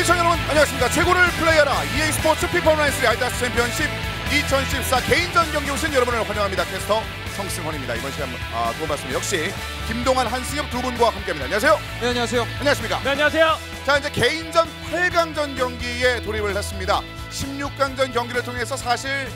시청자 여러분 안녕하십니까. 최고를 플레이하라 EA 스포츠 피파 온라인 3 아이다스 챔피언십 2014 개인전 경기 오신 여러분을 환영합니다. 캐스터 성승헌입니다. 이번 시간 도움 말씀 역시 김동환, 한승엽 두 분과 함께합니다. 안녕하세요. 네, 안녕하세요. 안녕하십니까. 네, 안녕하세요. 자, 이제 개인전 8강전 경기에 돌입을 했습니다. 16강전 경기를 통해서 사실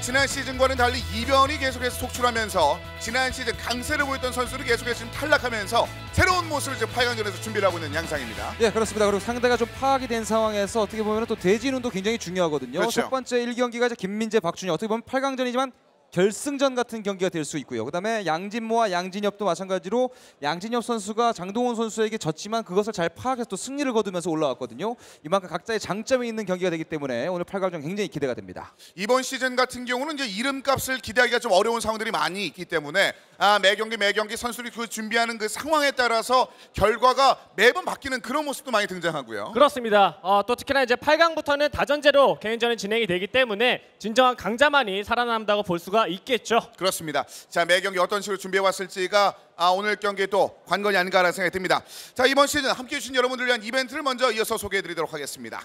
지난 시즌과는 달리 이변이 계속해서 속출하면서 지난 시즌 강세를 보였던 선수들이 계속해서 지금 탈락하면서 새로운 모습을 이제 8강전에서 준비를 하고 있는 양상입니다. 네, 그렇습니다. 그리고 상대가 좀 파악이 된 상황에서 어떻게 보면 또 대진운도 굉장히 중요하거든요. 그렇죠. 첫 번째 1경기가 이제 김민재, 박준희, 어떻게 보면 8강전이지만 결승전 같은 경기가 될 수 있고요. 그다음에 양진모와 양진엽도 마찬가지로 양진엽 선수가 장동원 선수에게 졌지만 그것을 잘 파악해서 또 승리를 거두면서 올라왔거든요. 이만큼 각자의 장점이 있는 경기가 되기 때문에 오늘 8강전 굉장히 기대가 됩니다. 이번 시즌 같은 경우는 이제 이름값을 기대하기가 좀 어려운 상황들이 많이 있기 때문에 매 경기 선수들이 그 준비하는 그 상황에 따라서 결과가 매번 바뀌는 그런 모습도 많이 등장하고요. 그렇습니다. 또 특히나 이제 8강부터는 다전제로 개인전이 진행이 되기 때문에 진정한 강자만이 살아남는다고 볼 수가 있겠죠. 그렇습니다. 자, 매 경기 어떤 식으로 준비해 왔을지가 오늘 경기에 또 관건이 아닌가라는 생각이 듭니다. 자, 이번 시즌 함께해 주신 여러분들을 위한 이벤트를 먼저 이어서 소개해 드리도록 하겠습니다.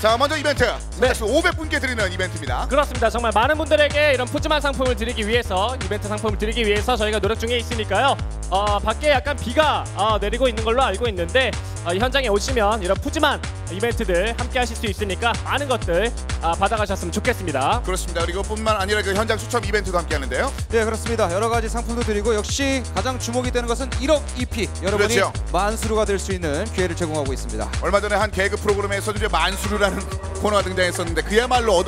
자, 먼저 이벤트. 네. 500분께 드리는 이벤트입니다. 그렇습니다. 정말 많은 분들에게 이런 푸짐한 상품을 드리기 위해서, 이벤트 상품을 드리기 위해서 저희가 노력 중에 있으니까요. 밖에 약간 비가 내리고 있는 걸로 알고 있는데 현장에 오시면 이런 푸짐한 이벤트들 함께 하실 수 있으니까 많은 것들 받아가셨으면 좋겠습니다. 그렇습니다. 그리고 뿐만 아니라 그 현장 추첨 이벤트도 함께 하는데요. 네, 그렇습니다. 여러 가지 상품도 드리고 역시 가장 주목이 되는 것은 1억 EP. 여러분이 그렇죠. 만수르가 될 수 있는 기회를 제공하고 있습니다. 얼마 전에 한 개그 프로그램에서 이제 만수르라는 코너가 등장했었는데 그야말로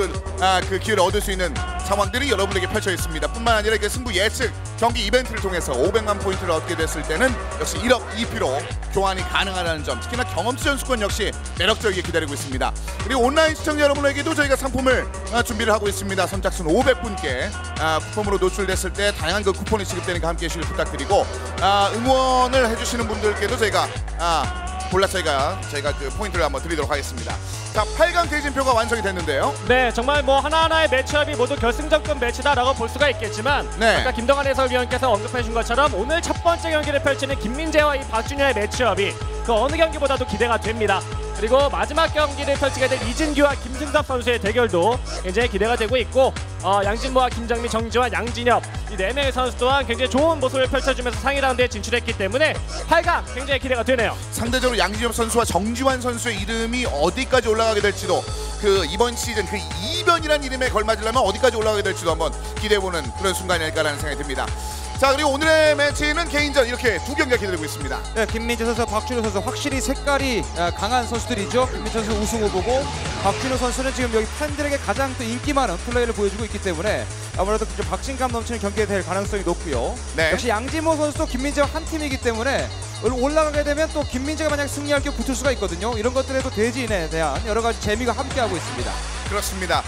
그 기회를 얻을 수 있는 상황들이 여러분에게 펼쳐 있습니다. 뿐만 아니라 이게 승부 예측 경기 이벤트를 통해서 500만 포인트를 얻게 됐을 때는 역시 1억 EP로 교환이 가능하다는 점, 특히나 경험치 전수권 역시 매력적이게 기다리고 있습니다. 그리고 온라인 시청자 여러분에게도 저희가 상품을 준비를 하고 있습니다. 선착순 500분께 쿠폰으로 노출됐을 때 다양한 그 쿠폰이 지급되니까 함께해 주시길 부탁드리고 응원을 해주시는 분들께도 저희가 저희가 그 포인트를 한번 드리도록 하겠습니다. 자, 8강 대진표가 완성이 됐는데요. 네, 정말 뭐 하나하나의 매치업이 모두 결승전급 매치다라고 볼 수가 있겠지만 네. 아까 김동환 해설위원께서 언급해 준 것처럼 오늘 첫 번째 경기를 펼치는 김민재와 이 박준효의 매치업이 그 어느 경기보다도 기대가 됩니다. 그리고 마지막 경기를 펼치게 될 이진규와 김승섭 선수의 대결도 굉장히 기대가 되고 있고 양진모와 김정미, 정지환, 양진엽 이 4명의 선수 또한 굉장히 좋은 모습을 펼쳐주면서 상위 라운드에 진출했기 때문에 8강 굉장히 기대가 되네요. 상대적으로 양진엽 선수와 정지환 선수의 이름이 어디까지 올라가게 될지도 이번 시즌 그 이변이라는 이름에 걸맞으려면 어디까지 올라가게 될지도 한번 기대해보는 그런 순간이 아닐까라는 생각이 듭니다. 자, 그리고 오늘의 매치는 개인전 이렇게 두 경기가 기다리고 있습니다. 네, 김민재 선수, 박준호 선수 확실히 색깔이 강한 선수들이죠. 김민재 선수 우승 후보고 박준호 선수는 지금 여기 팬들에게 가장 또 인기 많은 플레이를 보여주고 있기 때문에 아무래도 좀 박진감 넘치는 경기가 될 가능성이 높고요. 네. 역시 양진모 선수도 김민재와 한 팀이기 때문에 올라가게 되면 또 김민재가 만약 승리할 경우 붙을 수가 있거든요. 이런 것들에도 대진에 대한 여러 가지 재미가 함께하고 있습니다. 그렇습니다.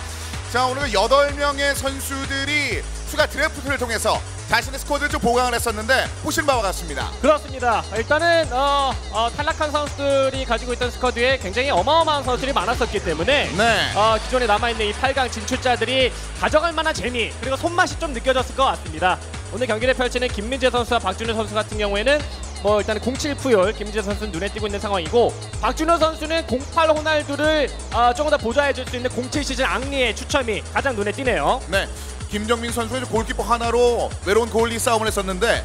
자, 오늘 8명의 선수들이 추가 드래프트를 통해서 자신의 스쿼드를 좀 보강을 했었는데 보신 바와 같습니다. 그렇습니다. 일단은 탈락한 선수들이 가지고 있던 스쿼드에 굉장히 어마어마한 선수들이 많았었기 때문에 네. 기존에 남아있는 이 8강 진출자들이 가져갈 만한 재미 그리고 손맛이 좀 느껴졌을 것 같습니다. 오늘 경기를 펼치는 김민재 선수와 박준호 선수 같은 경우에는 일단 07 푸율 김민재 선수는 눈에 띄고 있는 상황이고 박준호 선수는 08 호날두를 조금 더 보좌해줄 수 있는 07 시즌 앙리의 추첨이 가장 눈에 띄네요. 네. 김정민 선수의 골키퍼 하나로 외로운 고을리 싸움을 했었는데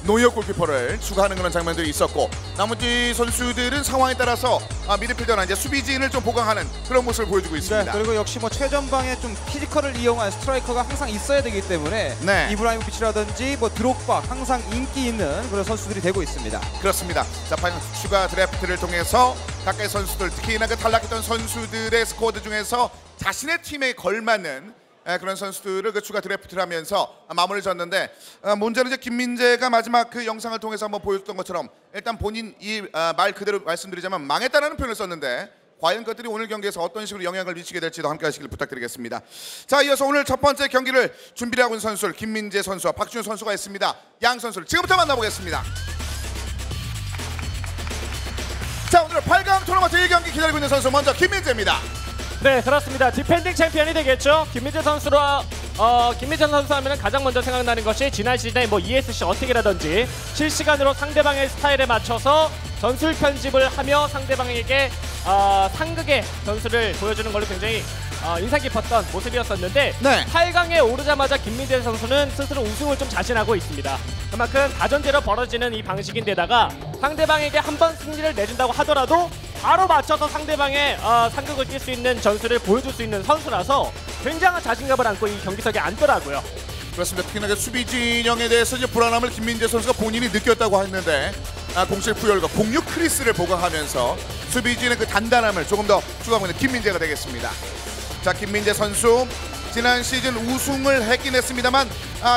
노이어 골키퍼를 추가하는 그런 장면들이 있었고 나머지 선수들은 상황에 따라서 미드필더나 이제 수비진을 좀 보강하는 그런 모습을 보여주고 있습니다. 네, 그리고 역시 뭐 최전방에 좀 피지컬을 이용한 스트라이커가 항상 있어야 되기 때문에 네. 이브라이모비치라든지 뭐 드록바 항상 인기 있는 그런 선수들이 되고 있습니다. 그렇습니다. 자, 8강 추가 드래프트를 통해서 각각의 선수들 특히나 그 탈락했던 선수들의 스쿼드 중에서 자신의 팀에 걸맞는 그런 선수들을 그 추가 드래프트를 하면서 마무리를 졌는데 문제는 이제 김민재가 마지막 그 영상을 통해서 한번 보여줬던 것처럼 일단 본인 이 말 그대로 말씀드리자면 망했다라는 표현을 썼는데 과연 그것들이 오늘 경기에서 어떤 식으로 영향을 미치게 될지도 함께 하시길 부탁드리겠습니다. 자, 이어서 오늘 첫 번째 경기를 준비를 하고 있는 선수를 김민재 선수와 박준효 선수가 있습니다. 양 선수를 지금부터 만나보겠습니다. 자, 오늘 8강 토너먼트 1경기 기다리고 있는 선수 먼저 김민재입니다. 네, 그렇습니다. 디펜딩 챔피언이 되겠죠. 김민재 선수와 김민재 선수 하면 가장 먼저 생각나는 것이 지난 시즌에 뭐 ESC 어택이라든지 실시간으로 상대방의 스타일에 맞춰서 전술 편집을 하며 상대방에게 상극의 전술을 보여주는 걸로 굉장히 인상 깊었던 모습이었었는데 네. 8강에 오르자마자 김민재 선수는 스스로 우승을 좀 자신하고 있습니다. 그만큼 다전제로 벌어지는 이 방식인데다가 상대방에게 한 번 승리를 내준다고 하더라도 바로 맞춰서 상대방의 상극을 뛸 수 있는 전술을 보여줄 수 있는 선수라서 굉장한 자신감을 안고 이 경기석에 앉더라고요. 그렇습니다. 특히나 그 수비 진영에 대해서 이제 불안함을 김민재 선수가 본인이 느꼈다고 했는데 공실 푸열과 공유 크리스를 보강하면서 수비진의 그 단단함을 조금 더 추가하고 있는 김민재가 되겠습니다. 자, 김민재 선수 지난 시즌 우승을 했긴 했습니다만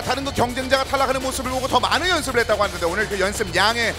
다른 그 경쟁자가 탈락하는 모습을 보고 더 많은 연습을 했다고 하는데 오늘 그 연습 양의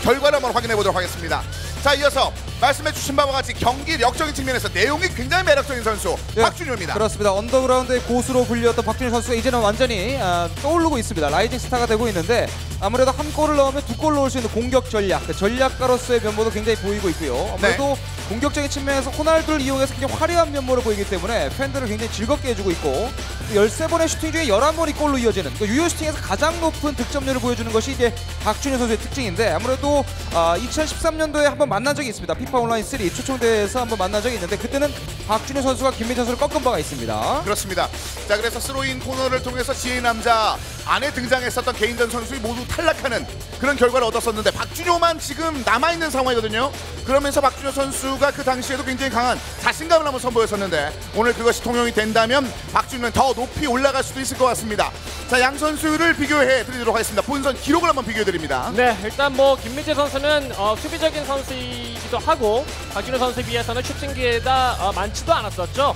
결과를 한번 확인해 보도록 하겠습니다. 자, 이어서 말씀해 주신 바와 같이 경기력적인 측면에서 내용이 굉장히 매력적인 선수 박준효입니다. 그렇습니다. 언더그라운드의 고수로 불렸던 박준효 선수가 이제는 완전히 떠오르고 있습니다. 라이징 스타가 되고 있는데 아무래도 한 골을 넣으면 두 골 넣을 수 있는 공격 전략, 그 전략가로서의 면모도 굉장히 보이고 있고요. 아무래도 공격적인 측면에서 호날두를 이용해서 굉장히 화려한 면모를 보이기 때문에 팬들을 굉장히 즐겁게 해주고 있고 13번의 슈팅 중에 11번이 골로 이어지는 그 유효 슈팅에서 가장 높은 득점률을 보여주는 것이 이제 박준효 선수의 특징인데 아무래도 2013년도에 한번 만난 적이 있습니다. 피파 온라인 3 초청대회에서 한번 만난 적이 있는데 그때는 박준효 선수가 김민재 선수를 꺾은 바가 있습니다. 그렇습니다. 자, 그래서 스로인 코너를 통해서 지혜 남자 안에 등장했었던 개인전 선수들이 모두 탈락하는 그런 결과를 얻었었는데 박준효만 지금 남아있는 상황이거든요. 그러면서 박준효 선수가 그 당시에도 굉장히 강한 자신감을 한번 선보였었는데 오늘 그것이 통용이 된다면 박준효는 더 높이 올라갈 수도 있을 것 같습니다. 자, 양 선수를 비교해 드리도록 하겠습니다. 본선 기록을 한번 비교해 드립니다. 네, 일단 뭐 김민재 선수는 수비적인 선수이기도 하고 박준효 선수에 비해서는 슈팅 기회가 많지도 않았었죠.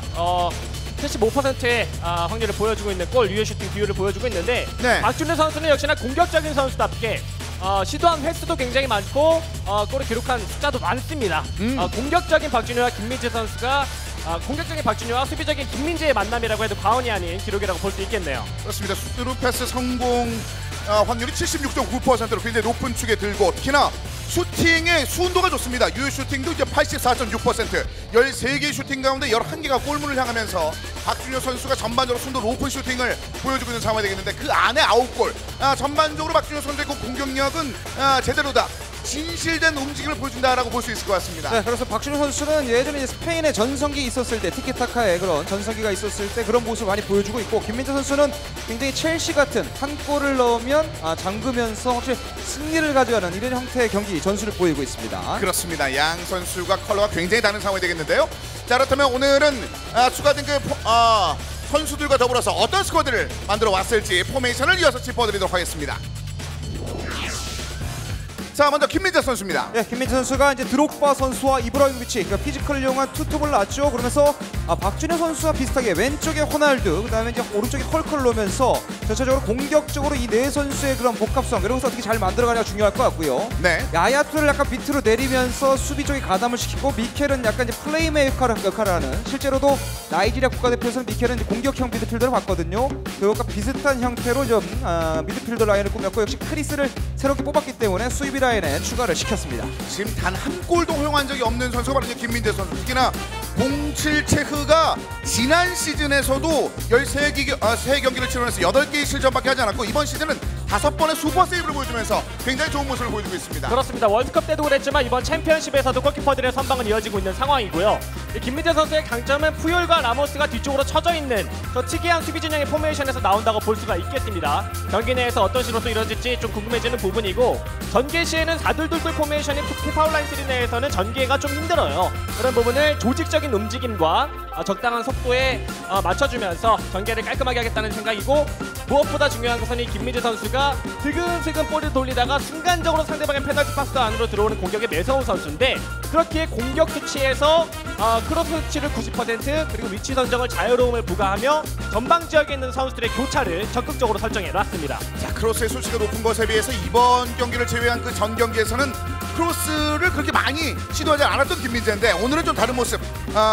75%의 확률을 보여주고 있는 골 유효 슈팅 비율을 보여주고 있는데 네. 박준효 선수는 역시나 공격적인 선수답게 시도한 횟수도 굉장히 많고 골을 기록한 숫자도 많습니다. 공격적인 박준효와 김민재 선수가 공격적인 박준효와 수비적인 김민재의 만남이라고 해도 과언이 아닌 기록이라고 볼 수 있겠네요. 그렇습니다. 스루 패스 성공 확률이 76.9%로 굉장히 높은 축에 들고 특히나 슈팅의 수운도가 좋습니다. 유효 슈팅도 이제 84.6%, 13개의 슈팅 가운데 11개가 골문을 향하면서 박준효 선수가 전반적으로 수운도 높은 슈팅을 보여주고 있는 상황이 되겠는데 그 안에 9골. 전반적으로 박준효 선수의 그 공격력은 제대로다. 진실된 움직임을 보여준다라고 볼 수 있을 것 같습니다. 네, 그래서 박준효 선수는 예전에 이제 스페인의 전성기 있었을 때 티키타카의 그런 전성기가 있었을 때 그런 모습을 많이 보여주고 있고 김민재 선수는 굉장히 첼시 같은 한 골을 넣으면 잠그면서 확실히 승리를 가져가는 이런 형태의 경기 전술을 보이고 있습니다. 그렇습니다. 양 선수가 컬러가 굉장히 다른 상황이 되겠는데요. 자, 그렇다면 오늘은 추가된 그 선수들과 더불어서 어떤 스쿼드를 만들어 왔을지 포메이션을 이어서 짚어드리도록 하겠습니다. 자, 먼저 김민재 선수입니다. 네, 김민재 선수가 이제 드록바 선수와 이브라이모비치 그러니까 피지컬을 이용한 투톱을 놨죠. 그러면서 박준효 선수와 비슷하게 왼쪽에 호날두, 그다음에 이제 오른쪽에 헐크를 놓으면서 전체적으로 공격적으로 이 네 선수의 그런 복합성 이런 것을 어떻게 잘 만들어가냐가 중요할 것 같고요. 네. 야야투를 약간 밑으로 내리면서 수비 쪽에 가담을 시키고 미켈은 약간 이제 플레이메이커 역할을 하는 실제로도 나이지리아 국가대표에서는 미켈은 이제 공격형 미드필더를 봤거든요. 그것과 비슷한 형태로 좀 미드필더 라인을 꾸몄고 역시 크리스를 새롭게 뽑았기 때문에 수비 라인에 추가를 시켰습니다. 지금 단 한 골도 허용한 적이 없는 선수가 바로 김민재 선수. 특히나 07 체흐가 지난 시즌에서도 13경기를 치러내서 8개의 실점밖에 하지 않았고 이번 시즌은 5번의 슈퍼 세이브를 보여주면서 굉장히 좋은 모습을 보여주고 있습니다. 그렇습니다. 월드컵 때도 그랬지만 이번 챔피언십에서도 골키퍼들의 선방은 이어지고 있는 상황이고요. 김민재 선수의 강점은 푸율과 라모스가 뒤쪽으로 쳐져 있는 저 특이한 수비 진영의 포메이션에서 나온다고 볼 수가 있겠습니다. 경기 내에서 어떤 식으로 또 이루어질지 좀 궁금해지는 부분이고, 전개 시에는 4-2-2-2 포메이션인 파울라인 3 내에서는 전개가 좀 힘들어요. 그런 부분을 조직적인 움직임과 적당한 속도에 맞춰주면서 전개를 깔끔하게 하겠다는 생각이고, 무엇보다 중요한 것은 이 김민재 선수가 슬금슬금 볼을 돌리다가 순간적으로 상대방의 페널티 박스 안으로 들어오는 공격에 매서운 선수인데, 그렇기에 공격 수치에서 크로스 수치를 90% 그리고 위치 선정을 자유로움을 부과하며 전방 지역에 있는 선수들의 교차를 적극적으로 설정해 놨습니다. 자, 크로스의 수치가 높은 것에 비해서 이번 경기를 제외한 그 전 경기에서는 크로스를 그렇게 많이 시도하지 않았던 김민재인데, 오늘은 좀 다른 모습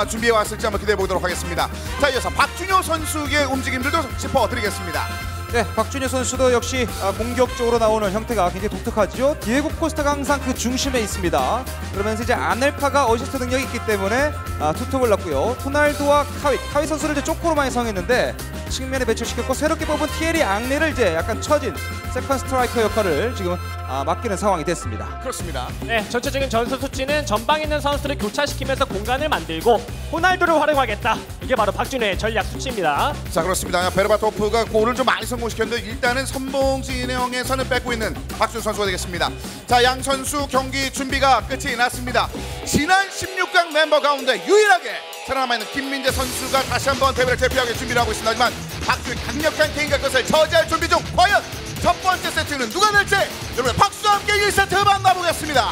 준비해 왔을지 한번 기대해 보도록 하겠습니다. 자, 이어서 박준효 선수의 움직임들도 짚어드리겠습니다. 네, 박준효 선수도 역시 공격적으로 나오는 형태가 굉장히 독특하죠. 디에고 코스타가 항상 그 중심에 있습니다. 그러면서 이제 아넬카가 어시스트 능력이 있기 때문에 투톱을 넣고요. 호날두와 카윗 선수를 이제 쪼꼬로 많이 사용했는데 측면에 배치시켰고, 새롭게 뽑은 티에리 앙리를 이제 약간 처진 세컨 스트라이커 역할을 지금 맡기는 상황이 됐습니다. 그렇습니다. 네, 전체적인 전술 수치는 전방에 있는 선수들을 교차시키면서 공간을 만들고 호날두를 활용하겠다. 이게 바로 박준효의 전략 수치입니다. 자, 그렇습니다. 베르바토프가 골을 좀 많이 성공시켰는데 일단은 선봉 진영에서는 뺏고 있는 박준효 선수가 되겠습니다. 자, 양 선수 경기 준비가 끝이 났습니다. 지난 16강 멤버 가운데 유일하게 살아남아있는 김민재 선수가 다시 한번 대회를 대표하게 준비를 하고 있습니다. 하지만 박준효 강력한 개인과 것을 저지할 준비 중. 과연 첫 번째 세트는 누가 될지 여러분 박수와 함께 1세트 만나보겠습니다.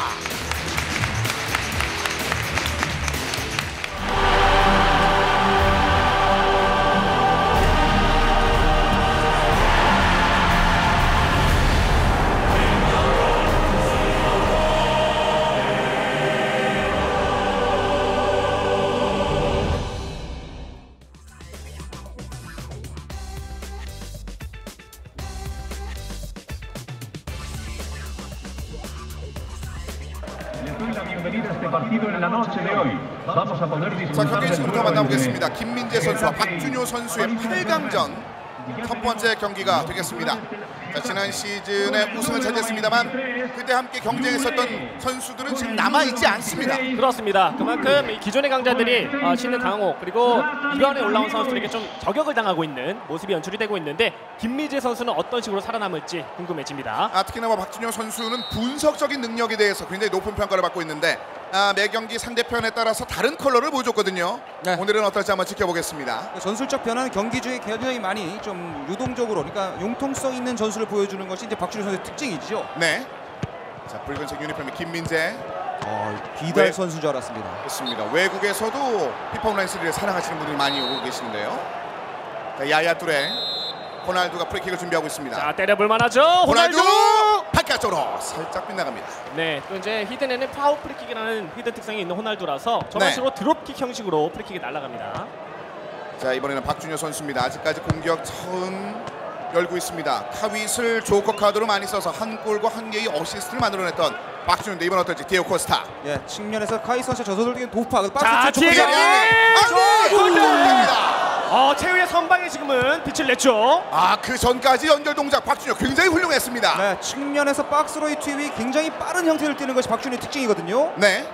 자, 경기 지금부터 만나보겠습니다. 김민재 선수와 박준효 선수의 8강전 첫 번째 경기가 되겠습니다. 자, 지난 시즌에 우승을 차지했습니다만 그때 함께 경쟁했었던 선수들은 지금 남아있지 않습니다. 그렇습니다. 그만큼 이 기존의 강자들이 신은 강호 그리고 이번에 올라온 선수들에게 좀 저격을 당하고 있는 모습이 연출이 되고 있는데, 김민재 선수는 어떤 식으로 살아남을지 궁금해집니다. 특히나 박준효 선수는 분석적인 능력에 대해서 굉장히 높은 평가를 받고 있는데 매 경기 상대편에 따라서 다른 컬러를 보여줬거든요. 네. 오늘은 어떨지 한번 지켜보겠습니다. 전술적 변화는 경기 중에 굉장히 많이 좀 유동적으로, 그러니까 융통성 있는 전술을 보여주는 것이 이제 박준효 선수의 특징이죠. 네. 자, 붉은색 유니폼의 김민재. 비달 선수인 줄 알았습니다. 그렇습니다. 외국에서도 피파 온라인 3를 사랑하시는 분들이 많이 오고 계시는데요. 자, 야야 뚜레. 호날두가 프리킥을 준비하고 있습니다. 자, 때려볼 만하죠. 호날두! 바깥쪽으로 살짝 빗나갑니다. 네, 또 이제 히든에는 파워 프리킥이라는 히든 특성이 있는 호날두라서 저런 식으로 드롭킥 형식으로 프리킥이 날아갑니다. 자, 이번에는 박준효 선수입니다. 아직까지 공격 처음 열고 있습니다. 카윗을 조커 카드로 많이 써서 한 골과 한 개의 어시스트를 만들어냈던 박준효인데, 이번 어떨지 디에고 코스타. 예, 측면에서 카이 선수 저돌적인 도파. 자, 뒤에 골입니다. 최후의 선방에 지금은 빛을 냈죠. 그 전까지 연결 동작 박준효 굉장히 훌륭했습니다. 네, 측면에서 박스로의 투입이 굉장히 빠른 형태를 띠는 것이 박준효의 특징이거든요. 네.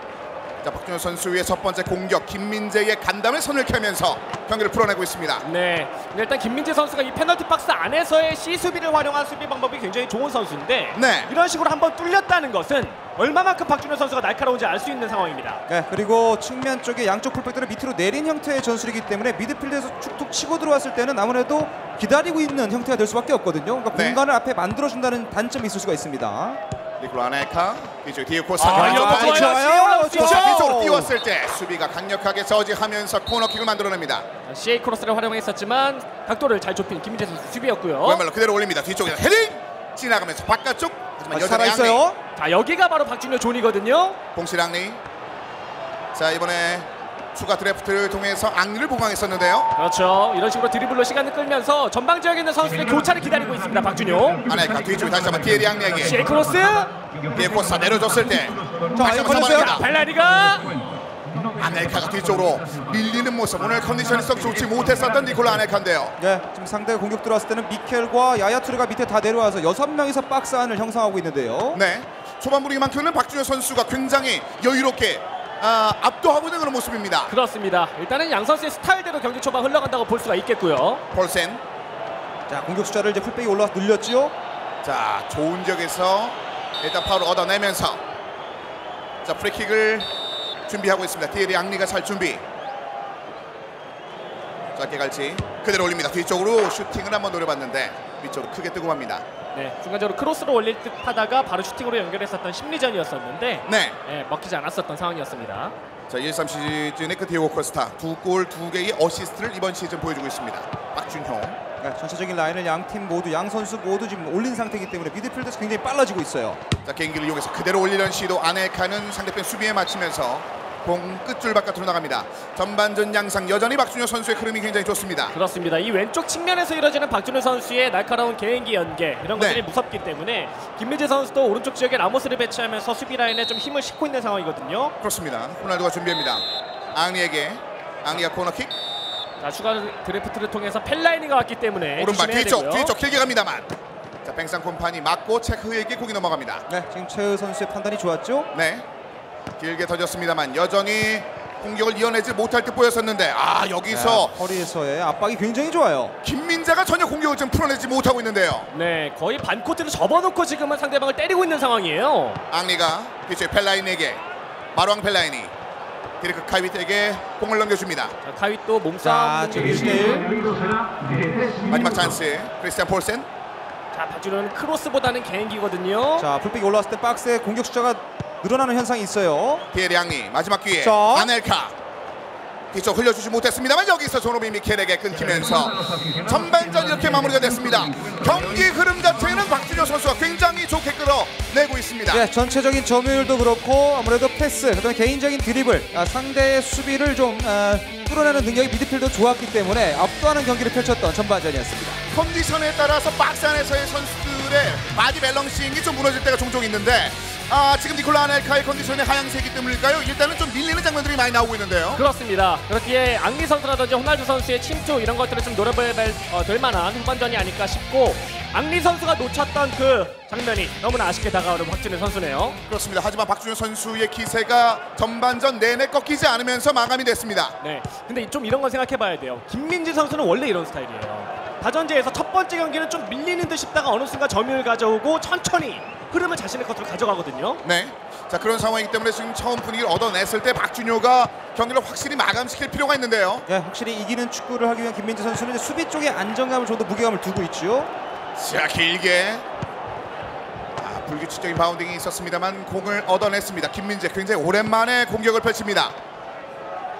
자, 박준효 선수의 첫 번째 공격, 김민재의 간담을 손을 켜면서 경기를 풀어내고 있습니다. 네, 일단 김민재 선수가 이 페널티 박스 안에서의 C 수비를 활용한 수비 방법이 굉장히 좋은 선수인데, 네. 이런 식으로 한번 뚫렸다는 것은 얼마만큼 박준효 선수가 날카로운지 알 수 있는 상황입니다. 네, 그리고 측면 쪽에 양쪽 풀백들을 밑으로 내린 형태의 전술이기 때문에 미드필드에서 축툭 치고 들어왔을 때는 아무래도 기다리고 있는 형태가 될 수밖에 없거든요. 그러니까 네. 공간을 앞에 만들어준다는 단점이 있을 수가 있습니다. 니콜 아네카 뒤쪽 디에고 코스타. 좋아요. 뒤쪽으로 띄웠을 때 수비가 강력하게 저지하면서 코너킥을 만들어냅니다. CA 크로스를 활용했었지만 각도를 잘 좁힌 김민재 선수 수비였고요. 왼발로 그대로 올립니다. 뒤쪽에 헤딩 지나가면서 바깥쪽. 하지만 여전히 살아있어요. 자, 여기가 바로 박준효 존이거든요. 공실앙리. 자, 이번에 추가 드래프트를 통해서 앙리를 보강했었는데요. 그렇죠. 이런 식으로 드리블로 시간을 끌면서 전방 지역에 있는 선수들의 교차를 기다리고 있습니다. 박준효. 아네카 뒤쪽에 다시 한번 티에리 앙리에게. CA 크로스. 디에고 코스타 내려줬을 때 자, 다시 한번 걸렸어요. 선방합니다. 발라리가 아넬카가 뒤쪽으로 밀리는 모습. 오늘 컨디션이 썩 좋지 못했었던 니콜라 아넬카인데요. 네, 지금 상대 공격 들어왔을 때는 미켈과 야야투르가 밑에 다 내려와서 6명이서 박스 안을 형성하고 있는데요. 네, 초반 분위기만큼은 박준효 선수가 굉장히 여유롭게 압도하고 있는 그런 모습입니다. 그렇습니다. 일단은 양 선수의 스타일대로 경기 초반 흘러간다고 볼 수가 있겠고요. 폴센. 자, 공격 숫자를 이제 풀백이 올라와서 늘렸죠. 자, 좋은 지역에서 일단 파울 얻어내면서 자, 프리킥을 준비하고 있습니다. 디에리 앙리가 잘 준비. 짧게 갈지 그대로 올립니다. 뒤쪽으로 슈팅을 한번 노려봤는데 위쪽으로 크게 뜨고 맙니다. 네, 중간적으로 크로스로 올릴 듯 하다가 바로 슈팅으로 연결했었던 심리전이었었는데 네. 먹히지 않았었던 상황이었습니다. 자, 1-3 시즌의 그 디오고 코스타 2골 2개의 어시스트를 이번 시즌 보여주고 있습니다. 박준효. 네, 전체적인 라인을 양 팀 모두, 양 선수 모두 지금 올린 상태이기 때문에 미드필드에서 굉장히 빨라지고 있어요. 자, 개인기를 이용해서 그대로 올리려는 시도. 아넬카는 상대편 수비에 맞추면서 공 끝줄 바깥으로 나갑니다. 전반전 양상 여전히 박준효 선수의 흐름이 굉장히 좋습니다. 그렇습니다. 이 왼쪽 측면에서 이루어지는 박준효 선수의 날카로운 개인기 연계 이런 것들이 무섭기 때문에 김민재 선수도 오른쪽 지역에 라모스를 배치하면서 수비 라인에 좀 힘을 싣고 있는 상황이거든요. 그렇습니다. 호날두가 준비합니다. 앙리에게. 앙리가 코너킥. 자, 추가 드래프트를 통해서 펠라이니가 왔기 때문에 오른발 조심해야 뒤쪽 되고요. 뒤쪽 길게 갑니다만. 자, 뱅상 콤파니 맞고 체크에게 공이 넘어갑니다. 네, 지금 최우 선수의 판단이 좋았죠. 네, 길게 터졌습니다만 여전히 공격을 이어내지 못할 듯 보였었는데 여기서 네, 허리에서의 압박이 굉장히 좋아요. 김민재가 전혀 공격을 좀 풀어내지 못하고 있는데요. 네, 거의 반 코트를 접어놓고 지금은 상대방을 때리고 있는 상황이에요. 앙리가 뒤쪽에 펠라인에게 마루앙 펠라인이 디르크 카이빗에게 공을 넘겨줍니다. 자, 카윗 또 자, 몸싸움 지금 1대1. 마지막 찬스 크리스티안 폴센. 자, 박준호는 크로스보다는 개인기거든요. 자, 풀백이 올라왔을 때 박스에 공격 숫자가 늘어나는 현상이 있어요. 디에리 앙리 마지막 기회. 자. 아넬카 뒤쪽 흘려주지 못했습니다만 여기서 조노비 미켈에게 끊기면서 전반전 이렇게 마무리가 됐습니다. 경기 흐름 자체는 박준효 선수가 굉장히 좋게 끌어내고 있습니다. 네, 전체적인 점유율도 그렇고 아무래도 패스, 그다음에 개인적인 드리블, 상대의 수비를 좀 뚫어내는 능력이 미드필더 좋았기 때문에 압도하는 경기를 펼쳤던 전반전이었습니다. 컨디션에 따라서 박스 안에서의 선수들의 바디 밸런싱이 좀 무너질 때가 종종 있는데 지금 니콜라 아넬카의 컨디션의 하향세기 때문일까요? 일단은 좀 밀리는 장면들이 많이 나오고 있는데요. 그렇습니다. 그렇기에 앙리 선수라든지 호날두 선수의 침투 이런 것들을 좀 노려볼 될 만한 후반전이 아닐까 싶고 앙리 선수가 놓쳤던 그 장면이 너무나 아쉽게 다가오는 박준효 선수네요. 그렇습니다. 하지만 박준효 선수의 기세가 전반전 내내 꺾이지 않으면서 마감이 됐습니다. 네, 근데 좀 이런 건 생각해봐야 돼요. 김민재 선수는 원래 이런 스타일이에요. 다전제에서 첫 번째 경기는 좀 밀리는 듯 싶다가 어느 순간 점유율 가져오고 천천히 흐름을 자신의 것으로 가져가거든요. 네. 자, 그런 상황이기 때문에 지금 처음 분위기를 얻어냈을 때 박준효가 경기를 확실히 마감시킬 필요가 있는데요. 네, 확실히 이기는 축구를 하기 위한 김민재 선수는 이제 수비 쪽에 안정감을 좀 더 무게감을 두고 있죠. 자, 길게 불규칙적인 바운딩이 있었습니다만 공을 얻어냈습니다. 김민재 굉장히 오랜만에 공격을 펼칩니다.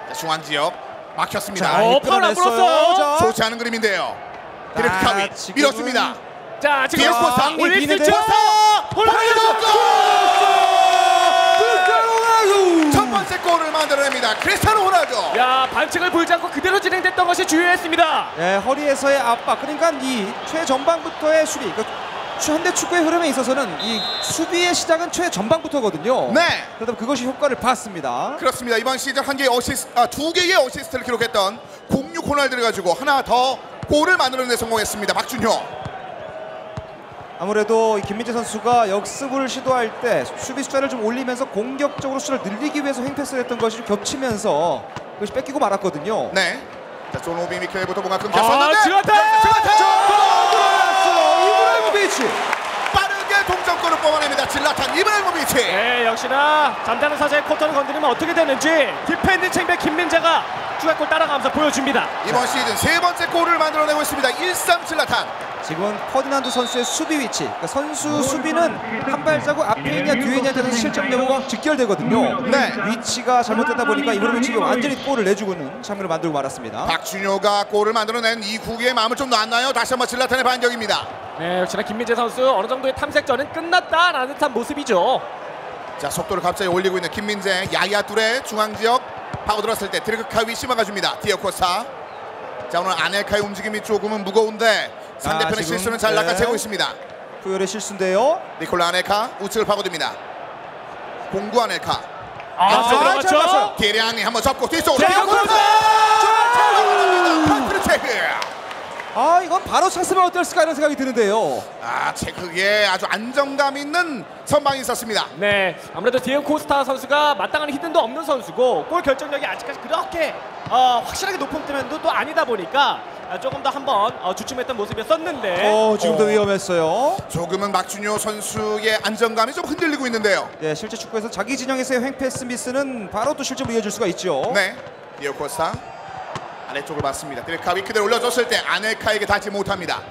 자, 중앙 지역 막혔습니다. 자, 파울 안 끌어냈어요. 불었어요. 자, 좋지 않은 그림인데요. 디렉트 카윗 지금은- 밀어줍니다. 자, 지금 디에고 코스타 올릴 수 비는데요. 있죠. 첫 번째 골을 만들어냅니다. 크리스티아노 호날두. 야, 반칙을 불지 않고 그대로 진행됐던 것이 주요했습니다. 네, 허리에서의 압박, 그러니까 이 최전방부터의 수비, 현대 축구의 흐름에 있어서는 이 수비의 시작은 최전방부터거든요. 네. 그러다 그것이 효과를 봤습니다. 그렇습니다. 이번 시즌 두 개의 어시스트를 기록했던 06 호날두를 가지고 하나 더 골을 만들어내 성공했습니다. 박준효. 아무래도 이 김민재 선수가 역습을 시도할 때 수비 숫자를 좀 올리면서 공격적으로 숫자를 늘리기 위해서 횡패스를 했던 것이 좀 겹치면서 그것이 뺏기고 말았거든요. 네. 자, 조노비 미켈부터 뭔가 끊겼었는데 지라탄! 이브라이모비치! 빠르게 동점골을 뽑아냅니다. 질라탄 이브라이모비치. 네, 역시나 잠자는 사자의 코터를 건드리면 어떻게 되는지 디펜딩 챔피언 김민재가 추가골 따라가면서 보여줍니다. 이번 시즌 세 번째 골을 만들어내고 있습니다. 1-3 질라탄. 지금 퍼디난드 선수의 수비 위치, 그러니까 선수 수비는 한 발자국 앞에 있냐 뒤에 있냐에 따라서 실점 여부가 직결되거든요. 네. 위치가 잘못되다 보니까 이브라이모비치가 완전히 골을 내주고는 장면을 만들고 말았습니다. 박준효가 골을 만들어낸 이후의 마음을 좀 놨나요? 다시 한번 질라탄의 반격입니다. 네, 역시나 김민재 선수 어느 정도의 탐색전은 끝났다라는 듯한 모습이죠. 자, 속도를 갑자기 올리고 있는 김민재. 야야 뚜레 중앙지역 파고들었을 때 드리그 카윗이 막아줍니다. 디에코스타. 자, 오늘 아넬카의 움직임이 조금은 무거운데 상대편의 지금, 실수는 잘 네. 낚아채고 있습니다. 푸열의 실수인데요. 니콜라 아넬카 우측을 파고듭니다. 공구 아넬카. 들어갔죠? 대량이 한번 접고 뒤쪽으로 제가 카트를 체크. 이건 바로 찼으면 어땠을까 이런 생각이 드는데요. 체크에 아주 안정감 있는 선방이 있었습니다. 네, 아무래도 디에고 코스타 선수가 마땅한 히든도 없는 선수고 골 결정력이 아직까지 그렇게 확실하게 높은 편도 또 아니다 보니까 조금 더 한번 주춤했던 모습이었었는데 지금도 위험했어요. 조금은 박준효 선수의 안정감이 좀 흔들리고 있는데요. 네, 실제 축구에서 자기 진영에서의 횡패스 미스는 바로 또 실점으로 이어질 수가 있죠. 네, 디에고 코스타 아래쪽을 봤습니다. 드리카비 그대로 올려줬을 때 아넬카에게 닿지 못합니다.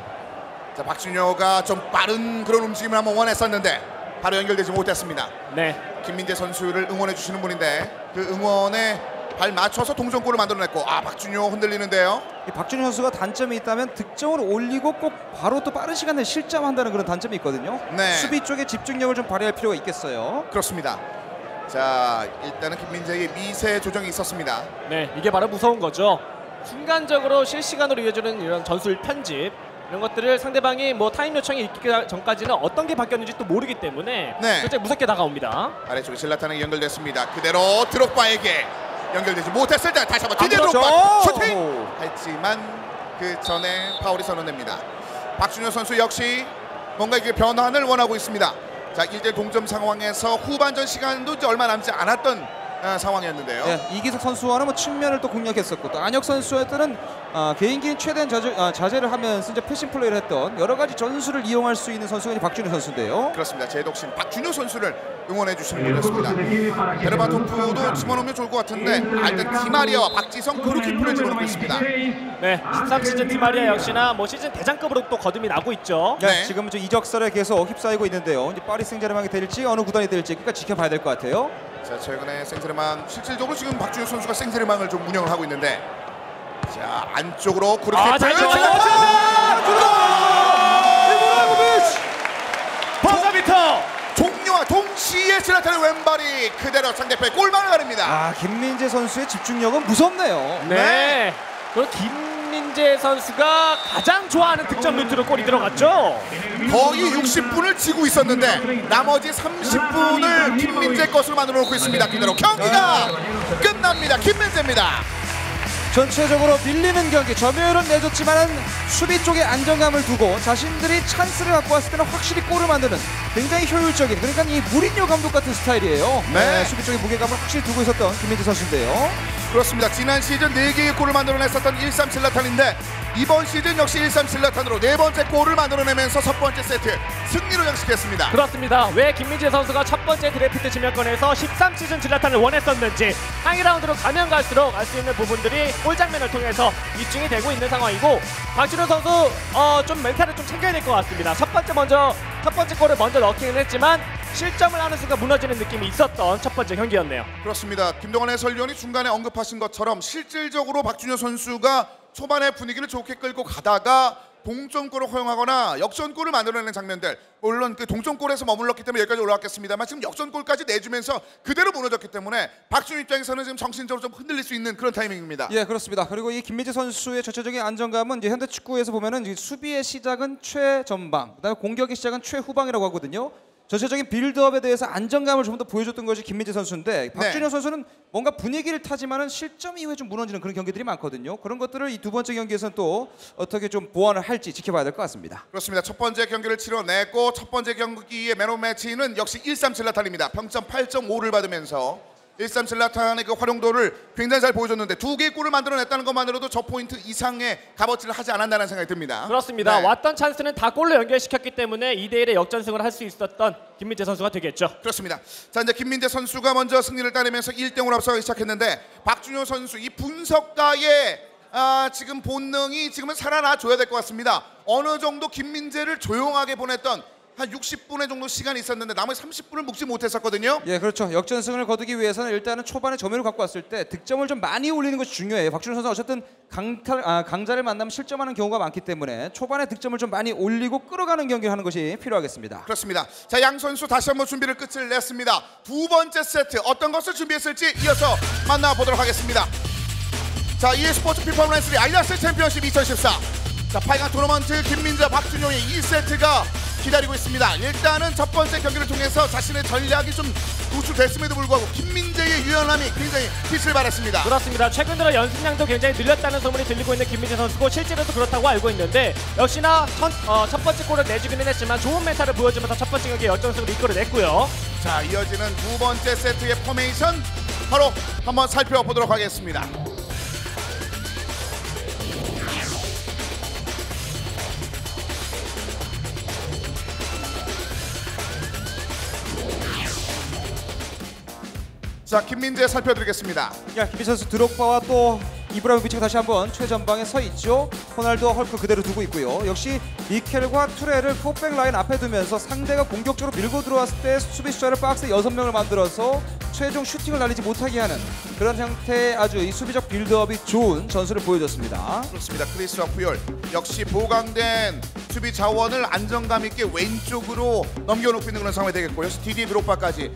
자, 박준효가 좀 빠른 그런 움직임을 한번 원했었는데 바로 연결되지 못했습니다. 네, 김민재 선수를 응원해 주시는 분인데 그 응원에 발 맞춰서 동점골을 만들어냈고 박준효 흔들리는데요. 이 박준효 선수가 단점이 있다면 득점을 올리고 꼭 바로 또 빠른 시간에 실점한다는 그런 단점이 있거든요. 네. 수비 쪽에 집중력을 좀 발휘할 필요가 있겠어요. 그렇습니다. 자, 일단은 김민재의 미세 조정이 있었습니다. 네, 이게 바로 무서운 거죠. 순간적으로 실시간으로 이어지는 이런 전술 편집 이런 것들을 상대방이 뭐 타임 요청이 있기 전까지는 어떤 게 바뀌었는지 또 모르기 때문에 네. 굉장히 무섭게 다가옵니다. 아래쪽에 질라탄에게 연결됐습니다. 그대로 드록바에게 연결되지 못했을 때 다시 한번 디디어 그렇죠. 드록바 슈팅! 했지만 그 전에 파울이 선언됩니다. 박준효 선수 역시 뭔가 이게 변환을 원하고 있습니다. 자, 1대 동점 상황에서 후반전 시간도 이제 얼마 남지 않았던 상황이었는데요. 네, 이기석 선수와는 뭐 측면을 또 공략했었고 또 안혁 선수한테는 개인기인 최대한 자제를 하면서 이제 패싱 플레이를 했던 여러 가지 전술을 이용할 수 있는 선수가 이제 박준효 선수인데요. 그렇습니다. 제 독신 박준효 선수를 응원해 주시는 분이었습니다. 베르바토프도 집어넣으면 좋을 것 같은데 일단 디마리아와 박지성 그루키프를 집어넣고 있습니다. 네, 13시즌 디마리아 역시나 뭐 시즌 대장급으로 또 거듭이 나고 있죠. 네. 지금 좀 이적설에 계속 휩싸이고 있는데요. 이제 파리 생제르맹이 될지 어느 구단이 될지 끝까지 지켜봐야 될 것 같아요. 자, 최근에 생제르맹 실질적으로 지금 박준효 선수가 생제르맹을 좀 운영을 하고 있는데 자, 안쪽으로 그루키프 잘 버저비터 종료와 동시에 질라탄의 왼발이 그대로 상대편의 골망을 가립니다. 김민재 선수의 집중력은 무섭네요. 네. 그리고 김민재 선수가 가장 좋아하는 득점 루트로 골이 들어갔죠. 거의 60분을 지고 있었는데 나머지 30분을 김민재 것으로 만들어 놓고 있습니다. 그대로 경기가 끝납니다. 김민재입니다. 전체적으로 밀리는 경기, 점유율은 내줬지만 수비 쪽에 안정감을 두고 자신들이 찬스를 갖고 왔을 때는 확실히 골을 만드는 굉장히 효율적인, 그러니까 이 무리뉴 감독 같은 스타일이에요. 네. 수비 쪽에 무게감을 확실히 두고 있었던 김민재 선수인데요. 그렇습니다. 지난 시즌 4개의 골을 만들어냈었던 1-3 질라탄인데 이번 시즌 역시 1-3 질라탄으로 4번째 골을 만들어내면서 첫 번째 세트 승리로 장식했습니다. 그렇습니다. 왜 김민재 선수가 첫 번째 드래프트 지명권에서 13시즌 질라탄을 원했었는지 상위 라운드로 가면 갈수록 알 수 있는 부분들이 골 장면을 통해서 입증이 되고 있는 상황이고, 박준효 선수 좀 멘탈을 좀 챙겨야 될 것 같습니다. 첫 번째 골을 먼저 넣기는 했지만 실점을 하는 순간 무너지는 느낌이 있었던 첫 번째 경기였네요. 그렇습니다. 김동완 해설위원이 중간에 언급하신 것처럼 실질적으로 박준효 선수가 초반에 분위기를 좋게 끌고 가다가 동점골을 허용하거나 역전골을 만들어내는 장면들, 물론 그 동점골에서 머물렀기 때문에 여기까지 올라왔겠습니다만 지금 역전골까지 내주면서 그대로 무너졌기 때문에 박준효 입장에서는 지금 정신적으로 좀 흔들릴 수 있는 그런 타이밍입니다. 예, 그렇습니다. 그리고 이 김민재 선수의 전체적인 안정감은 이제 현대 축구에서 보면은 이제 수비의 시작은 최전방, 그다음에 공격의 시작은 최후방이라고 하거든요. 전체적인 빌드업에 대해서 안정감을 좀 더 보여줬던 것이 김민재 선수인데, 박준효 선수는 뭔가 분위기를 타지만은 실점 이후에 좀 무너지는 그런 경기들이 많거든요. 그런 것들을 이 두 번째 경기에서는 또 어떻게 좀 보완을 할지 지켜봐야 될 것 같습니다. 그렇습니다. 첫 번째 경기를 치러냈고 첫 번째 경기의 맨 오브 매치는 역시 1-3 질라탄입니다. 평점 8.5를 받으면서 1-3 질라탄의 그 활용도를 굉장히 잘 보여줬는데 두 개의 골을 만들어냈다는 것만으로도 저 포인트 이상의 값어치를 하지 않았다는 생각이 듭니다. 그렇습니다. 네. 왔던 찬스는 다 골로 연결시켰기 때문에 2대1의 역전승을 할 수 있었던 김민재 선수가 되겠죠. 그렇습니다. 자, 이제 김민재 선수가 먼저 승리를 따내면서 1대0으로 앞서가기 시작했는데 박준효 선수 이 분석가의 지금 본능이 지금은 살아나줘야 될 것 같습니다. 어느 정도 김민재를 조용하게 보냈던 한 60분의 정도 시간이 있었는데 나머지 30분을 묶지 못했었거든요. 예, 그렇죠. 역전승을 거두기 위해서는 일단은 초반에 점유를 갖고 왔을 때 득점을 좀 많이 올리는 것이 중요해요. 박준효 선수 어쨌든 강자를 만나면 실점하는 경우가 많기 때문에 초반에 득점을 좀 많이 올리고 끌어가는 경기를 하는 것이 필요하겠습니다. 그렇습니다. 자, 양 선수 다시 한번 준비를 끝을 냈습니다. 두 번째 세트 어떤 것을 준비했을지 이어서 만나보도록 하겠습니다. 자, EA 스포츠 피퍼맨3 아이다스 챔피언십 2014. 자, 8강 토너먼트 김민재 박준효의 2세트가 기다리고 있습니다. 일단은 첫 번째 경기를 통해서 자신의 전략이 좀 노출됐음에도 불구하고 김민재의 유연함이 굉장히 빛을 발했습니다. 그렇습니다. 최근 들어 연습량도 굉장히 늘렸다는 소문이 들리고 있는 김민재 선수고 실제로도 그렇다고 알고 있는데 역시나 첫 번째 골을 내주기는 했지만 좋은 멘탈을 보여주면서 첫 번째 경기 역전승을 이끌어냈고요. 자, 이어지는 두 번째 세트의 포메이션 바로 한번 살펴보도록 하겠습니다. 자, 김민재 살펴드리겠습니다. 김민재 선수 드록바와 또 이브라히모비치가 다시 한번 최전방에 서 있죠. 호날두 헐크 그대로 두고 있고요. 역시 미켈과 투레를 포백 라인 앞에 두면서 상대가 공격적으로 밀고 들어왔을 때 수비 숫자를 박스에 6명을 만들어서 최종 슈팅을 날리지 못하게 하는 그런 형태의 아주 이 수비적 빌드업이 좋은 전술을 보여줬습니다. 그렇습니다. 크리스와 푸열 역시 보강된 수비 자원을 안정감 있게 왼쪽으로 넘겨놓고 있는 그런 상황이 되겠고 역시 디디 드록바까지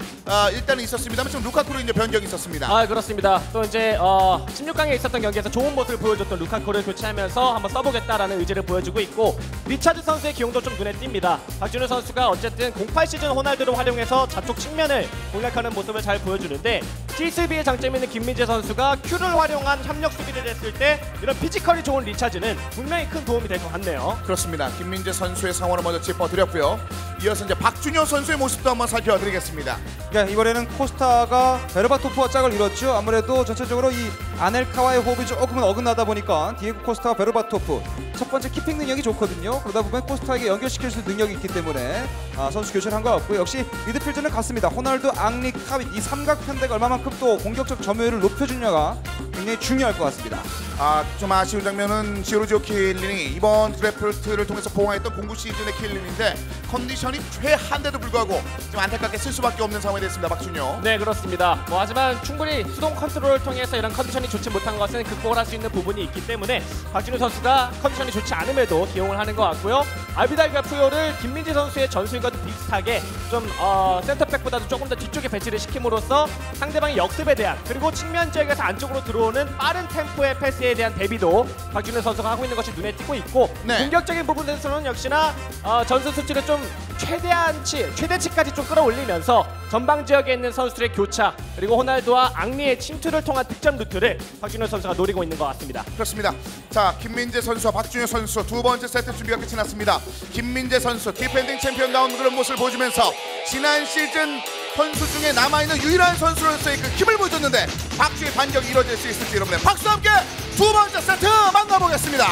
일단은 있었습니다만 지금 루카쿠로 이제 변경이 있었습니다. 그렇습니다. 또 이제 16강에 있었던 경기에서 좋은 모습을 보여줬던 루카쿠를 교체하면서 한번 써보겠다라는 의지를 보여주고 있고 리차드 선수의 기용도 좀 눈에 띕니다. 박준호 선수가 어쨌든 08 시즌 호날두를 활용해서 좌측 측면을 공략하는 모습을 잘 보여주는데 T수비의 장점이 있는 김민재 선수가 Q를 활용한 협력 수비를 했을 때 이런 피지컬이 좋은 리차드는 분명히 큰 도움이 될 것 같네요. 그렇습니다. 김민재 선수의 상황을 먼저 짚어드렸고요. 이어서 이제 박준효 선수의 모습도 한번 살펴드리겠습니다. 이번에는 코스타가 베르바토프와 짝을 이뤘죠. 아무래도 전체적으로 이 아넬카와의 호흡이 조금은 어긋나다 보니까 디에고 코스타와 베르바토프 첫 번째 키핑 능력이 좋거든요. 그러다 보면 코스타에게 연결시킬 수 있는 능력이 있기 때문에 선수 교체를 한 것 같고요. 역시 미드필드는 같습니다. 호날두, 앙리, 카윗 이 삼각 편대가 얼마만큼 또 공격적 점유율을 높여주냐가 굉장히 중요할 것 같습니다. 좀 아쉬운 장면은 지오르지오 킬린이 이번 드래프트를 통해서 보강했던 공구 시즌의 킬린인데 컨디션이 최한데도 불구하고 좀 안타깝게 쓸 수밖에 없는 상황이 됐습니다. 박준효. 네, 그렇습니다. 하지만 충분히 수동 컨트롤을 통해서 이런 컨디션이 좋지 못한 것은 극복을 할 수 있는 부분이 있기 때문에 박준효 선수가 컨디션이 좋지 않음에도 기용을 하는 것 같고요. 알비달과 푸요를 김민재 선수의 전술과도 비슷하게 좀 센터백보다도 조금 더 뒤쪽에 배치를 시킴으로써 상대방의 역습에 대한 그리고 측면 지역에서 안쪽으로 들어오는 빠른 템포의 패스에 대한 대비도 박준효 선수가 하고 있는 것이 눈에 띄고 있고 네. 공격적인 부분에서는 역시나 전술 수치를 좀 최대치까지 좀 끌어올리면서 전방 지역에 있는 선수들의 교차 그리고 호날두와 앙리의 침투를 통한 득점 루트를 박준효 선수가 노리고 있는 것 같습니다. 그렇습니다. 자, 김민재 선수와 박준효 선수 두 번째 세트 준비가 끝이 났습니다. 김민재 선수 디펜딩 챔피언다운 그런 모습을 보여주면서 지난 시즌 선수 중에 남아있는 유일한 선수로서의 그 힘을 보여줬는데 박준효의 반격이 이루어질 수 있을지 여러분의 박수와 함께 두 번째 세트 만나보겠습니다.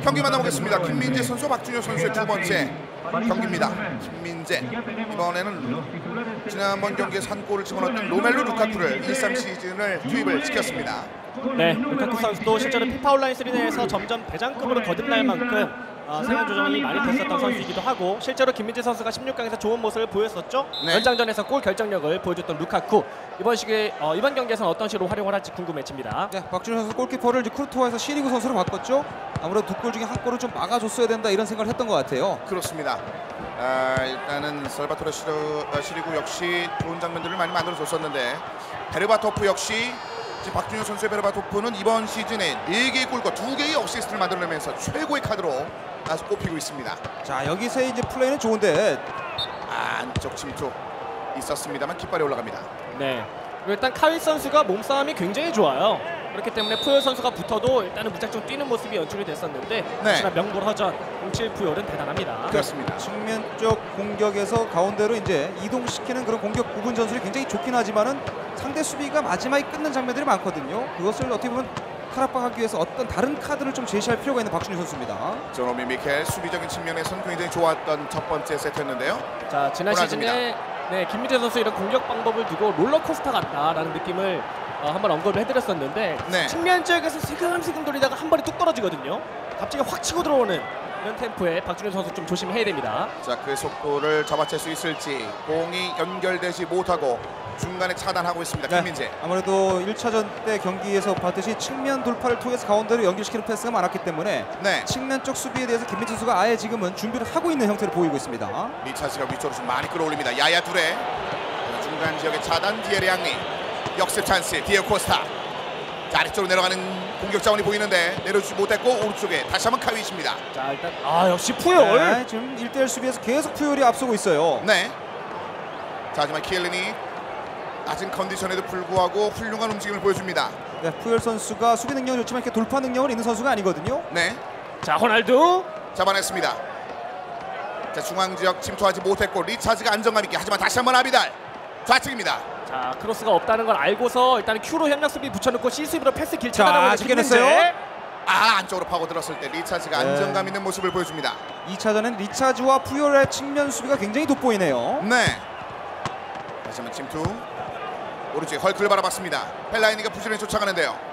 경기 만나보겠습니다. 김민재 선수, 박준효 선수의 두 번째 경기입니다. 김민재 이번에는 지난번 경기에서 한 골을 집어넣었던 로멜루 루카쿠를 1-3 시즌을 투입을 시켰습니다. 네, 루카쿠 선수도 실제로 피파 온라인 3 내에서 점점 대장급으로 거듭날 만큼 상향 조정이 많이 됐었던 선수이기도 하고 실제로 김민재 선수가 16강에서 좋은 모습을 보였었죠. 네. 연장전에서 골 결정력을 보여줬던 루카쿠 이번 경기에서는 어떤 식으로 활용을 할지 궁금해집니다. 네, 박준효 선수 골키퍼를 이제 쿠르투아에서 C리그 선수로 바꿨죠. 아무래도 두 골 중에 한 골을 좀 막아줬어야 된다 이런 생각을 했던 것 같아요. 그렇습니다. 일단은 살바토레 시리구 역시 좋은 장면들을 많이 만들어줬었는데 베르바토프 역시 지금 박준효 선수의 베르바토프는 이번 시즌에 4개의 골과 2개의 어시스트를 만들어내면서 최고의 카드로 아주 꼽히고 있습니다. 자, 여기서의 이제 플레이는 좋은데 안쪽 침투 있었습니다만 깃발이 올라갑니다. 네, 그리고 일단 카윗 선수가 몸싸움이 굉장히 좋아요. 그렇기 때문에 푸열 선수가 붙어도 일단은 무작정 뛰는 모습이 연출이 됐었는데 혹시나 명불 허전 07 푸열은 대단합니다. 그렇습니다. 측면 쪽 공격에서 가운데로 이제 이동시키는 그런 공격 부분 전술이 굉장히 좋긴 하지만은 상대 수비가 마지막에 끊는 장면들이 많거든요. 그것을 어떻게 보면 타락하기 위해서 어떤 다른 카드를 좀 제시할 필요가 있는 박준효 선수입니다. 조노미 미켈 수비적인 측면에서는 굉장히 좋았던 첫 번째 세트였는데요. 자, 지난 시즌에 김민재 선수 이런 공격 방법을 두고 롤러코스터 같다라는 느낌을 한번 언급을 해드렸었는데 네. 측면 지역에서 슬금슬금 돌리다가 한 번에 뚝 떨어지거든요. 갑자기 확 치고 들어오는 이런 템포에 박준현 선수 좀 조심해야 됩니다. 자, 그 속도를 잡아챌 수 있을지. 공이 연결되지 못하고 중간에 차단하고 있습니다. 김민재. 아무래도 1차전 때 경기에서 봤듯이 측면 돌파를 통해서 가운데로 연결시키는 패스가 많았기 때문에 네. 측면 쪽 수비에 대해서 김민재 선수가 아예 지금은 준비를 하고 있는 형태를 보이고 있습니다. 리차스가 위쪽으로 좀 많이 끌어올립니다. 야야 둘에 중간 지역의 차단. 디에리 앙리 역습 찬스. 디에고 코스타. 자, 아래쪽으로 내려가는 공격 자원이 보이는데 내려주지 못했고 오른쪽에 다시 한번 카윗입니다. 자 일단 역시 푸열. 네, 지금 1대1 수비에서 계속 푸열이 앞서고 있어요. 네. 자, 하지만 키엘린이 낮은 컨디션에도 불구하고 훌륭한 움직임을 보여줍니다. 네, 푸열 선수가 수비 능력이 좋지만 이렇게 돌파 능력은 있는 선수가 아니거든요. 네. 자 호날두. 잡아냈습니다. 자, 중앙 지역 침투하지 못했고 리차즈가 안정감 있게 하지만 다시 한번 아비달 좌측입니다. 자 크로스가 없다는 걸 알고서 일단 Q로 협력 수비 붙여놓고 C 수비로 패스 길 자, 차단하고 지켜냈어요. 안쪽으로 파고들었을 때 리차즈가 네. 안정감 있는 모습을 보여줍니다. 2차전엔 리차즈와 푸열의 측면 수비가 굉장히 돋보이네요. 네. 다시 한번 침투. 오른쪽에 헐크를 바라봤습니다. 펠라이니가 부지런히 쫓아가는데요.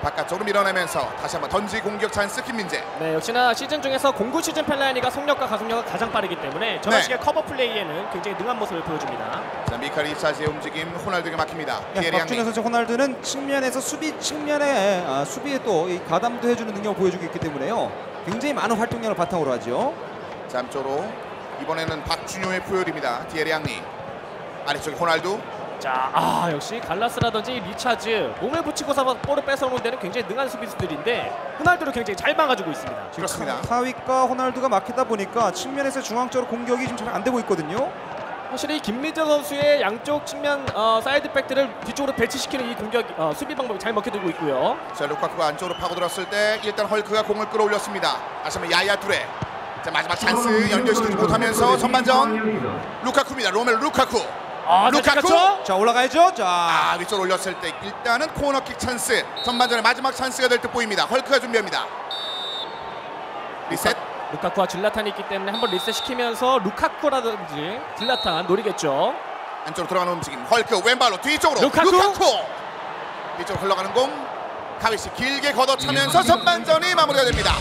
바깥쪽으로 밀어내면서 다시 한번 던지 공격 찬스 김민재. 네 역시나 시즌 중에서 공구 시즌 펠라이니가 속력과 가속력이 가장 빠르기 때문에 저런 네. 식의 커버 플레이에는 굉장히 능한 모습을 보여줍니다. 자, 미카 리차즈의 움직임 호날두에게 막힙니다. 네, 디에리 박준현 앙리. 선수 호날두는 측면에서 수비 측면에 수비에 또 이 가담도 해주는 능력을 보여주고 있기 때문에요. 굉장히 많은 활동량을 바탕으로 하죠. 자, 앞쪽으로 이번에는 박준효의 포열입니다. 디에리 앙리. 아래쪽에 호날두. 자 역시 갈라스라든지 리차즈 몸을 붙이고서 볼을 뺏어오는 데는 굉장히 능한 수비수들인데 호날두를 굉장히 잘 막아주고 있습니다. 그렇습니다. 카윗과 호날두가 막히다 보니까 측면에서 중앙적으로 공격이 좀 잘 안 되고 있거든요. 확실히 김민재 선수의 양쪽 측면 사이드 백들을 뒤쪽으로 배치시키는 이 공격 수비 방법이 잘 먹혀들고 있고요. 자, 루카쿠가 안쪽으로 파고들었을 때 일단 헐크가 공을 끌어올렸습니다. 다시 한번 야야 뚜레. 자, 마지막 찬스 연결시키지 못하면서 전반전 루카쿠입니다. 로멜 루카쿠. 루카쿠. 자, 올라가야죠. 자, 위쪽으로 올렸을 때 일단은 코너킥 찬스. 전반전의 마지막 찬스가 될 듯 보입니다. 헐크가 준비합니다. 리셋. 루카쿠와 질라탄이 있기 때문에 한번 리셋 시키면서 루카쿠라든지 질라탄 노리겠죠. 안쪽으로 들어가는 움직임. 헐크 왼발로 뒤쪽으로. 루카쿠. 뒤쪽으로 흘러가는 공. 카윗이 길게 걷어차면서 전반전이 마무리가 됩니다.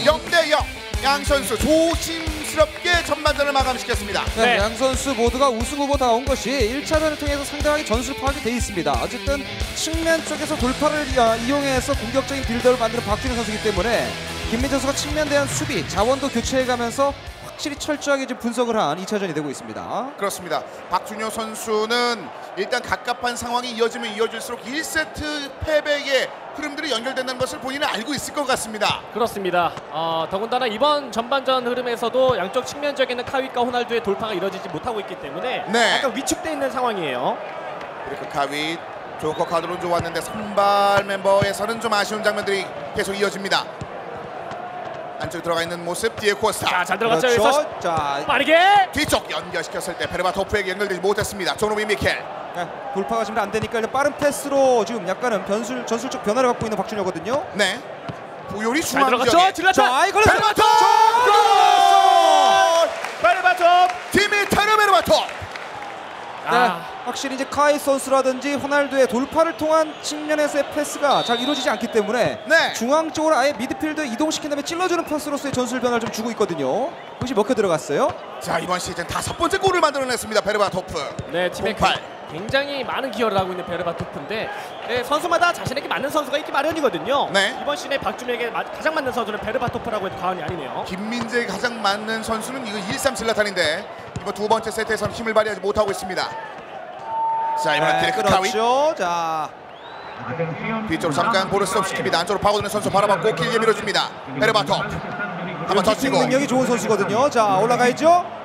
0대0. 양 선수 조심스럽게 전반전을 마감시켰습니다. 네, 네. 양 선수 모두가 우승 후보 다온 것이 1차전을 통해서 상당하게 전술 파악이 돼 있습니다. 어쨌든 측면 쪽에서 돌파를 이용해서 공격적인 빌드를 만드는 박준현 선수이기 때문에 김민재 선수가 측면 대한 수비, 자원도 교체해가면서 확실히 철저하게 이제 분석을 한 2차전이 되고 있습니다. 그렇습니다. 박준효 선수는 일단 갑갑한 상황이 이어지면 이어질수록 1세트 패배의 흐름들이 연결된다는 것을 본인은 알고 있을 것 같습니다. 그렇습니다. 더군다나 이번 전반전 흐름에서도 양쪽 측면 지역에는 카윗과 호날두의 돌파가 이루어지지 못하고 있기 때문에 네. 약간 위축돼 있는 상황이에요. 그리고 카윗 조커 카드로 좋았는데 선발 멤버에서는 좀 아쉬운 장면들이 계속 이어집니다. 안쪽에 들어가 있는 모습. 디에고 코스타. 자, 잘 들어갔죠. 그렇죠. 여기서 자, 빠르게. 뒤쪽 연결시켰을 때 베르바토프에게 연결되지 못했습니다. 조노비 미켈. 돌파가 지금 안 되니까 일단 빠른 패스로 지금 약간은 전술적 변화를 갖고 있는 박준효거든요. 네. 부요리 잘 중앙 들어갔죠. 지역에. 질라탄. 아이 걸렸어요. 베르바토프. 베르바토프. 디미타르 베르바토프. 네, 확실히 이제 카이 선수라든지 호날두의 돌파를 통한 측면에서의 패스가 잘 이루어지지 않기 때문에 네. 중앙 쪽으로 아예 미드필더 이동시킨 다음에 찔러주는 패스로서의 전술 변화를 좀 주고 있거든요. 그것이 먹혀 들어갔어요. 자, 이번 시즌 5번째 골을 만들어냈습니다. 베르바토프. 네, 팀에 08. 굉장히 많은 기여를 하고 있는 베르바토프인데 네, 선수마다 자신에게 맞는 선수가 있기 마련이거든요. 네. 이번 시즌에 박준혁에게 가장 맞는 선수는 베르바토프라고 해도 과언이 아니네요. 김민재에 가장 맞는 선수는 이거 1-3 질라탄인데 이번 두 번째 세트에서는 힘을 발휘하지 못하고 있습니다. 자, 이번엔 디레크 카윗. 그렇죠. 자, 뒤쪽으로 잠깐 볼을 스톱시킵니다. 안쪽으로 파고드는 선수 바라봤고 길게 밀어줍니다. 베르바토프. 한번 더 치고. 능력이 좋은 선수거든요. 자, 올라가야죠.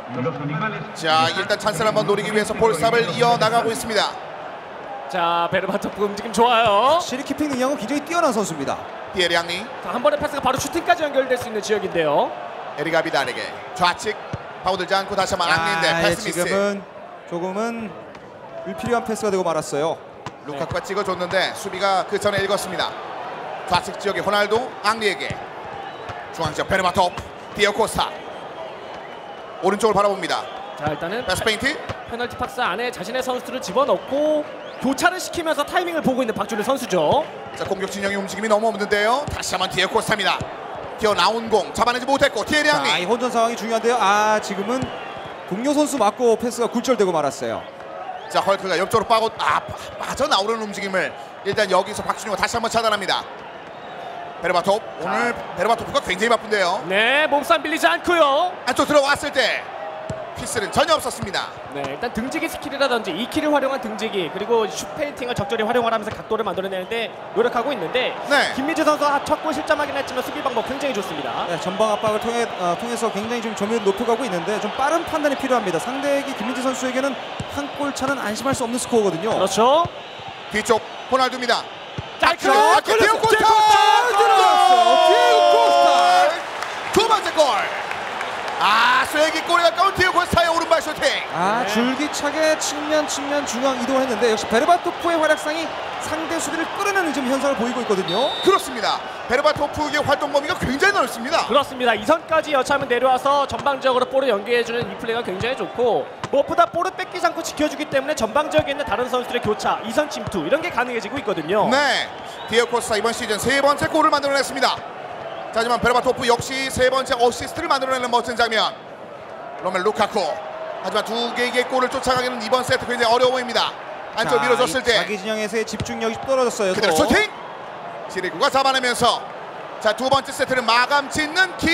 자, 일단 찬스를 한번 노리기 위해서 볼스탑을 이어나가고 있습니다. 자, 베르바토프 움직임 좋아요. 시리 키핑 능력은 굉장히 뛰어난 선수입니다. 디에리 앙리. 자, 한 번의 패스가 바로 슈팅까지 연결될 수 있는 지역인데요. 에릭 아비달에게 좌측 파고들지 않고 다시 한번 앙리인데 패스 미스. 지금은 조금은 불필요한 패스가 되고 말았어요. 루카쿠가 찍어줬는데 수비가 그 전에 읽었습니다. 좌측 지역의 호날두 앙리에게 중앙 지역 베르바토프. 디에고 코스타 오른쪽을 바라봅니다. 자, 일단은 패스 페인트. 페널티 박스 안에 자신의 선수들을 집어넣고 교차를 시키면서 타이밍을 보고 있는 박준혁 선수죠. 자, 공격 진영의 움직임이 너무 없는데요. 다시 한번 디에고 코스타입니다. 기어 나온 공 잡아내지 못했고 티에리 자, 이 앙리. 혼전 상황이 중요한데요. 아, 지금은 동료 선수 맞고 패스가 굴절되고 말았어요. 자, 헐크가 옆쪽으로 빠져나오는 움직임을 일단 여기서 박준효가 다시 한번 차단합니다. 베르바톱, 오늘 베르바톱프가 굉장히 바쁜데요. 네, 몸싸움 빌리지 않고요. 안쪽 들어왔을 때 피스는 전혀 없었습니다. 네, 일단 등지기 스킬이라든지 2킬을 활용한 등지기 그리고 슛 페인팅을 적절히 활용하면서 각도를 만들어내는데 노력하고 있는데 네. 김민재 선수가 첫 골 실점하긴 했지만 수비 방법 굉장히 좋습니다. 네, 전방 압박을 통해서 굉장히 좀 점유율을 높여가고 있는데 좀 빠른 판단이 필요합니다. 상대에게 김민재 선수에게는 한 골 차는 안심할 수 없는 스코어거든요. 그렇죠. 뒤쪽 호날두입니다. 자, 디에고 코스타 들어갔어요. 디에고 코스타. 두 번째 골. 쐐기 골에 가까운 디에고 코스타의 오른발 슈팅. 아, 줄기차게 측면 중앙 이동을 했는데 역시 베르바토프의 활약상이 상대 수비를 끌어내는 좀 현상을 보이고 있거든요. 그렇습니다. 베르바토프의 활동 범위가 굉장히 넓습니다. 그렇습니다. 이선까지 여차하면 내려와서 전방적으로 볼을 연계해주는 이 플레이가 굉장히 좋고 무엇보다 볼을 뺏기지 않고 지켜주기 때문에 전방지역에 있는 다른 선수들의 교차, 이선 침투 이런 게 가능해지고 있거든요. 네, 디에고 코스타 이번 시즌 세 번째 골을 만들어냈습니다. 자, 하지만 베르바토프 역시 세 번째 어시스트를 만들어내는 멋진 장면. 로멜 루카쿠. 하지만 두 개의 골을 쫓아가기는 이번 세트 굉장히 어려워 보입니다. 안쪽 밀어줬을 때 자기 진영에서의 집중력이 떨어졌어요. 그대로 또. 슈팅! 지리구가 잡아내면서 자, 두 번째 세트는 마감 짓는 긴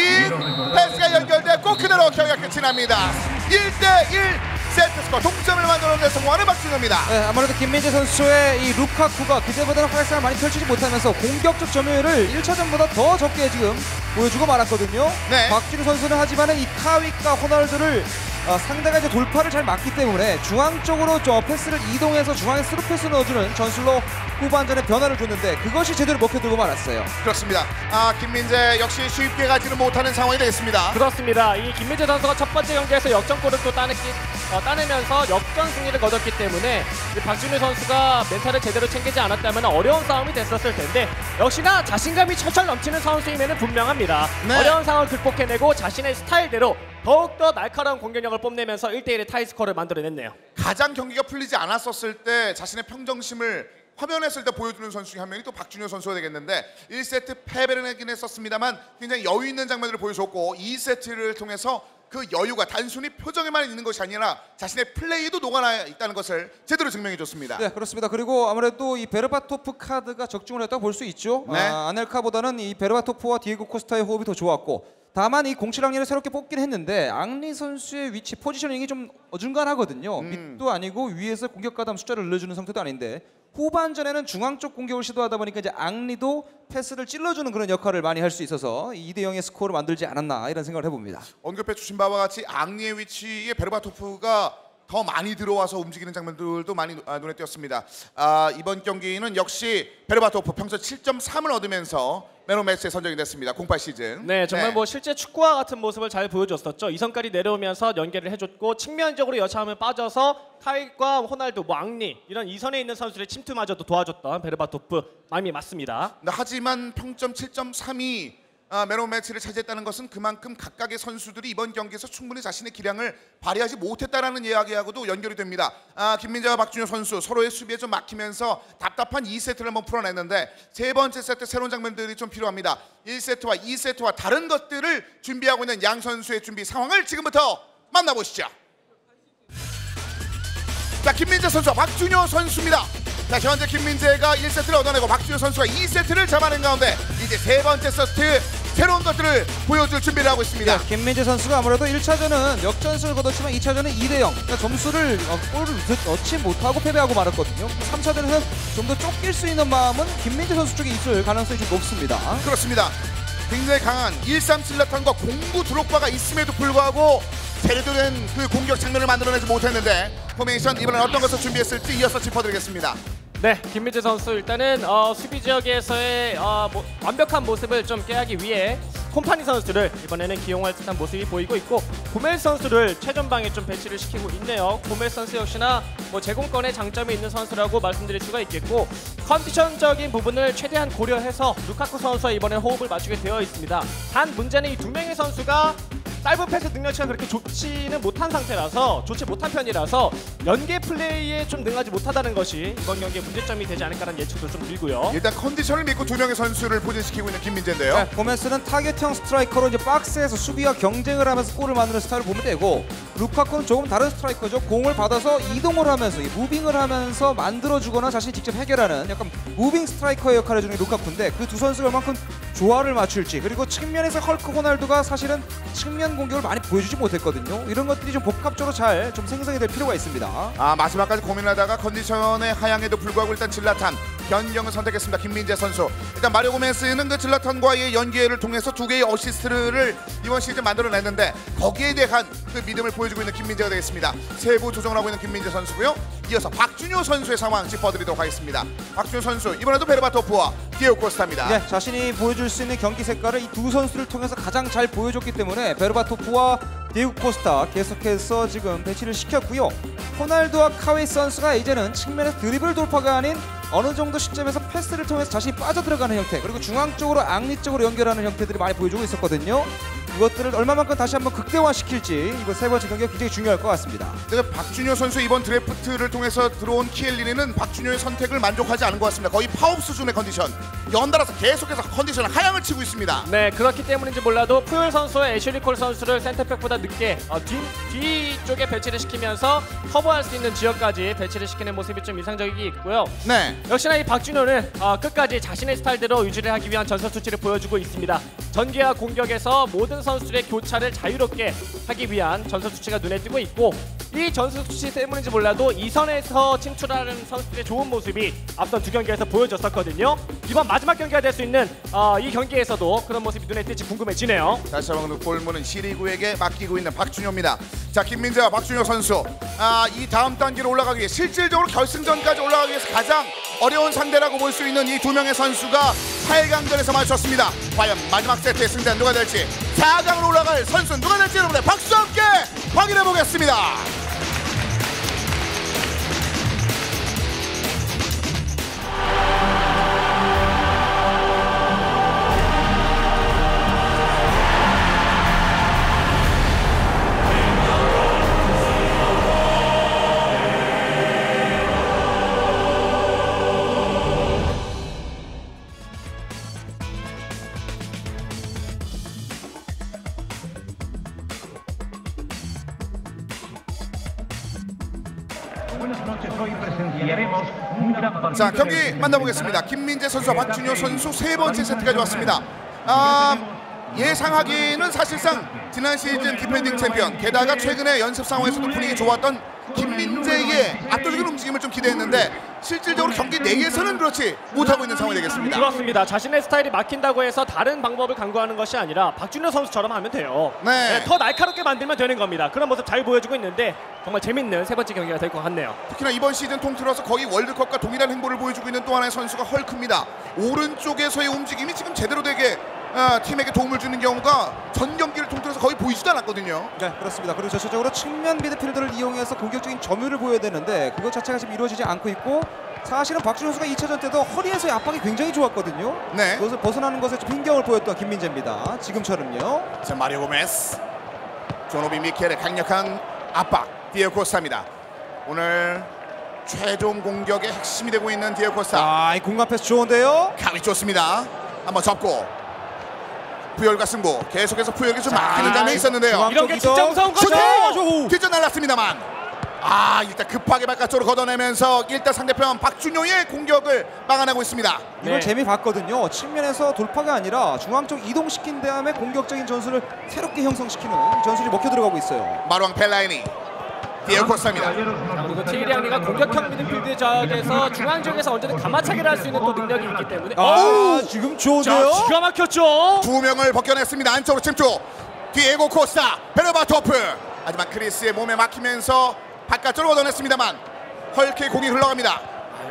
패스가 연결됐고 그대로 경기가 끝이 납니다. 1대1 세트 스코어 동점을 만들어내 성공하는 박준호입니다. 네, 아무래도 김민재 선수의 이 루카쿠가 그제보다는 활약상을 많이 펼치지 못하면서 공격적 점유율을 1차전보다 더 적게 지금 보여주고 말았거든요. 네. 박준호 선수는 하지만 이 카윅과 호날두를 상대가 이제 돌파를 잘 막기 때문에 중앙 쪽으로 패스를 이동해서 중앙에 스루 패스 넣어주는 전술로 후반전에 변화를 줬는데 그것이 제대로 먹혀들고 말았어요. 그렇습니다. 김민재 역시 쉽게 가지는 못하는 상황이 되겠습니다. 그렇습니다. 이 김민재 선수가 첫 번째 경기에서 역전골을 또 따내면서 역전 승리를 거뒀기 때문에 이 박준효 선수가 멘탈을 제대로 챙기지 않았다면 어려운 싸움이 됐었을 텐데 역시나 자신감이 철철 넘치는 선수임에는 분명합니다. 네. 어려운 상황을 극복해내고 자신의 스타일대로 더욱더 날카로운 공격력을 뽐내면서 1대1의 타이스코어를 만들어냈네요. 가장 경기가 풀리지 않았었을 때 자신의 평정심을 화면했을 때 보여주는 선수 중에 한 명이 또 박준효 선수가 되겠는데 1세트 패배를 하긴 했었습니다만 굉장히 여유 있는 장면들을 보여줬고 2세트를 통해서 그 여유가 단순히 표정에만 있는 것이 아니라 자신의 플레이에도 녹아나 있다는 것을 제대로 증명해줬습니다. 네, 그렇습니다. 그리고 아무래도 이 베르바토프 카드가 적중을 했다고 볼 수 있죠. 네. 아넬카보다는 이 베르바토프와 디에고 코스타의 호흡이 더 좋았고 다만 이 07앙리를 새롭게 뽑긴 했는데 앙리 선수의 위치 포지셔닝이 좀 어중간하거든요. 밑도 아니고 위에서 공격 가담 숫자를 늘려주는 상태도 아닌데 후반전에는 중앙 쪽 공격을 시도하다 보니까 이제 앙리도 패스를 찔러주는 그런 역할을 많이 할 수 있어서 2대0의 스코어를 만들지 않았나 이런 생각을 해봅니다. 언급해 주신 바와 같이 앙리의 위치에 베르바토프가 더 많이 들어와서 움직이는 장면들도 많이 눈에 띄었습니다. 이번 경기는 역시 베르바토프 평소 7.3을 얻으면서 맨 오브 매치에 선정이 됐습니다. 08 시즌. 네, 정말 뭐 실제 축구와 같은 모습을 잘 보여줬었죠. 이선까지 내려오면서 연계를 해줬고 측면적으로 여차하면 빠져서 카익과 호날두, 앙리 이런 이선에 있는 선수들의 침투마저도 도와줬던 베르바토프 마음이 맞습니다. 하지만 평점 7.3이 맨 오브 매치를 차지했다는 것은 그만큼 각각의 선수들이 이번 경기에서 충분히 자신의 기량을 발휘하지 못했다라는 이야기하고도 연결이 됩니다. 김민재와 박준효 선수 서로의 수비에 좀 막히면서 답답한 2세트를 한번 풀어냈는데 세 번째 세트 새로운 장면들이 좀 필요합니다. 1세트와 2세트와 다른 것들을 준비하고 있는 양 선수의 준비 상황을 지금부터 만나보시죠. 자, 김민재 선수와 박준효 선수입니다. 자, 현재 김민재가 1세트를 얻어내고 박준효 선수가 2세트를 잡아낸 가운데 이제 세 번째 세트 새로운 것들을 보여줄 준비를 하고 있습니다. 네, 김민재 선수가 아무래도 1차전은 역전승을 거뒀지만 2차전은 2대0 그러니까 점수를 골을 넣지 못하고 패배하고 말았거든요. 3차전에는 좀 더 쫓길 수 있는 마음은 김민재 선수 쪽에 있을 가능성이 좀 높습니다. 그렇습니다. 굉장히 강한 1-3-7라탄과 공구 드록바가 있음에도 불구하고 제대로 된 그 공격 장면을 만들어내지 못했는데 포메이션 이번엔 어떤 것을 준비했을지 이어서 짚어드리겠습니다. 네, 김민재 선수 일단은 수비 지역에서의 완벽한 모습을 좀 깨하기 위해 콤파니 선수를 이번에는 기용할 듯한 모습이 보이고 있고 고멜 선수를 최전방에 좀 배치를 시키고 있네요. 고멜 선수 역시나 뭐 제공권에 장점이 있는 선수라고 말씀드릴 수가 있겠고 컨디션적인 부분을 최대한 고려해서 루카쿠 선수와 이번에 호흡을 맞추게 되어 있습니다. 단 문제는 이 두 명의 선수가 짧은 패스 능력치가 그렇게 좋지는 못한 상태라서 좋지 못한 편이라서 연계 플레이에 좀 능하지 못하다는 것이 이번 경기의 문제점이 되지 않을까라는 예측도 좀 들고요. 일단 컨디션을 믿고 두 명의 선수를 포진시키고 있는 김민재인데요. 네, 고메스는 타겟형 스트라이커로 이제 박스에서 수비와 경쟁을 하면서 골을 만드는 스타일을 보면 되고, 루카쿠는 조금 다른 스트라이커죠. 공을 받아서 이동을 하면서 무빙을 하면서 만들어주거나 자신이 직접 해결하는 약간 무빙 스트라이커의 역할을 해주는 게 루카쿠인데, 그 두 선수가 얼만큼 조화를 맞출지, 그리고 측면에서 헐크 호날두가 사실은 측면 공격을 많이 보여주지 못했거든요. 이런 것들이 좀 복합적으로 잘 좀 생성이 될 필요가 있습니다. 마지막까지 고민하다가 컨디션의 하향에도 불구하고 일단 질라탄 변경을 선택했습니다. 김민재 선수. 일단 마리오 고메스는 그 질라탄과의 연계를 통해서 2개의 어시스트를 이번 시즌 만들어냈는데, 거기에 대한 그 믿음을 보여주고 있는 김민재가 되겠습니다. 세부 조정을 하고 있는 김민재 선수고요. 이어서 박준효 선수의 상황 짚어드리도록 하겠습니다. 박준효 선수, 이번에도 베르바토프와 디에고 코스타입니다. 네, 자신이 보여줄 수 있는 경기 색깔을 이 두 선수를 통해서 가장 잘 보여줬기 때문에 베르바토프와 디에고 코스타 계속해서 지금 배치를 시켰고요. 호날두와 카웨이 선수가 이제는 측면에서 드리블 돌파가 아닌 어느 정도 시점에서 패스를 통해서 자신이 빠져들어가는 형태, 그리고 중앙 쪽으로 앙리 쪽으로 연결하는 형태들이 많이 보여주고 있었거든요. 이것들을 얼마만큼 다시 한번 극대화시킬지 이번 세 번째 경기가 굉장히 중요할 것 같습니다. 박준효 선수 이번 드래프트를 통해서 들어온 키엘리니는 박준효의 선택을 만족하지 않은 것 같습니다. 거의 파업 수준의 컨디션, 연달아서 계속해서 컨디션을 하향을 치고 있습니다. 네, 그렇기 때문인지 몰라도 푸율 선수와 애슐리 콜 선수를 센터백보다 늦게 뒤쪽에 배치를 시키면서 커버할 수 있는 지역까지 배치를 시키는 모습이 좀 인상적이 있고요. 네. 역시나 이 박준호는 끝까지 자신의 스타일대로 유지를 하기 위한 전선 수치를 보여주고 있습니다. 전개와 공격에서 모든 선수들의 교차를 자유롭게 하기 위한 전선 수치가 눈에 띄고 있고, 이 전선 수치 때문인지 몰라도 이선에서 침출하는 선수들의 좋은 모습이 앞선 두 경기에서 보여졌었거든요. 이번 마지막 경기가 될 수 있는 이 경기에서도 그런 모습이 눈에 띄지 궁금해지네요. 다시 한번 골문은 시리구에게 맡기고 있는 박준효입니다. 자, 김민재와 박준효 선수, 이 다음 단계로 올라가기 위해, 실질적으로 결승전까지 올라가기 위해서 가장 어려운 상대라고 볼 수 있는 이 두 명의 선수가 8강전에서 마주쳤습니다. 과연 마지막 세트의 승자는 누가 될지, 4강으로 올라갈 선수는 누가 될지 여러분의 박수와 함께 확인해 보겠습니다. 자, 경기 만나보겠습니다. 김민재 선수와 박준효 선수 세 번째 세트까지 왔습니다. 예상하기는 사실상 지난 시즌 디펜딩 챔피언, 게다가 최근에 연습 상황에서도 분위기 좋았던 김민재의 압도적인 움직임을 좀 기대했는데, 실질적으로 경기 내에서는 그렇지 못하고 있는 상황이 되겠습니다. 그렇습니다. 자신의 스타일이 막힌다고 해서 다른 방법을 강구하는 것이 아니라 박준호 선수처럼 하면 돼요. 네. 더 날카롭게 만들면 되는 겁니다. 그런 모습 잘 보여주고 있는데 정말 재밌는 세 번째 경기가 될 것 같네요. 특히나 이번 시즌 통틀어서 거의 월드컵과 동일한 행보를 보여주고 있는 또 하나의 선수가 헐크입니다. 오른쪽에서의 움직임이 지금 제대로 되게 팀에게 도움을 주는 경우가 전 경기를 통틀어서 거의 보이지도 않았거든요. 네, 그렇습니다. 그리고 전체적으로 측면 미드필더를 이용해서 공격적인 점유를 보여야 되는데 그것 자체가 지금 이루어지지 않고 있고, 사실은 박준호 선수가 2차전 때도 허리에서의 압박이 굉장히 좋았거든요. 네. 그것을 벗어나는 것에 좀 hin경을 보였던 김민재입니다. 지금처럼요. 자, 마리오 고메스, 조노비 미켈의 강력한 압박, 디에고 코스타입니다. 오늘 최종 공격의 핵심이 되고 있는 디에고 코스타. 이 공간 패스 좋은데요. 가위 좋습니다. 한번 접고 푸열과 승부, 계속해서 푸열이 좀 막히는 장면이 있었는데요. 이런 게 진짜 무서운 거죠. 슈팅! 뒷전 날랐습니다만, 일단 급하게 바깥쪽으로 걷어내면서 일단 상대편 박준효의 공격을 막아내고 있습니다. 이걸 네. 재미 봤거든요. 측면에서 돌파가 아니라 중앙 쪽 이동시킨 다음에 공격적인 전술을 새롭게 형성시키는 전술이 먹혀 들어가고 있어요. 마루앙 펠라이니, 디에고 코스타입니다. 그리고 티리앙리가 공격형 미드필드 지역에서 중앙 지역에서 언제든 가마차기를 할 수 있는 또 능력이 있기 때문에 지금 자, 좋은데요. 기가 막혔죠. 두 명을 벗겨냈습니다. 안쪽으로 침투, 디에고 코스타, 베르바토프. 하지만 크리스의 몸에 막히면서 바깥쪽으로 걷어냈습니다만 헐크의 공이 흘러갑니다.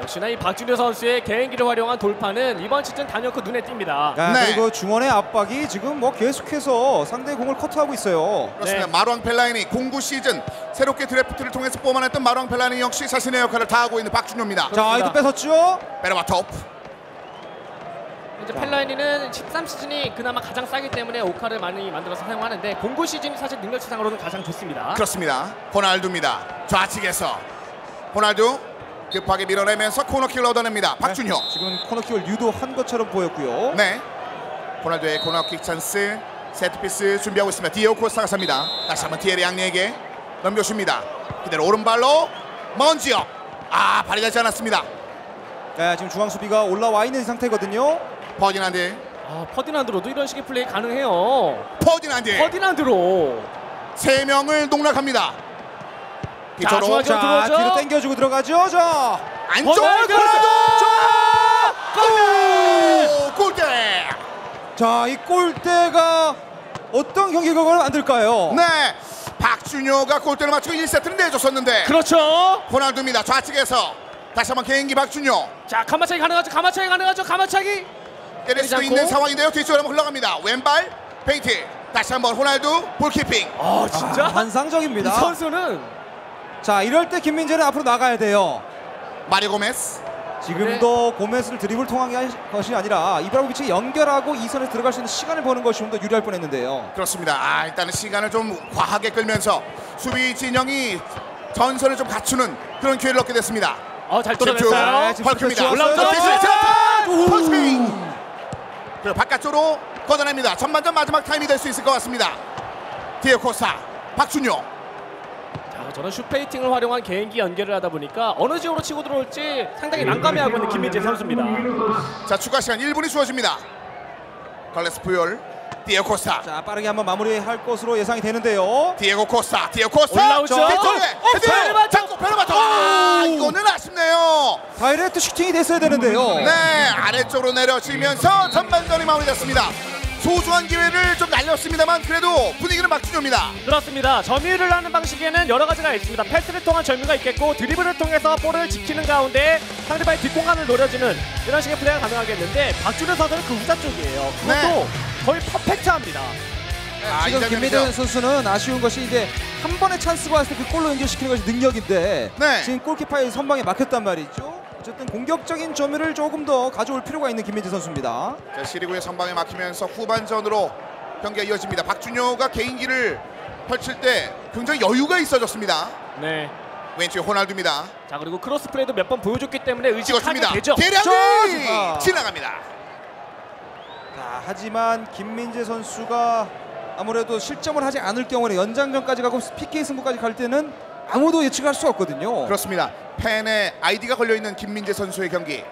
역시나 이 박준효 선수의 개인기를 활용한 돌파는 이번 시즌 단연코 눈에 띕니다. 네. 그리고 중원의 압박이 지금 계속해서 상대의 공을 커트하고 있어요. 그렇습니다. 네. 마루앙 펠라이니, 공구 시즌 새롭게 드래프트를 통해서 뽑아냈던 마루앙 펠라이니 역시 자신의 역할을 다하고 있는 박준효입니다. 자, 아이도 뺏었죠. 베르바토프, 이제 펠라이니는 13시즌이 그나마 가장 싸기 때문에 오카를 많이 만들어서 사용하는데 09 시즌이 사실 능력치상으로는 가장 좋습니다. 그렇습니다. 호날두입니다. 좌측에서 호날두 급하게 밀어내면서 코너킥을 얻어냅니다. 박준효. 지금 코너킥을 유도한 것처럼 보였고요. 네. 호날두의 코너킥 찬스. 세트피스 준비하고 있습니다. 디에고 코스타가 삽니다. 다시 한번 티에리 앙리에게 넘겨줍니다. 그대로 오른발로 먼 지역. 발이 닿지 않았습니다. 네, 지금 중앙 수비가 올라와 있는 상태거든요. 퍼디난드. 퍼디난드로도 이런 식의 플레이 가능해요. 퍼디난드. 퍼디난드로 3명을 농락합니다. 뒤쪽으로. 좋아져. 자, 들어오죠? 뒤로 당겨주고 들어가죠. 자, 안쪽. 호날두! 호날두! 골대. 자, 이 골대가 어떤 경기 결과를 만들까요? 네. 박준효가 골대를 맞추고 1세트를 내줬었는데 그렇죠. 호날두입니다. 좌측에서 다시 한번 개인기 박준효. 자, 가마차기 가능하죠. 가마차기. 때릴 수도 않고. 있는 상황인데요. 뒤쪽으로 한번 흘러갑니다. 왼발 페인트. 다시 한번 호날두 볼키핑. 진짜 환상적입니다. 이 선수는 자, 이럴 때 김민재는 앞으로 나가야 돼요. 마리오 고메스. 지금도 고메스를 드리블 통한 것이 아니라 이브라모비치가 연결하고 이 선에 들어갈 수 있는 시간을 버는 것이 좀 더 유리할 뻔했는데요. 그렇습니다. 일단은 시간을 좀 과하게 끌면서 수비 진영이 전선을 좀 갖추는 그런 기회를 얻게 됐습니다. 잘 뚫어냈어요. 펄크입니다. 올라오죠. 펄킹. 그리고 바깥쪽으로 걷어냅니다. 전반전 마지막 타임이 될 수 있을 것 같습니다. 디에고 코스타, 박준효. 저런 슈페이팅을 활용한 개인기 연결을 하다 보니까 어느 지역으로 치고 들어올지 상당히 난감해하고 있는 김민재 선수입니다. 자, 추가 시간 1분이 주어집니다. 걸레스 푸열, 디에고 코스타. 자, 빠르게 한번 마무리할 것으로 예상이 되는데요. 디에고 코스타. 올라오죠. 베르바토. 이거는 아쉽네요. 다이렉트 슈팅이 됐어야 되는데요. 네, 아래쪽으로 내려지면서 전반전이 마무리됐습니다. 소중한 기회를 좀 날렸습니다만 그래도 분위기는 박준효입니다. 그렇습니다. 점유를 하는 방식에는 여러 가지가 있습니다. 패스를 통한 점유가 있겠고 드리블을 통해서 볼을 지키는 가운데 상대방의 뒷공간을 노려주는 이런 식의 플레이가 가능하겠는데 박준효 선수는 그 우자 쪽이에요. 그것도 네. 거의 퍼펙트합니다. 지금 김민재 선수는 아쉬운 것이 이제 한 번의 찬스가 왔을 때 그 골로 연결시키는 것이 능력인데 네. 지금 골키퍼의 선방에 막혔단 말이죠. 어쨌든 공격적인 점유를 조금 더 가져올 필요가 있는 김민재 선수입니다. 자, 시리구의 선방에 막히면서 후반전으로 경기가 이어집니다. 박준효가 개인기를 펼칠 때 굉장히 여유가 있어졌습니다. 네. 왼쪽에 호날두입니다. 자, 그리고 크로스 플레이도 몇 번 보여줬기 때문에 의식하게 찍어줍니다. 되죠. 대량이 지나갑니다. 자, 하지만 김민재 선수가 아무래도 실점을 하지 않을 경우에 연장전까지 가고 PK 승부까지 갈 때는 아무도 예측할 수 없거든요. 그렇습니다. 팬의 아이디가 걸려있는 김민재 선수의 경기.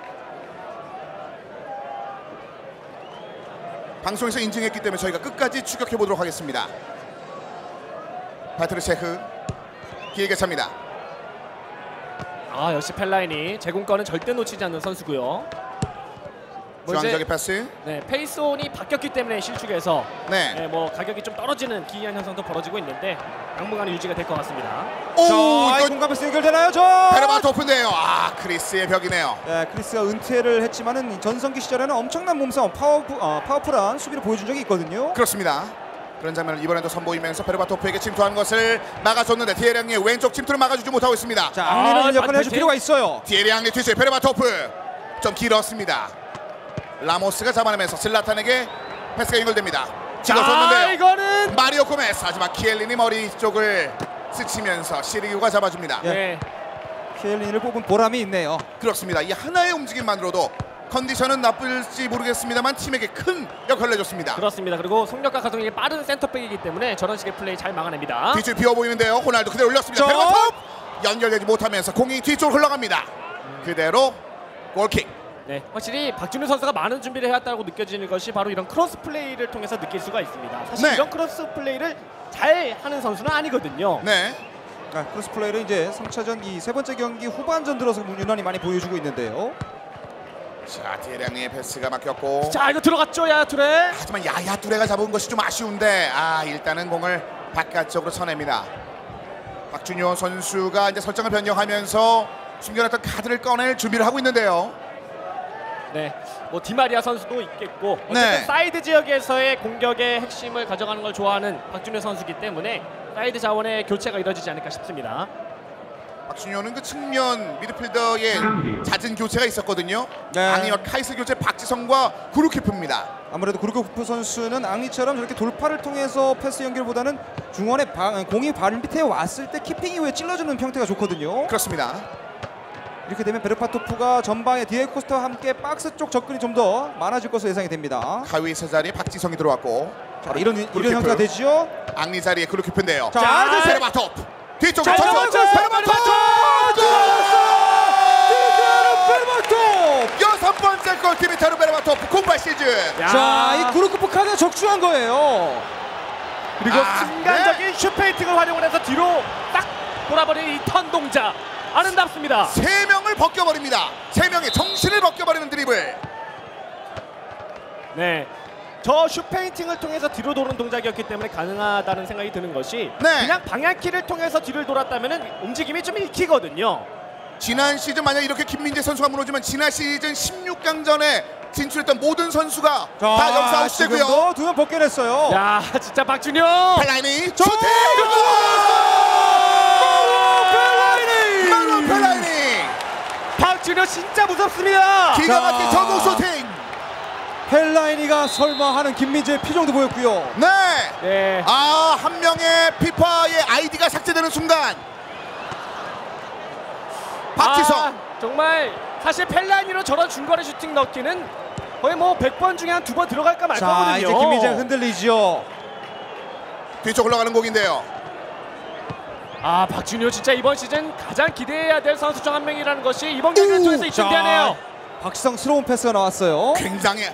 방송에서 인증했기 때문에 저희가 끝까지 추격해보도록 하겠습니다. 바트르 체흐 길게 찹니다. 역시 펠라인이 제공권은 절대 놓치지 않는 선수고요. 중앙적인 패스. 네, 페이스온이 바뀌었기 때문에 실축에서 네. 가격이 좀 떨어지는 기이한 현상도 벌어지고 있는데 당분간 유지가 될 것 같습니다. 자, 이거 공간 패스 연결되나요? 저 베르바토프인데요. 크리스의 벽이네요. 네, 크리스가 은퇴를 했지만은 전성기 시절에는 엄청난 몸싸움, 파워풀한 수비를 보여준 적이 있거든요. 그렇습니다. 그런 장면을 이번에도 선보이면서 베르바토프에게 침투한 것을 막아줬는데 디에리 앙리의 왼쪽 침투를 막아주지 못하고 있습니다. 자, 앙리는 역할을 해줄 반대팀? 필요가 있어요. 디에리 앙리 뒤쪽에 베르바토프 좀 길었습니다. 라모스가 잡아내면서 슬라탄에게 패스가 연결됩니다. 찍어줬는데요. 이거는 마리오 고메스. 하지만 키엘린이 머리 쪽을 스치면서 시리구가 잡아줍니다. 네. 키엘린을 뽑은 보람이 있네요. 그렇습니다. 이 하나의 움직임만으로도 컨디션은 나쁠지 모르겠습니다만 팀에게 큰 역할을 해줬습니다. 그렇습니다. 그리고 속력과 가속력이 빠른 센터백이기 때문에 저런 식의 플레이 잘 막아냅니다. 뒤쪽 비어 보이는데요. 호날두 그대로 올렸습니다. 저- 베르바토프 연결되지 못하면서 공이 뒤쪽으로 흘러갑니다. 그대로 골킥. 네, 확실히 박준효 선수가 많은 준비를 해왔다고 느껴지는 것이 바로 이런 크로스 플레이를 통해서 느낄 수가 있습니다. 사실 네. 이런 크로스 플레이를 잘 하는 선수는 아니거든요. 네. 크로스 플레이를 이제 3차전 이 세 번째 경기 후반전 들어서 유난히 많이 보여주고 있는데요. 자, 디에량의 패스가 막혔고. 자, 이거 들어갔죠, 야투레. 하지만 야야 뚜레가 잡은 것이 좀 아쉬운데 일단은 공을 바깥쪽으로 쳐냅니다. 박준효 선수가 이제 설정을 변경하면서 숨겨놨던 카드를 꺼낼 준비를 하고 있는데요. 네, 뭐 디마리아 선수도 있겠고 어쨌든 네. 사이드 지역에서의 공격의 핵심을 가져가는 걸 좋아하는 박준효 선수이기 때문에 사이드 자원의 교체가 이루어지지 않을까 싶습니다. 박준효는 그 측면 미드필더의 잦은 교체가 있었거든요. 네. 앙리와 카이스 교체 박지성과 구루키프입니다. 아무래도 구르코프 선수는 앙리처럼 저렇게 돌파를 통해서 패스 연결보다는 중원에 공이 발 밑에 왔을 때 키핑 이후에 찔러주는 형태가 좋거든요. 그렇습니다. 이렇게 되면 베르파토프가 전방에 디에고 코스타와 함께 박스 쪽 접근이 좀 더 많아질 것으로 예상이 됩니다. 가위 세 자리에 박지성이 들어왔고 자, 이런 형태가 되죠. 앙리 자리에 구루키프인데요. 자, 베르바토프 뒤쪽 자, 베르바토프 여섯 번째 골 디미타르 베르바토프 공발 시즌. 자, 이 구르코프 카드가 적중한 거예요. 그리고 순간적인 슈페이팅을 활용을 해서 뒤로 딱 돌아버리는 이 턴 동작 아름답습니다. 세 명을 벗겨버립니다. 세 명의 정신을 벗겨버리는 드리블. 네, 저 슈페인팅을 통해서 뒤로 도는 동작이었기 때문에 가능하다는 생각이 드는 것이 네. 그냥 방향키를 통해서 뒤를 돌았다면 움직임이 좀 읽히거든요. 지난 시즌 만약 이렇게 김민재 선수가 무너지면 지난 시즌 16강전에 진출했던 모든 선수가 다 여기서 아웃되고요. 지금도 두 명 벗겨냈어요. 야, 진짜 박준효. 펠라이니 슈팅! 마루 펠라이니 박준효 진짜 무섭습니다. 기가 막힌 전공 슈팅. 펠라이니가 설마 하는 김민재의 표정도 보였고요. 네. 네. 한 명의 피파의 아이디가 삭제되는 순간 박지성 정말 사실 펠라니로 저런 중거리 슈팅 넣기는 거의 뭐 100번 중에 한 2번 들어갈까 말 자, 거거든요. 이제 김민재가 흔들리죠. 뒤쪽 흘러가는 공인데요. 박준효 진짜 이번 시즌 가장 기대해야 될 선수 중 한 명이라는 것이 이번 경기를 통해서 입증되네요. 박지성스러운 패스가 나왔어요. 굉장히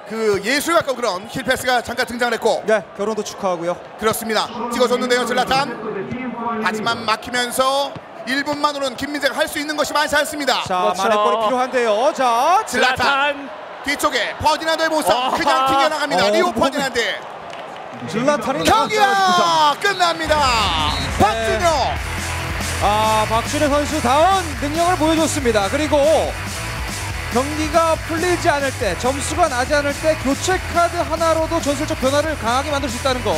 그 예술 가까운 그런 힐 패스가 잠깐 등장을 했고 네, 결혼도 축하하고요. 그렇습니다. 찍어줬는데요 질라탄. 하지만 막히면서 1분만으로는 김민재가 할 수 있는 것이 많지 않습니다. 자, 그렇죠. 만회골이 필요한데요. 자, 질라탄. 뒤쪽에 퍼디난드의 모습 그냥 튕겨나갑니다. 리오 퍼디난드. 질라탄이 경기가 끝납니다. 박준효. 박준효 선수다운 능력을 보여줬습니다. 그리고 경기가 풀리지 않을 때, 점수가 나지 않을 때 교체 카드 하나로도 전술적 변화를 강하게 만들 수 있다는 거.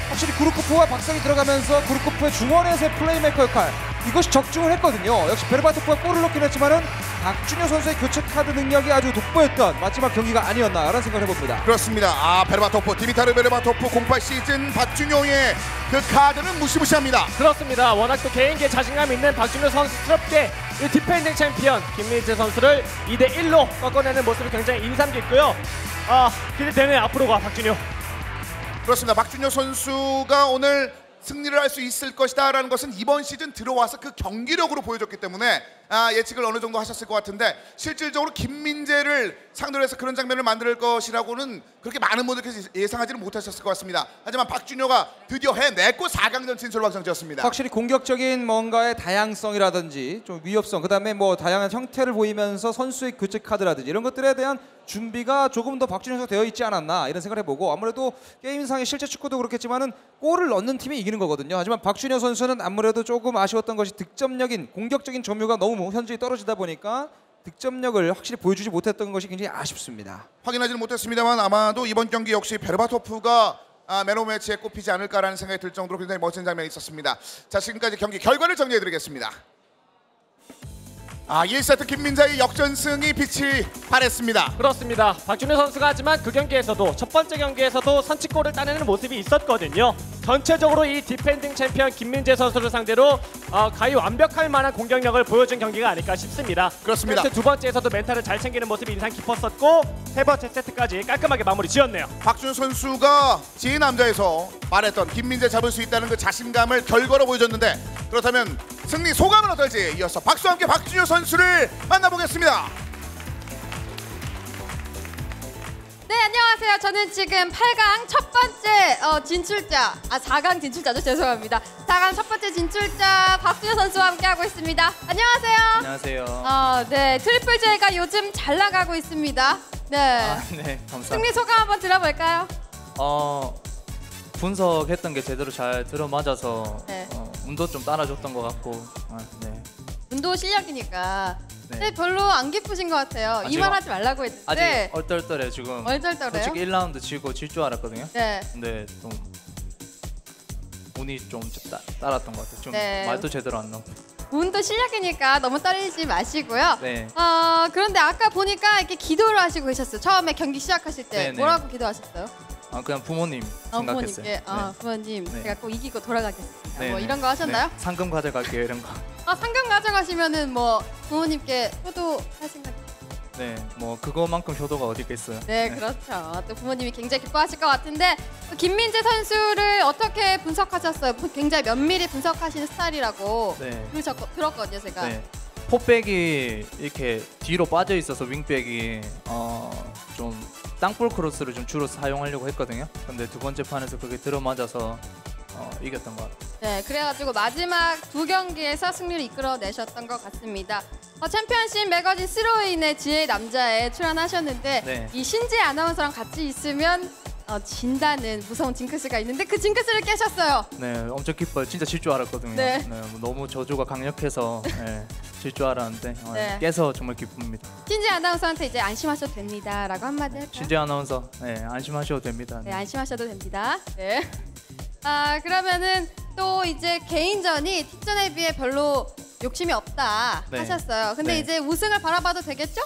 확실히 구르코프와 박성이 들어가면서 구르코프의 중원에서의 플레이메이커 역할, 이것이 적중을 했거든요. 역시 베르바토프가 골을 넣긴 했지만은 박준효 선수의 교체 카드 능력이 아주 돋보였던 마지막 경기가 아니었나라는 생각을 해봅니다. 그렇습니다. 베르바토프, 디미타르 베르바토프 08 시즌 박준효의 그 카드는 무시무시합니다. 그렇습니다. 워낙 또 개인기에 자신감 있는 박준효 선수스럽게 이 디펜딩 챔피언 김민재 선수를 2대1로 꺾어내는 모습이 굉장히 인상 깊고요. 기대되네요. 앞으로가 박준효. 그렇습니다. 박준효 선수가 오늘 승리를 할 수 있을 것이다 라는 것은 이번 시즌 들어와서 그 경기력으로 보여줬기 때문에 예측을 어느 정도 하셨을 것 같은데, 실질적으로 김민재를 상대로 해서 그런 장면을 만들 것이라고는 그렇게 많은 분들께서 예상하지는 못하셨을 것 같습니다. 하지만 박준효가 드디어 해냈고 4강전 진출을 확정지었습니다. 확실히 공격적인 뭔가의 다양성이라든지 좀 위협성, 그다음에 뭐 다양한 형태를 보이면서 선수의 교체 카드라든지 이런 것들에 대한 준비가 조금 더 박준효 선수가 되어 있지 않았나 이런 생각을 해보고, 아무래도 게임상의 실제 축구도 그렇겠지만은 골을 넣는 팀이 이기는 거거든요. 하지만 박준효 선수는 아무래도 조금 아쉬웠던 것이 득점력인 공격적인 점유가 너무 현저히 떨어지다 보니까 득점력을 확실히 보여주지 못했던 것이 굉장히 아쉽습니다. 확인하지는 못했습니다만 아마도 이번 경기 역시 베르바토프가 맨 오브 매치에 꼽히지 않을까라는 생각이 들 정도로 굉장히 멋진 장면이 있었습니다. 자, 지금까지 경기 결과를 정리해드리겠습니다. 1세트 김민재의 역전승이 빛이 발했습니다. 그렇습니다. 박준효 선수가 하지만 그 경기에서도 첫 번째 경기에서도 선취골을 따내는 모습이 있었거든요. 전체적으로 이 디펜딩 챔피언 김민재 선수를 상대로 가히 완벽할 만한 공격력을 보여준 경기가 아닐까 싶습니다. 그렇습니다. 세트 두 번째에서도 멘탈을 잘 챙기는 모습이 인상 깊었었고, 세 번째 세트까지 깔끔하게 마무리 지었네요. 박준효 선수가 제2남자에서 말했던 김민재 잡을 수 있다는 그 자신감을 결과로 보여줬는데, 그렇다면 승리 소감은 어떨지 이어서 박수와 함께 박준효 선수를 만나보겠습니다. 네, 안녕하세요. 저는 지금 8강 첫 번째 진출자, 4강 진출자죠. 죄송합니다. 4강 첫 번째 진출자 박준효 선수와 함께하고 있습니다. 안녕하세요. 안녕하세요. 네, 트리플 J가 요즘 잘 나가고 있습니다. 네. 네, 감사합니다. 승리 소감 한번 들어볼까요? 분석했던 게 제대로 잘 들어맞아서 네. 운도 좀 따라줬던 것 같고, 네. 운도 실력이니까. 네. 네, 별로 안 기쁘신 것 같아요. 이 아직 말 하지 말라고 했는데. 아직 얼떨떨해 지금. 얼떨떨해요? 솔직히 1라운드 지고 질 줄 알았거든요. 네. 근데 좀 운이 좀 따랐던 것 같아요. 좀 네. 말도 제대로 안 나오고. 운도 실력이니까 너무 떨리지 마시고요. 네. 그런데 아까 보니까 이렇게 기도를 하시고 계셨어요. 처음에 경기 시작하실 때 네네. 뭐라고 기도하셨어요? 그냥 부모님 생각했어요. 부모님께 부모님 네. 제가 꼭 이기고 돌아가겠습니다. 네, 뭐 네. 이런 거 하셨나요? 네. 상금 가져갈게요 이런 거. 상금 가져가시면은 뭐 부모님께 효도하신 거. 네, 뭐 그거만큼 효도가 어디 있겠어요. 네, 그렇죠. 또 부모님이 굉장히 기뻐하실 것 같은데 또 김민재 선수를 어떻게 분석하셨어요? 굉장히 면밀히 분석하시는 스타일이라고 네. 들었거든요, 제가. 네. 포백이 이렇게 뒤로 빠져 있어서 윙백이 좀 땅볼 크로스를 좀 주로 사용하려고 했거든요. 근데 두 번째 판에서 그게 들어맞아서 이겼던 것 같아요. 네, 그래가지고 마지막 두 경기에서 승리를 이끌어내셨던 것 같습니다. 챔피언십 매거진 스로인의 지혜의 남자에 출연하셨는데 네. 이 신지 아나운서랑 같이 있으면 진다는 무서운 징크스가 있는데 그 징크스를 깨셨어요. 네, 엄청 기뻐요. 진짜 질 줄 알았거든요. 네. 뭐 너무 저주가 강력해서 질 줄 알았는데 네. 깨서 정말 기쁩니다. 신지 아나운서한테 이제 안심하셔도 됩니다라고 한마디 할까요? 신재 아나운서, 안심하셔도 됩니다. 네, 안심하셔도 됩니다. 네. 그러면은 또 이제 개인전이 틱전에 비해 별로 욕심이 없다 네. 하셨어요. 근데 네. 이제 우승을 바라봐도 되겠죠?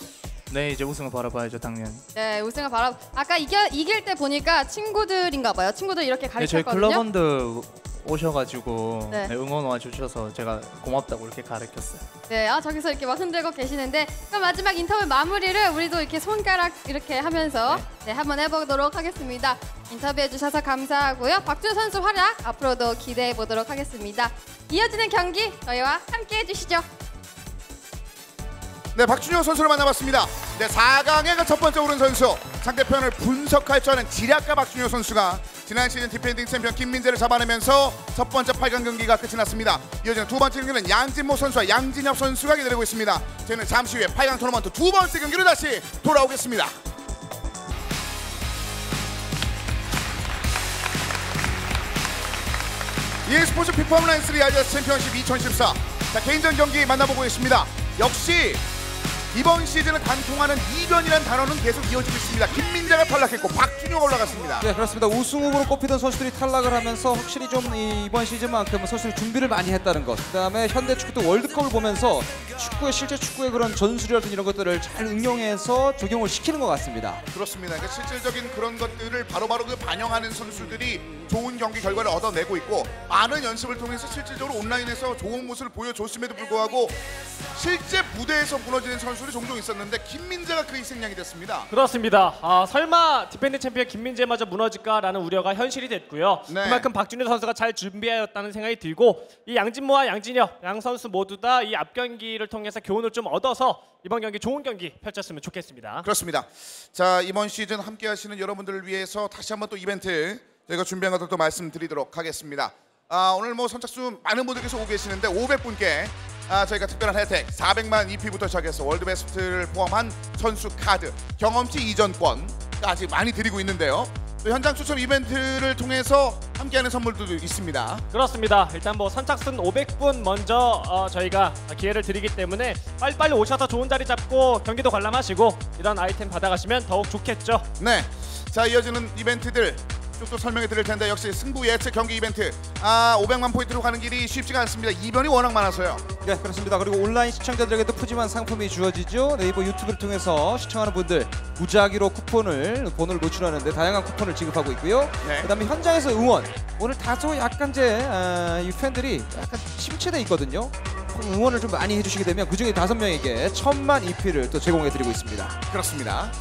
네, 이제 우승을 바라봐야죠, 당연히. 네, 우승을 아까 이길 때 보니까 친구들인가 봐요. 친구들 이렇게 네, 저희 가르쳤거든요. 클럽원들 오셔가지고 네. 응원 와주셔서 제가 고맙다고 이렇게 가르쳤어요. 네, 저기서 이렇게 막 흔들고 계시는데 그럼 마지막 인터뷰 마무리를 우리도 이렇게 손가락 이렇게 하면서 한번 해보도록 하겠습니다. 인터뷰해 주셔서 감사하고요. 박준호 선수 활약 앞으로도 기대해 보도록 하겠습니다. 이어지는 경기 저희와 함께 해주시죠. 네, 박준효 선수를 만나봤습니다. 네, 4강의 첫 번째 오른 선수, 상대편을 분석할 줄 아는 지략가 박준효 선수가 지난 시즌 디펜딩 챔피언 김민재를 잡아내면서 첫 번째 8강 경기가 끝이 났습니다. 이어지는 두 번째 경기는 양진모 선수와 양진엽 선수가 기다리고 있습니다. 저희는 잠시 후에 8강 토너먼트 두 번째 경기로 다시 돌아오겠습니다. e스포츠 피퍼먼스 리아지아스 챔피언십 2014. 자, 개인전 경기 만나보고 있습니다. 역시 이번 시즌을 관통하는 이변이라는 단어는 계속 이어지고 있습니다. 김민재가 탈락했고 박준효가 올라갔습니다. 네, 그렇습니다. 우승 후보로 꼽히던 선수들이 탈락을 하면서 확실히 좀 이번 시즌만큼은 선수들이 준비를 많이 했다는 것, 그다음에 현대 축구도 월드컵을 보면서 실제 축구의 그런 전술이라든 이런 것들을 잘 응용해서 적용을 시키는 것 같습니다. 그렇습니다. 그러니까 실질적인 그런 것들을 바로바로 반영하는 선수들이 좋은 경기 결과를 얻어내고 있고, 많은 연습을 통해서 실질적으로 온라인에서 좋은 모습을 보여줬음에도 불구하고 실제 무대에서 무너지는 선수들이 종종 있었는데 김민재가 그 희생양이 됐습니다. 그렇습니다. 설마 디펜딩 챔피언 김민재마저 무너질까라는 우려가 현실이 됐고요. 네. 그만큼 박준효 선수가 잘 준비하였다는 생각이 들고, 이 양진모와 양진혁 양 선수 모두 다 이 앞 경기를 통해서 교훈을 좀 얻어서 이번 경기 좋은 경기 펼쳤으면 좋겠습니다. 그렇습니다. 자, 이번 시즌 함께 하시는 여러분들을 위해서 다시 한번 또 이벤트 저희가 준비한 것들 또 말씀드리도록 하겠습니다. 오늘 뭐 선착순 많은 분들께서 오고 계시는데 500분께 저희가 특별한 혜택 400만 EP부터 시작해서 월드베스트를 포함한 선수 카드, 경험치 이전권까지 많이 드리고 있는데요. 또 현장 추첨 이벤트를 통해서 함께하는 선물들도 있습니다. 그렇습니다. 일단 뭐 선착순 500분 먼저 저희가 기회를 드리기 때문에 빨리빨리 오셔서 좋은 자리 잡고 경기도 관람하시고 이런 아이템 받아가시면 더욱 좋겠죠. 네, 자, 이어지는 이벤트들 쭉 설명해 드릴 텐데, 역시 승부 예측 경기 이벤트 500만 포인트로 가는 길이 쉽지가 않습니다. 이변이 워낙 많아서요. 네, 그렇습니다. 그리고 온라인 시청자들에게도 푸짐한 상품이 주어지죠. 네이버 유튜브를 통해서 시청하는 분들 무작위로 쿠폰을 노출하는데 다양한 쿠폰을 지급하고 있고요. 네. 그다음에 현장에서 응원, 오늘 다소 약간 이 팬들이 약간 침체돼 있거든요. 응원을 좀 많이 해주시게 되면 그중에 5명에게 1000만 EP를 또 제공해드리고 있습니다. 그렇습니다.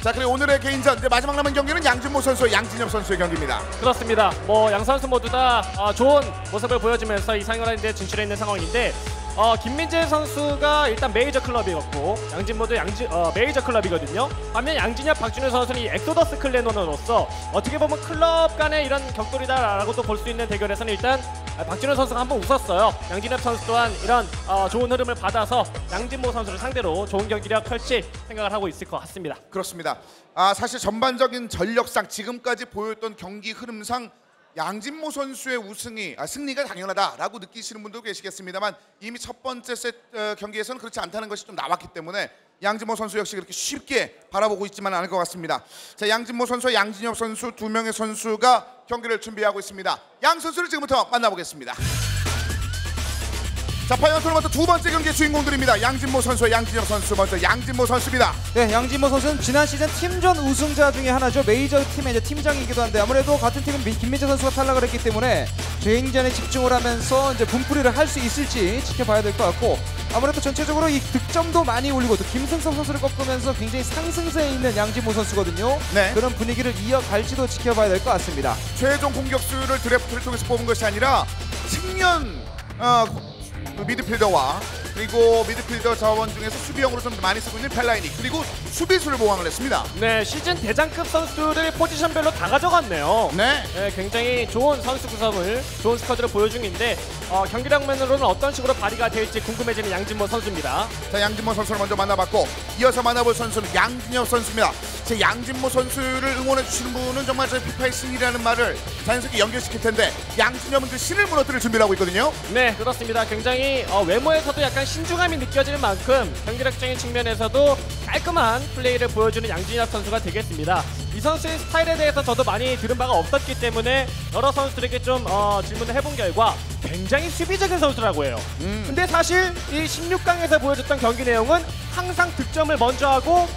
자, 그리고 오늘의 개인전 이제 마지막 남은 경기는 양진모 선수와 양진엽 선수의 경기입니다. 그렇습니다. 뭐 양 선수 모두 다 좋은 모습을 보여주면서 이상연한데 진출해 있는 상황인데, 김민재 선수가 일단 메이저 클럽이었고 양진모도 메이저 클럽이거든요. 반면 양진엽, 박준효 선수는 이 엑소더스 클랜원으로서 어떻게 보면 클럽 간의 이런 격돌이다라고도 볼 수 있는 대결에서는 일단 박준효 선수가 한번 웃었어요. 양진엽 선수 또한 이런 좋은 흐름을 받아서 양진모 선수를 상대로 좋은 경기력 펼칠 생각을 하고 있을 것 같습니다. 그렇습니다. 사실 전반적인 전력상 지금까지 보였던 경기 흐름상 양진모 선수의 승리가 당연하다라고 느끼시는 분도 계시겠습니다만 이미 첫 번째 경기에서는 그렇지 않다는 것이 좀 나왔기 때문에 양진모 선수 역시 그렇게 쉽게 바라보고 있지만 않을 것 같습니다. 자, 양진모 선수와 양진엽 선수 두 명의 선수가 경기를 준비하고 있습니다. 양 선수를 지금부터 만나보겠습니다. 자, 파이널 토너먼트 두 번째 경기의 주인공들입니다. 양진모 선수와 양진엽 선수. 먼저 양진모 선수입니다. 네, 양진모 선수는 지난 시즌 팀전 우승자 중에 하나죠. 메이저 팀의 이제 팀장이기도 한데 아무래도 같은 팀은 김민재 선수가 탈락을 했기 때문에 개인전에 집중을 하면서 이제 분풀이를 할 수 있을지 지켜봐야 될 것 같고, 아무래도 전체적으로 이 득점도 많이 올리고 또 김승섭 선수를 꺾으면서 굉장히 상승세에 있는 양진모 선수거든요. 네. 그런 분위기를 이어갈지도 지켜봐야 될 것 같습니다. 최종 공격수를 드래프트를 통해서 뽑은 것이 아니라 측면 미드필더와 그리고 미드필더 자원 중에서 수비형으로 좀 많이 쓰고 있는 펠라이니, 그리고 수비수를 보강을 했습니다. 네, 시즌 대장급 선수들을 포지션별로 다 가져갔네요. 네. 네, 굉장히 좋은 선수 구성을, 좋은 스쿼드를 보여 중인데 경기력면으로는 어떤 식으로 발휘가 될지 궁금해지는 양진모 선수입니다. 자, 양진모 선수를 먼저 만나봤고, 이어서 만나볼 선수는 양진엽 선수입니다. 제 양진모 선수를 응원해 주시는 분은 정말 저 피파의 신이라는 말을 자연스럽게 연결시킬 텐데, 양진엽은 그 신을 무너뜨릴 준비를 하고 있거든요. 네, 그렇습니다. 굉장히 외모에서도 약간 신중함이 느껴지는 만큼 경기력적인 측면에서도 깔끔한 플레이를 보여주는 양진엽 선수가 되겠습니다. 이 선수의 스타일에 대해서 저도 많이 들은 바가 없었기 때문에 여러 선수들에게 좀 질문을 해본 결과 굉장히 수비적인 선수라고 해요. 근데 사실 이 16강에서 보여줬던 경기 내용은 항상 득점을 먼저 하고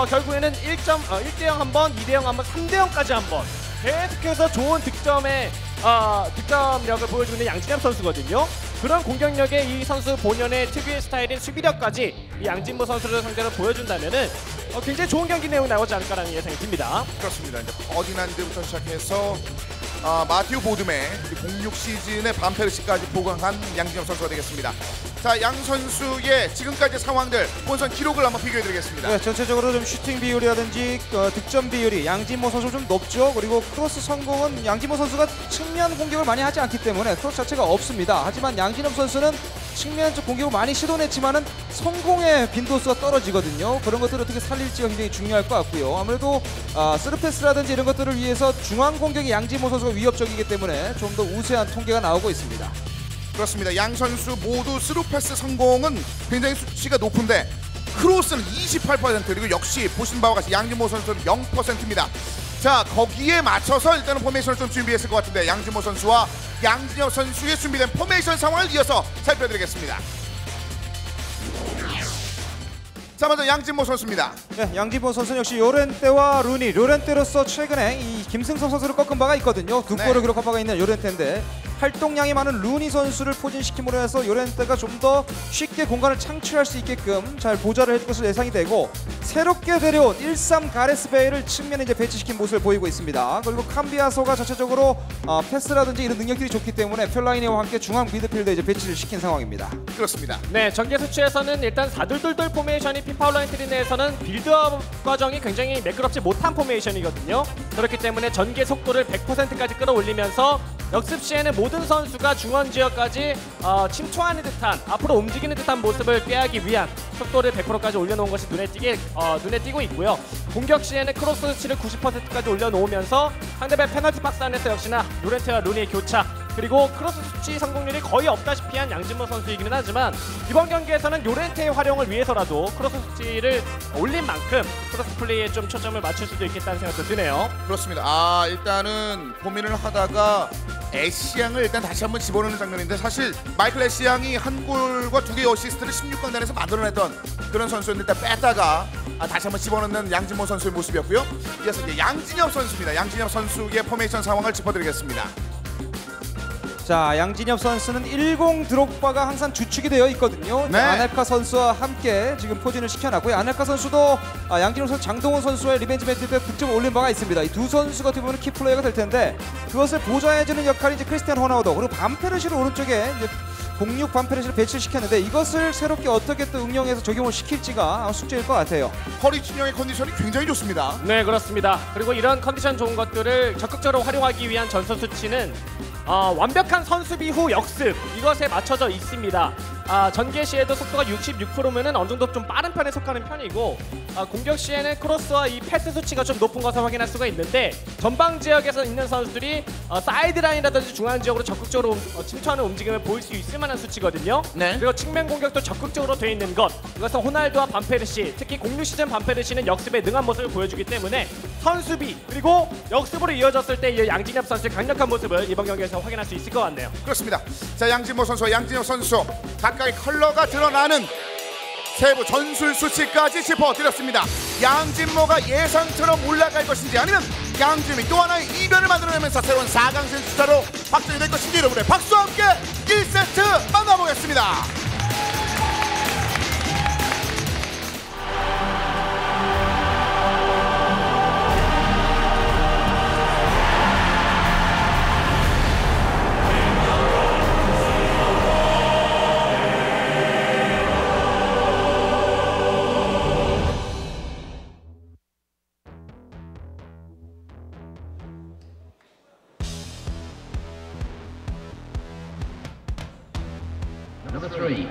결국에는 1대0 한번, 2대0 한번, 3대0까지 한번 계속해서 좋은 득점력을 보여주는 양진엽 선수거든요. 그런 공격력의 이 선수 본연의 특유의 스타일인 수비력까지 이 양진모 선수를 상대로 보여준다면은 굉장히 좋은 경기 내용 나오지 않을까라는 예상이 듭니다. 그렇습니다. 이제 퍼디난드부터 시작해서 마티우 보드메, 06 시즌의 반페르시까지 보강한 양진엽 선수가 되겠습니다. 자, 양 선수의 지금까지 상황들 본선 기록을 한번 비교해드리겠습니다. 네, 전체적으로 좀 슈팅 비율이라든지 득점 비율이 양진모 선수 좀 높죠. 그리고 크로스 성공은 양진모 선수가 측면 공격을 많이 하지 않기 때문에 크로스 자체가 없습니다. 하지만 양진엽 선수는 측면 쪽 공격을 많이 시도냈지만은 성공의 빈도수가 떨어지거든요. 그런 것들을 어떻게 살릴지가 굉장히 중요할 것 같고요. 아무래도 스루패스라든지 이런 것들을 위해서 중앙 공격이 양진모 선수가 위협적이기 때문에 좀 더 우세한 통계가 나오고 있습니다. 그렇습니다. 양 선수 모두 스루패스 성공은 굉장히 수치가 높은데 크로스는 28%, 그리고 역시 보신 바와 같이 양진모 선수는 0%입니다. 자, 거기에 맞춰서 일단은 포메이션을 좀 준비했을 것 같은데 양진모 선수와 양진엽 선수의 준비된 포메이션 상황을 이어서 살펴드리겠습니다. 자, 먼저 양진모 선수입니다. 네, 양진모 선수는 역시 요렌테와 요렌테로서 최근에 이 김승섭 선수를 꺾은 바가 있거든요. 두 골을 기록한 바가 있는 요렌테인데 활동량이 많은 루니 선수를 포진시킴으로 해서 요렌테가 좀 더 쉽게 공간을 창출할 수 있게끔 잘 보좌를 해줄 것으로 예상이 되고, 새롭게 데려온 13 가레스 베일을 측면에 이제 배치시킨 모습을 보이고 있습니다. 그리고 캄비아소가 전체적으로 패스라든지 이런 능력들이 좋기 때문에 펠라이니와 함께 중앙 미드필드에 이제 배치를 시킨 상황입니다. 그렇습니다. 네, 전개 수치에서는 일단 4둘둘둘 포메이션이 피파 온라인 트리 내에서는 빌드업 과정이 굉장히 매끄럽지 못한 포메이션이거든요. 그렇기 때문에 전개 속도를 100%까지 끌어올리면서 역습 시에는 모든 선수가 중원 지역까지 침투하는 듯한, 앞으로 움직이는 듯한 모습을 꾀하기 위한 속도를 100%까지 올려놓은 것이 눈에 띄고 있고요. 공격 시에는 크로스 수치를 90%까지 올려놓으면서 상대방 페널티 박스 안에서 역시나 요렌테와 루니의 교차, 그리고 크로스 수치 성공률이 거의 없다시피 한 양진모 선수이기는 하지만 이번 경기에서는 요렌테의 활용을 위해서라도 크로스 수치를 올린 만큼 크로스 플레이에 좀 초점을 맞출 수도 있겠다는 생각도 드네요. 그렇습니다. 일단은 고민을 하다가 애쉬양을 일단 다시 한번 집어넣는 장면인데, 사실 마이클 애쉬양이 한 골과 두 개의 어시스트를 16강단에서 만들어냈던 그런 선수였는데 일단 뺐다가 다시 한번 집어넣는 양진모 선수의 모습이었고요. 이어서 이제 양진엽 선수입니다. 양진엽 선수의 포메이션 상황을 짚어드리겠습니다. 자, 양진엽 선수는 10 드록바가 항상 주축이 되어 있거든요. 네. 아넬카 선수와 함께 지금 포진을 시켜놨고요. 아넬카 선수도 양진엽 선수, 장동원 선수의 리벤지 매치 때 득점을 올린 바가 있습니다. 이 두 선수 같은 경우는 키플레이어가 될 텐데 그것을 보좌해주는 역할이 이제 크리스티안 호나우더, 그리고 반페르시를 오른쪽에 이제 06 반페르시를 배치시켰는데 이것을 새롭게 어떻게 또 응용해서 적용을 시킬지가 숙제일 것 같아요. 허리 진영의 컨디션이 굉장히 좋습니다. 네, 그렇습니다. 그리고 이런 컨디션 좋은 것들을 적극적으로 활용하기 위한 전선 수치는 완벽한 선수비 후 역습, 이것에 맞춰져 있습니다. 전개 시에도 속도가 66%면은 어느 정도 좀 빠른 편에 속하는 편이고 공격 시에는 크로스와 이 패스 수치가 좀 높은 것을 확인할 수가 있는데 전방 지역에서 있는 선수들이 사이드라인이라든지 중앙 지역으로 적극적으로 침투하는 움직임을 보일 수 있을 만한 수치거든요. 네. 그리고 측면 공격도 적극적으로 돼 있는 것. 이것은 호날두와 반페르시, 특히 06 시즌 반페르시는 역습에 능한 모습을 보여주기 때문에 선수비 그리고 역습으로 이어졌을 때 이 양진엽 선수의 강력한 모습을 이번 경기에서 확인할 수 있을 것 같네요. 그렇습니다. 자, 양진모 선수와 양진혁 선수 각각의 컬러가 드러나는 세부 전술 수치까지 짚어드렸습니다. 양진모가 예상처럼 올라갈 것인지 아니면 양진이 또 하나의 이변을 만들어내면서 새로운 4강戦수차로 확정이 될 것인지 여러분의 박수와 함께 1세트 만나보겠습니다. Number 3,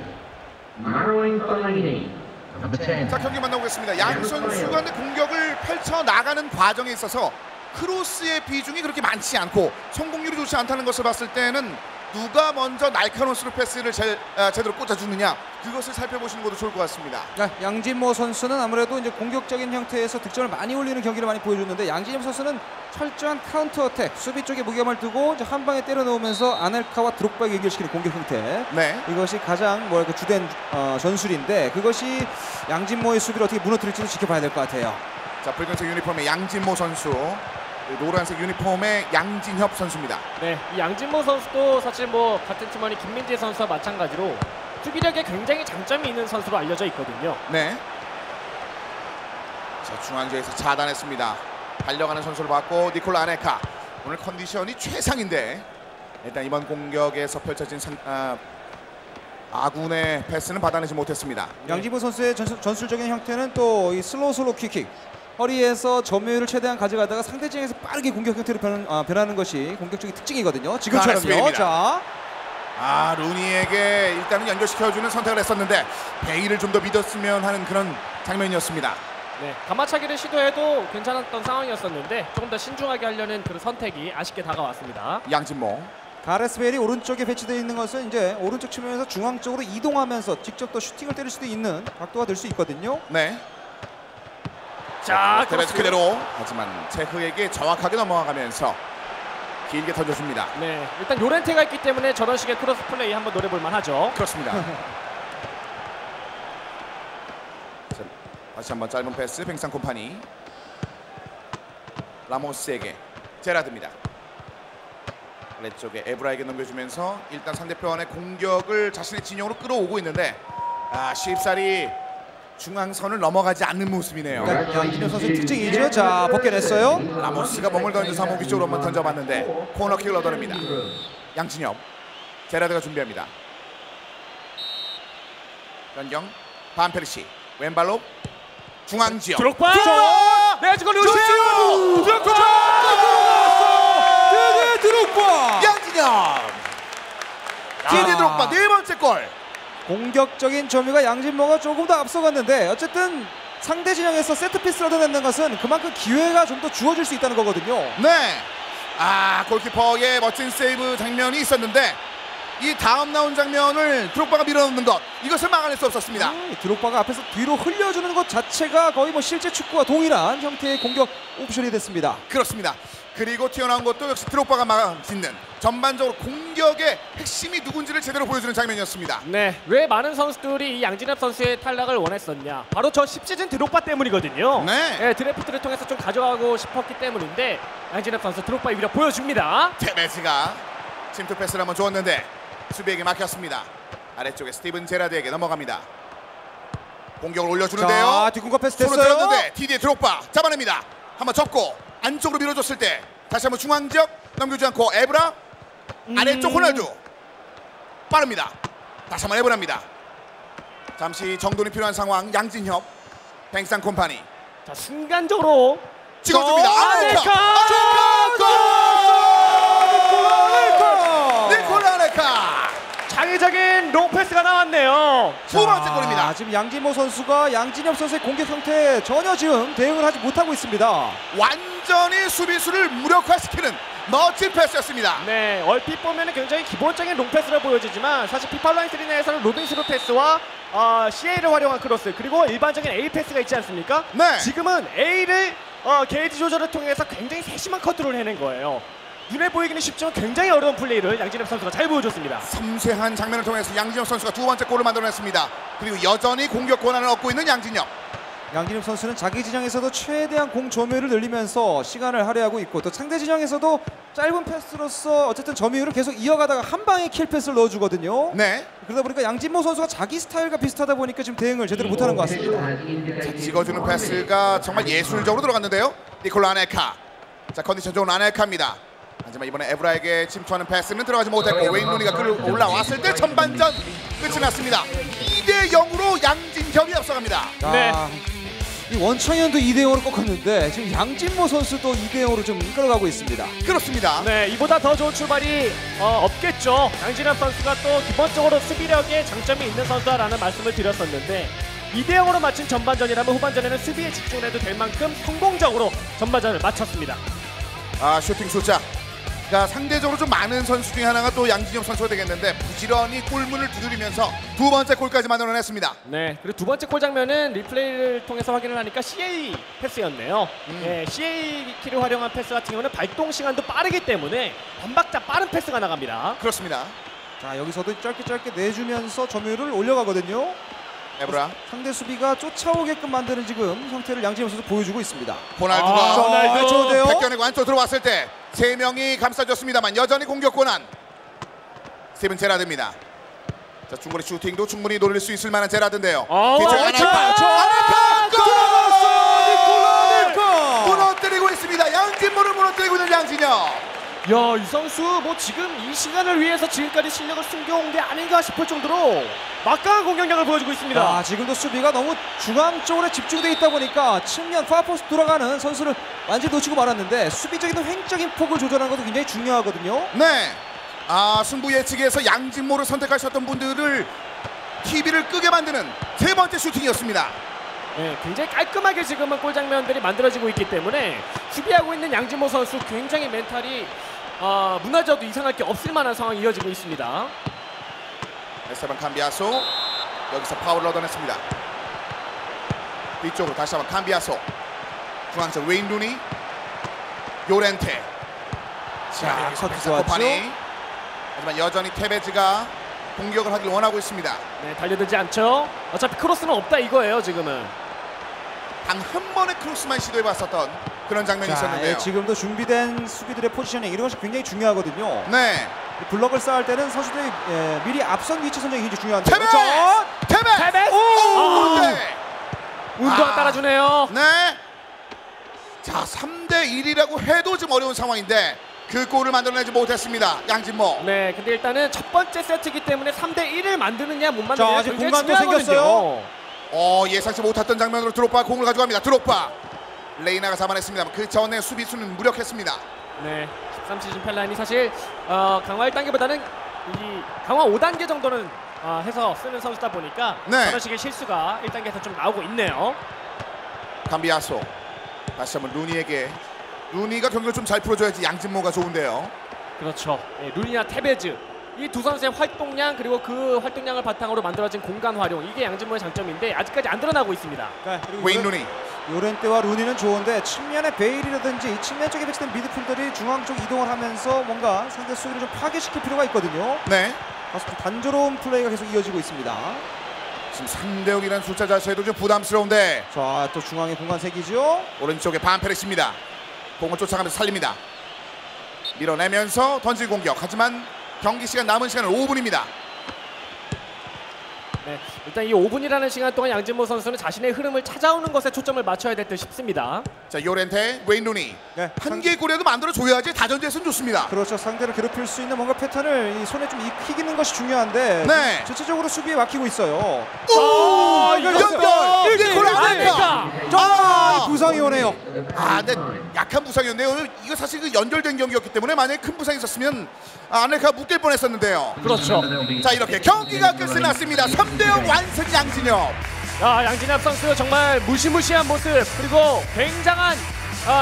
Marwin Fellaini. Number 10. 자, 경기 만나보겠습니다. 양 선수가 공격을 펼쳐나가는 과정에 있어서 크로스의 비중이 그렇게 많지 않고 성공률이 좋지 않다는 것을 봤을 때는 누가 먼저 날카로운 스루 패스를 제대로 꽂아주느냐, 그것을 살펴보시는 것도 좋을 것 같습니다. 양진모 선수는 아무래도 이제 공격적인 형태에서 득점을 많이 올리는 경기를 많이 보여줬는데, 양진엽 선수는 철저한 카운터 어택, 수비 쪽에 무게감을 두고 이제 한 방에 때려 넣으면서 아넬카와 드록바 연결시키는 공격 형태. 네. 이것이 가장 주된 전술인데, 그것이 양진모의 수비를 어떻게 무너뜨릴지도 지켜봐야 될 것 같아요. 자, 붉은색 유니폼의 양진모 선수, 노란색 유니폼의 양진협 선수입니다. 네, 이 양진모 선수도 사실 같은 팀원인 김민재 선수와 마찬가지로 수비력에 굉장히 장점이 있는 선수로 알려져 있거든요. 네. 자, 중앙지에서 차단했습니다. 달려가는 선수를 봤고 니콜라 아네카, 오늘 컨디션이 최상인데 일단 이번 공격에서 펼쳐진 아군의 패스는 받아내지 못했습니다. 양진모 선수의 전술적인 형태는 또 이 슬로우 킥킥, 허리에서 점유율을 최대한 가져가다가 상대 진영에서 빠르게 공격 형태로 변하는 것이 공격적인 특징이거든요. 지금처럼요. 자, 루니에게 일단은 연결시켜주는 선택을 했었는데 베일을 좀 더 믿었으면 하는 그런 장면이었습니다. 네, 가마차기를 시도해도 괜찮았던 상황이었었는데 조금 더 신중하게 하려는 그런 선택이 아쉽게 다가왔습니다. 양진모. 가레스 베일이 오른쪽에 배치되어 있는 것은 이제 오른쪽 측면에서 중앙 쪽으로 이동하면서 직접 또 슈팅을 때릴 수도 있는 각도가 될 수 있거든요. 네. 자, 테베스 그대로, 하지만 체흐에게 정확하게 넘어가면서 길게 던져줍니다. 네, 일단 요렌테가 있기 때문에 저런 식의 크로스 플레이 한번 노려볼만 하죠. 그렇습니다. 자, 다시 한번 짧은 패스, 뱅상 콤파니. 라모스에게 제라드입니다. 아래쪽에 에브라에게 넘겨주면서 일단 상대편의 공격을 자신의 진영으로 끌어오고 있는데 쉽사리 중앙선을 넘어가지 않는 모습이네요. 양진엽 선수의 특징이죠. 자, 벗겨냈어요. 라모스가 몸을 던져서 한번 위쪽으로 한번 던져봤는데 코너킥을 얻어냅니다. 양진엽, 제라드가 준비합니다. 변경, 반페르시 왼발로 중앙지역 드록바! 내주고 루시오! 드록바! 드록바! 양진엽! 디디 드록바 네 번째 골! 공격적인 점유가 양진모가 조금 더 앞서갔는데, 어쨌든 상대 진영에서 세트피스를 얻어내는 것은 그만큼 기회가 좀 더 주어질 수 있다는 거거든요. 네! 골키퍼의 멋진 세이브 장면이 있었는데 이 다음 나온 장면을 드록바가 밀어넣는 것, 이것을 막아낼 수 없었습니다. 드록바가 앞에서 뒤로 흘려주는 것 자체가 거의 실제 축구와 동일한 형태의 공격 옵션이 됐습니다. 그렇습니다. 그리고 튀어나온 것도 역시 드록바가 막아짓는, 전반적으로 공격의 핵심이 누군지를 제대로 보여주는 장면이었습니다. 네, 왜 많은 선수들이 이 양진엽 선수의 탈락을 원했었냐? 바로 저 10시즌 드록바 때문이거든요. 네. 드래프트를 통해서 좀 가져가고 싶었기 때문인데 양진엽 선수 드록바의 위력 보여줍니다. 테베스가 침투 패스를 한번 주었는데 수비에게 막혔습니다. 아래쪽에 스티븐 제라드에게 넘어갑니다. 공격을 올려주는데요. 자, 뒷공간 패스 손을 됐어요. 들었는데 디디에 드록바 잡아냅니다. 한번 접고 안쪽으로 밀어줬을 때 다시 한번 중앙지역 넘겨주지 않고 에브라, 아래쪽 호날두 빠릅니다. 다시 한번 에브라입니다. 잠시 정돈이 필요한 상황. 양진협, 뱅상 콤파니. 자, 순간적으로 찍어줍니다. 아네카! 아네카! 니콜라 아네카! 장애적 획기적인 롱패스가 나왔네요. 두 번째 골입니다. 지금 양진모 선수가 양진엽 선수의 공격 형태에 전혀 지금 대응을 하지 못하고 있습니다. 완전히 수비수를 무력화시키는 멋진 패스였습니다. 네, 얼핏 보면 굉장히 기본적인 롱패스로 보여지지만 사실 피팔라인 3 내에서는 로딩 스루 패스와 CA를 활용한 크로스 그리고 일반적인 A 패스가 있지 않습니까? 네. 지금은 A를 게이지 조절을 통해서 굉장히 세심한 컨트롤을 해낸 거예요. 눈에 보이기는 쉽지만 굉장히 어려운 플레이를 양진엽 선수가 잘 보여줬습니다. 섬세한 장면을 통해서 양진엽 선수가 두 번째 골을 만들어냈습니다. 그리고 여전히 공격 권한을 얻고 있는 양진엽. 양진엽 선수는 자기 진영에서도 최대한 공 점유율을 늘리면서 시간을 할애하고 있고 또 상대 진영에서도 짧은 패스로서 어쨌든 점유율을 계속 이어가다가 한 방에 킬 패스를 넣어주거든요. 네. 그러다 보니까 양진모 선수가 자기 스타일과 비슷하다 보니까 지금 대응을 제대로 못하는 것 같습니다. 찍어주는 패스가 정말 예술적으로 들어갔는데요. 니콜라 아넬카. 자, 컨디션 좋은 아넬카입니다. 하지만 이번에 에브라에게 침투하는 패스는 들어가지 못했고 웨인 루니가 끌고 올라왔을 때 전반전 끝이 났습니다. 2대 0으로 양진협이 앞서갑니다. 네. 이 원창현도 2대 0으로 꺾었는데 지금 양진모 선수도 2대 0으로 좀 이끌어가고 있습니다. 그렇습니다. 네, 이보다 더 좋은 출발이 없겠죠. 양진엽 선수가 또 기본적으로 수비력에 장점이 있는 선수다라는 말씀을 드렸었는데 2대 0으로 마친 전반전이라면 후반전에는 수비에 집중을 해도 될 만큼 성공적으로 전반전을 마쳤습니다. 슈팅 숫자. 상대적으로 좀 많은 선수 중에 하나가 또 양진엽 선수가 되겠는데 부지런히 골문을 두드리면서 두 번째 골까지 만들어냈습니다. 네, 그리고 두 번째 골 장면은 리플레이를 통해서 확인을 하니까 CA 패스였네요. 네, CA 키를 활용한 패스 같은 경우는 발동 시간도 빠르기 때문에 반박자 빠른 패스가 나갑니다. 그렇습니다. 자, 여기서도 짧게 내주면서 점유율을 올려가거든요. 에브라. 상대 수비가 쫓아오게끔 만드는 지금 형태를 양진엽 선수 보여주고 있습니다. 호날두가 호날두. 좋은데요? 백견에고 안쪽 들어왔을 때 세 명이 감싸줬습니다만 여전히 공격 권한. 스티븐 제라드입니다. 자, 중거리 슈팅도 충분히 노릴 수 있을 만한 제라드인데요. 뒤쪽 아넬카 골! 무너뜨리고 있습니다. 양진모를 무너뜨리고 있는 양진혁. 야, 이 선수 뭐 지금 이 시간을 위해서 지금까지 실력을 숨겨온 게 아닌가 싶을 정도로 막강한 공격력을 보여주고 있습니다. 아, 지금도 수비가 너무 중앙 쪽으로 집중되어 있다 보니까 측면 파포스 돌아가는 선수를 완전히 놓치고 말았는데 수비적인 횡적인 폭을 조절하는 것도 굉장히 중요하거든요. 네. 승부 예측에서 양진모를 선택하셨던 분들을 TV를 끄게 만드는 세 번째 슈팅이었습니다. 네, 굉장히 깔끔하게 지금은 골 장면들이 만들어지고 있기 때문에 수비하고 있는 양진모 선수 굉장히 멘탈이 무너져도 이상할 게 없을 만한 상황이 이어지고 있습니다. 에스테반 캄비아소 여기서 파울을 얻어냈습니다. 뒤쪽으로 다시 한번 캄비아소 중앙쪽 웨인 루니 요렌테. 자, 여기서 컷 좋았죠? 코파니. 하지만 여전히 테베즈가 공격을 하길 원하고 있습니다. 네, 달려들지 않죠. 어차피 크로스는 없다 이거예요 지금은. 단 한 번의 크로스만 시도해봤었던 그런 장면이 있었는데요. 지금도 준비된 수비들의 포지셔닝 이런 것이 굉장히 중요하거든요. 네. 블럭을 쌓을 때는 선수들이 미리 앞선 위치 선정이 굉장히 중요한데. 테베즈! 테베즈! 오! 네. 운동 따라주네요. 네. 자, 3대 1이라고 해도 좀 어려운 상황인데 그 골을 만들어내지 못했습니다. 양진모. 네, 근데 일단은 첫 번째 세트이기 때문에 3대 1을 만드느냐 못 만드느냐 아직 굉장히 공간도 중요하거든요. 생겼어요. 예상치 못했던 장면으로 드록바 공을 가져갑니다. 드록바. 레이나가 잡아냈습니다. 그 전에 수비수는 무력했습니다. 네, 13시즌 펠라인이 사실 강화 1단계보다는 이 강화 5단계 정도는 해서 쓰는 선수다 보니까 네. 그런 식의 실수가 1단계에서 좀 나오고 있네요. 감비아소. 다시 한번 루니에게. 루니가 경기를 좀 잘 풀어줘야지 양진모가 좋은데요. 그렇죠. 네, 루니나 테베즈 이 두 선수의 활동량 그리고 그 활동량을 바탕으로 만들어진 공간 활용 이게 양진모의 장점인데 아직까지 안 드러나고 있습니다. 그리고 웨인 루니. 요렌테와 루니는 좋은데 측면의 베일이라든지 측면 쪽에 배치된 미드필더들이 중앙 쪽 이동을 하면서 뭔가 상대 수비를 좀 파괴시킬 필요가 있거든요. 네. 다소 좀 단조로운 플레이가 계속 이어지고 있습니다. 지금 3대 0이라는 숫자 자체도 좀 부담스러운데 자, 또 중앙에 공간 색이죠. 오른쪽에 반페레스입니다. 공을 쫓아가면서 살립니다. 밀어내면서 던질 공격. 하지만 경기 시간 남은 시간은 5분입니다. 네, 일단 이 5분이라는 시간 동안 양진모 선수는 자신의 흐름을 찾아오는 것에 초점을 맞춰야 될 듯 싶습니다. 자, 요렌테, 웨인 루니. 네, 한 개의 골이라도 만들어줘야지 다전제에서는 좋습니다. 그렇죠. 상대를 괴롭힐 수 있는 뭔가 패턴을 이 손에 좀 익히는 것이 중요한데 네. 전체적으로 수비에 막히고 있어요. 오! 이거 연결! 이걸 안 했다! 아, 부상이 오네요. 아, 근데 약한 부상이었는데요. 이거 사실 그 연결된 경기였기 때문에 만약에 큰 부상이 있었으면 아넬카가 묶일 뻔했었는데요. 그렇죠. 자, 이렇게 경기가 끝이 났습니다. 3대0 완승 양진혁. 야, 양진엽 선수 정말 무시무시한 모습 그리고 굉장한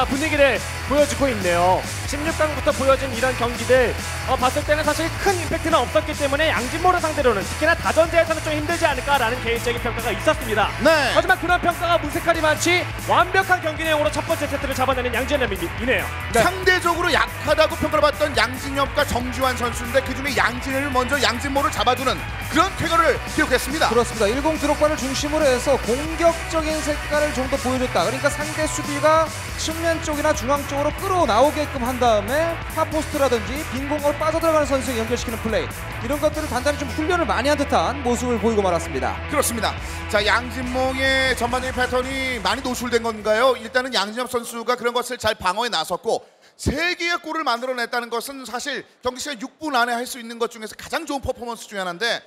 분위기를 보여주고 있네요. 16강부터 보여진 이런 경기들 봤을 때는 사실 큰 임팩트는 없었기 때문에 양진모를 상대로는 특히나 다전제에서는 좀 힘들지 않을까라는 개인적인 평가가 있었습니다. 네. 하지만 그런 평가가 무색하리만치 완벽한 경기 내용으로 첫 번째 세트를 잡아내는 양진엽이네요. 상대적으로 약하다고 평가를 받던 양진혁과 정지환 선수인데 그중에 양진혁을 먼저 양진모를 잡아두는 그런 쾌거를 기록했습니다. 그렇습니다. 10 드록바를 중심으로 해서 공격적인 색깔을 좀 더 보여줬다. 그러니까 상대 수비가 측면 쪽이나 중앙 쪽으로 끌어나오게끔 한 다음에 하포스트라든지 빈 공간으로 빠져들어가는 선수에 연결시키는 플레이, 이런 것들을 단단히 좀 훈련을 많이 한 듯한 모습을 보이고 말았습니다. 그렇습니다. 자, 양진몽의 전반적인 패턴이 많이 노출된 건가요? 일단은 양진혁 선수가 그런 것을 잘 방어에 나섰고 3개의 골을 만들어냈다는 것은 사실 경기 시간 6분 안에 할 수 있는 것 중에서 가장 좋은 퍼포먼스 중에 하나인데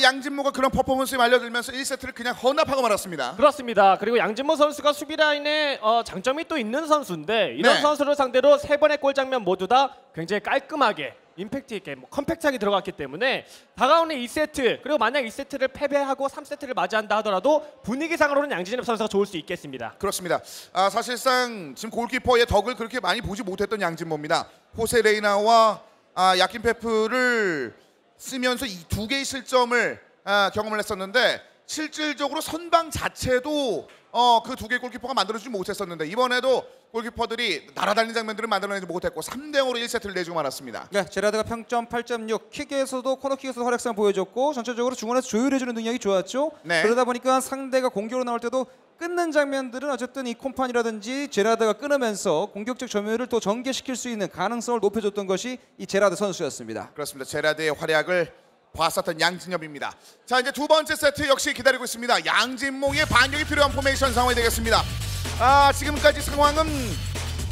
양진모가 그런 퍼포먼스에 말려들면서 1세트를 그냥 헌납하고 말았습니다. 그렇습니다. 그리고 양진모 선수가 수비 라인에 장점이 또 있는 선수인데 이런 네. 선수를 상대로 3번의 골 장면 모두 다 굉장히 깔끔하게 임팩트 있게 컴팩트하게 들어갔기 때문에 다가오는 2세트 그리고 만약 2세트를 패배하고 3세트를 맞이한다 하더라도 분위기상으로는 양진엽 선수가 좋을 수 있겠습니다. 그렇습니다. 사실상 지금 골키퍼의 덕을 그렇게 많이 보지 못했던 양진모입니다. 호세 레이나와 야킨 페프를 쓰면서 이 2개의 실점을 경험을 했었는데 실질적으로 선방 자체도 그 2개의 골키퍼가 만들어주지 못했었는데 이번에도 골키퍼들이 날아다니는 장면들을 만들어내지 못했고 3대0으로 1세트를 내주고 말았습니다. 네, 제라드가 평점 8.6, 킥에서도 코너킥에서도 활약상 보여줬고 전체적으로 중원에서 조율해주는 능력이 좋았죠. 네. 그러다 보니까 상대가 공격으로 나올 때도 끊는 장면들은 어쨌든 이 콤판이라든지 제라드가 끊으면서 공격적 점유율을 또 전개시킬 수 있는 가능성을 높여줬던 것이 이 제라드 선수였습니다. 그렇습니다. 제라드의 활약을 봤었던 양진엽입니다. 자, 이제 두 번째 세트 역시 기다리고 있습니다. 양진몽의 반격이 필요한 포메이션 상황이 되겠습니다. 지금까지 상황은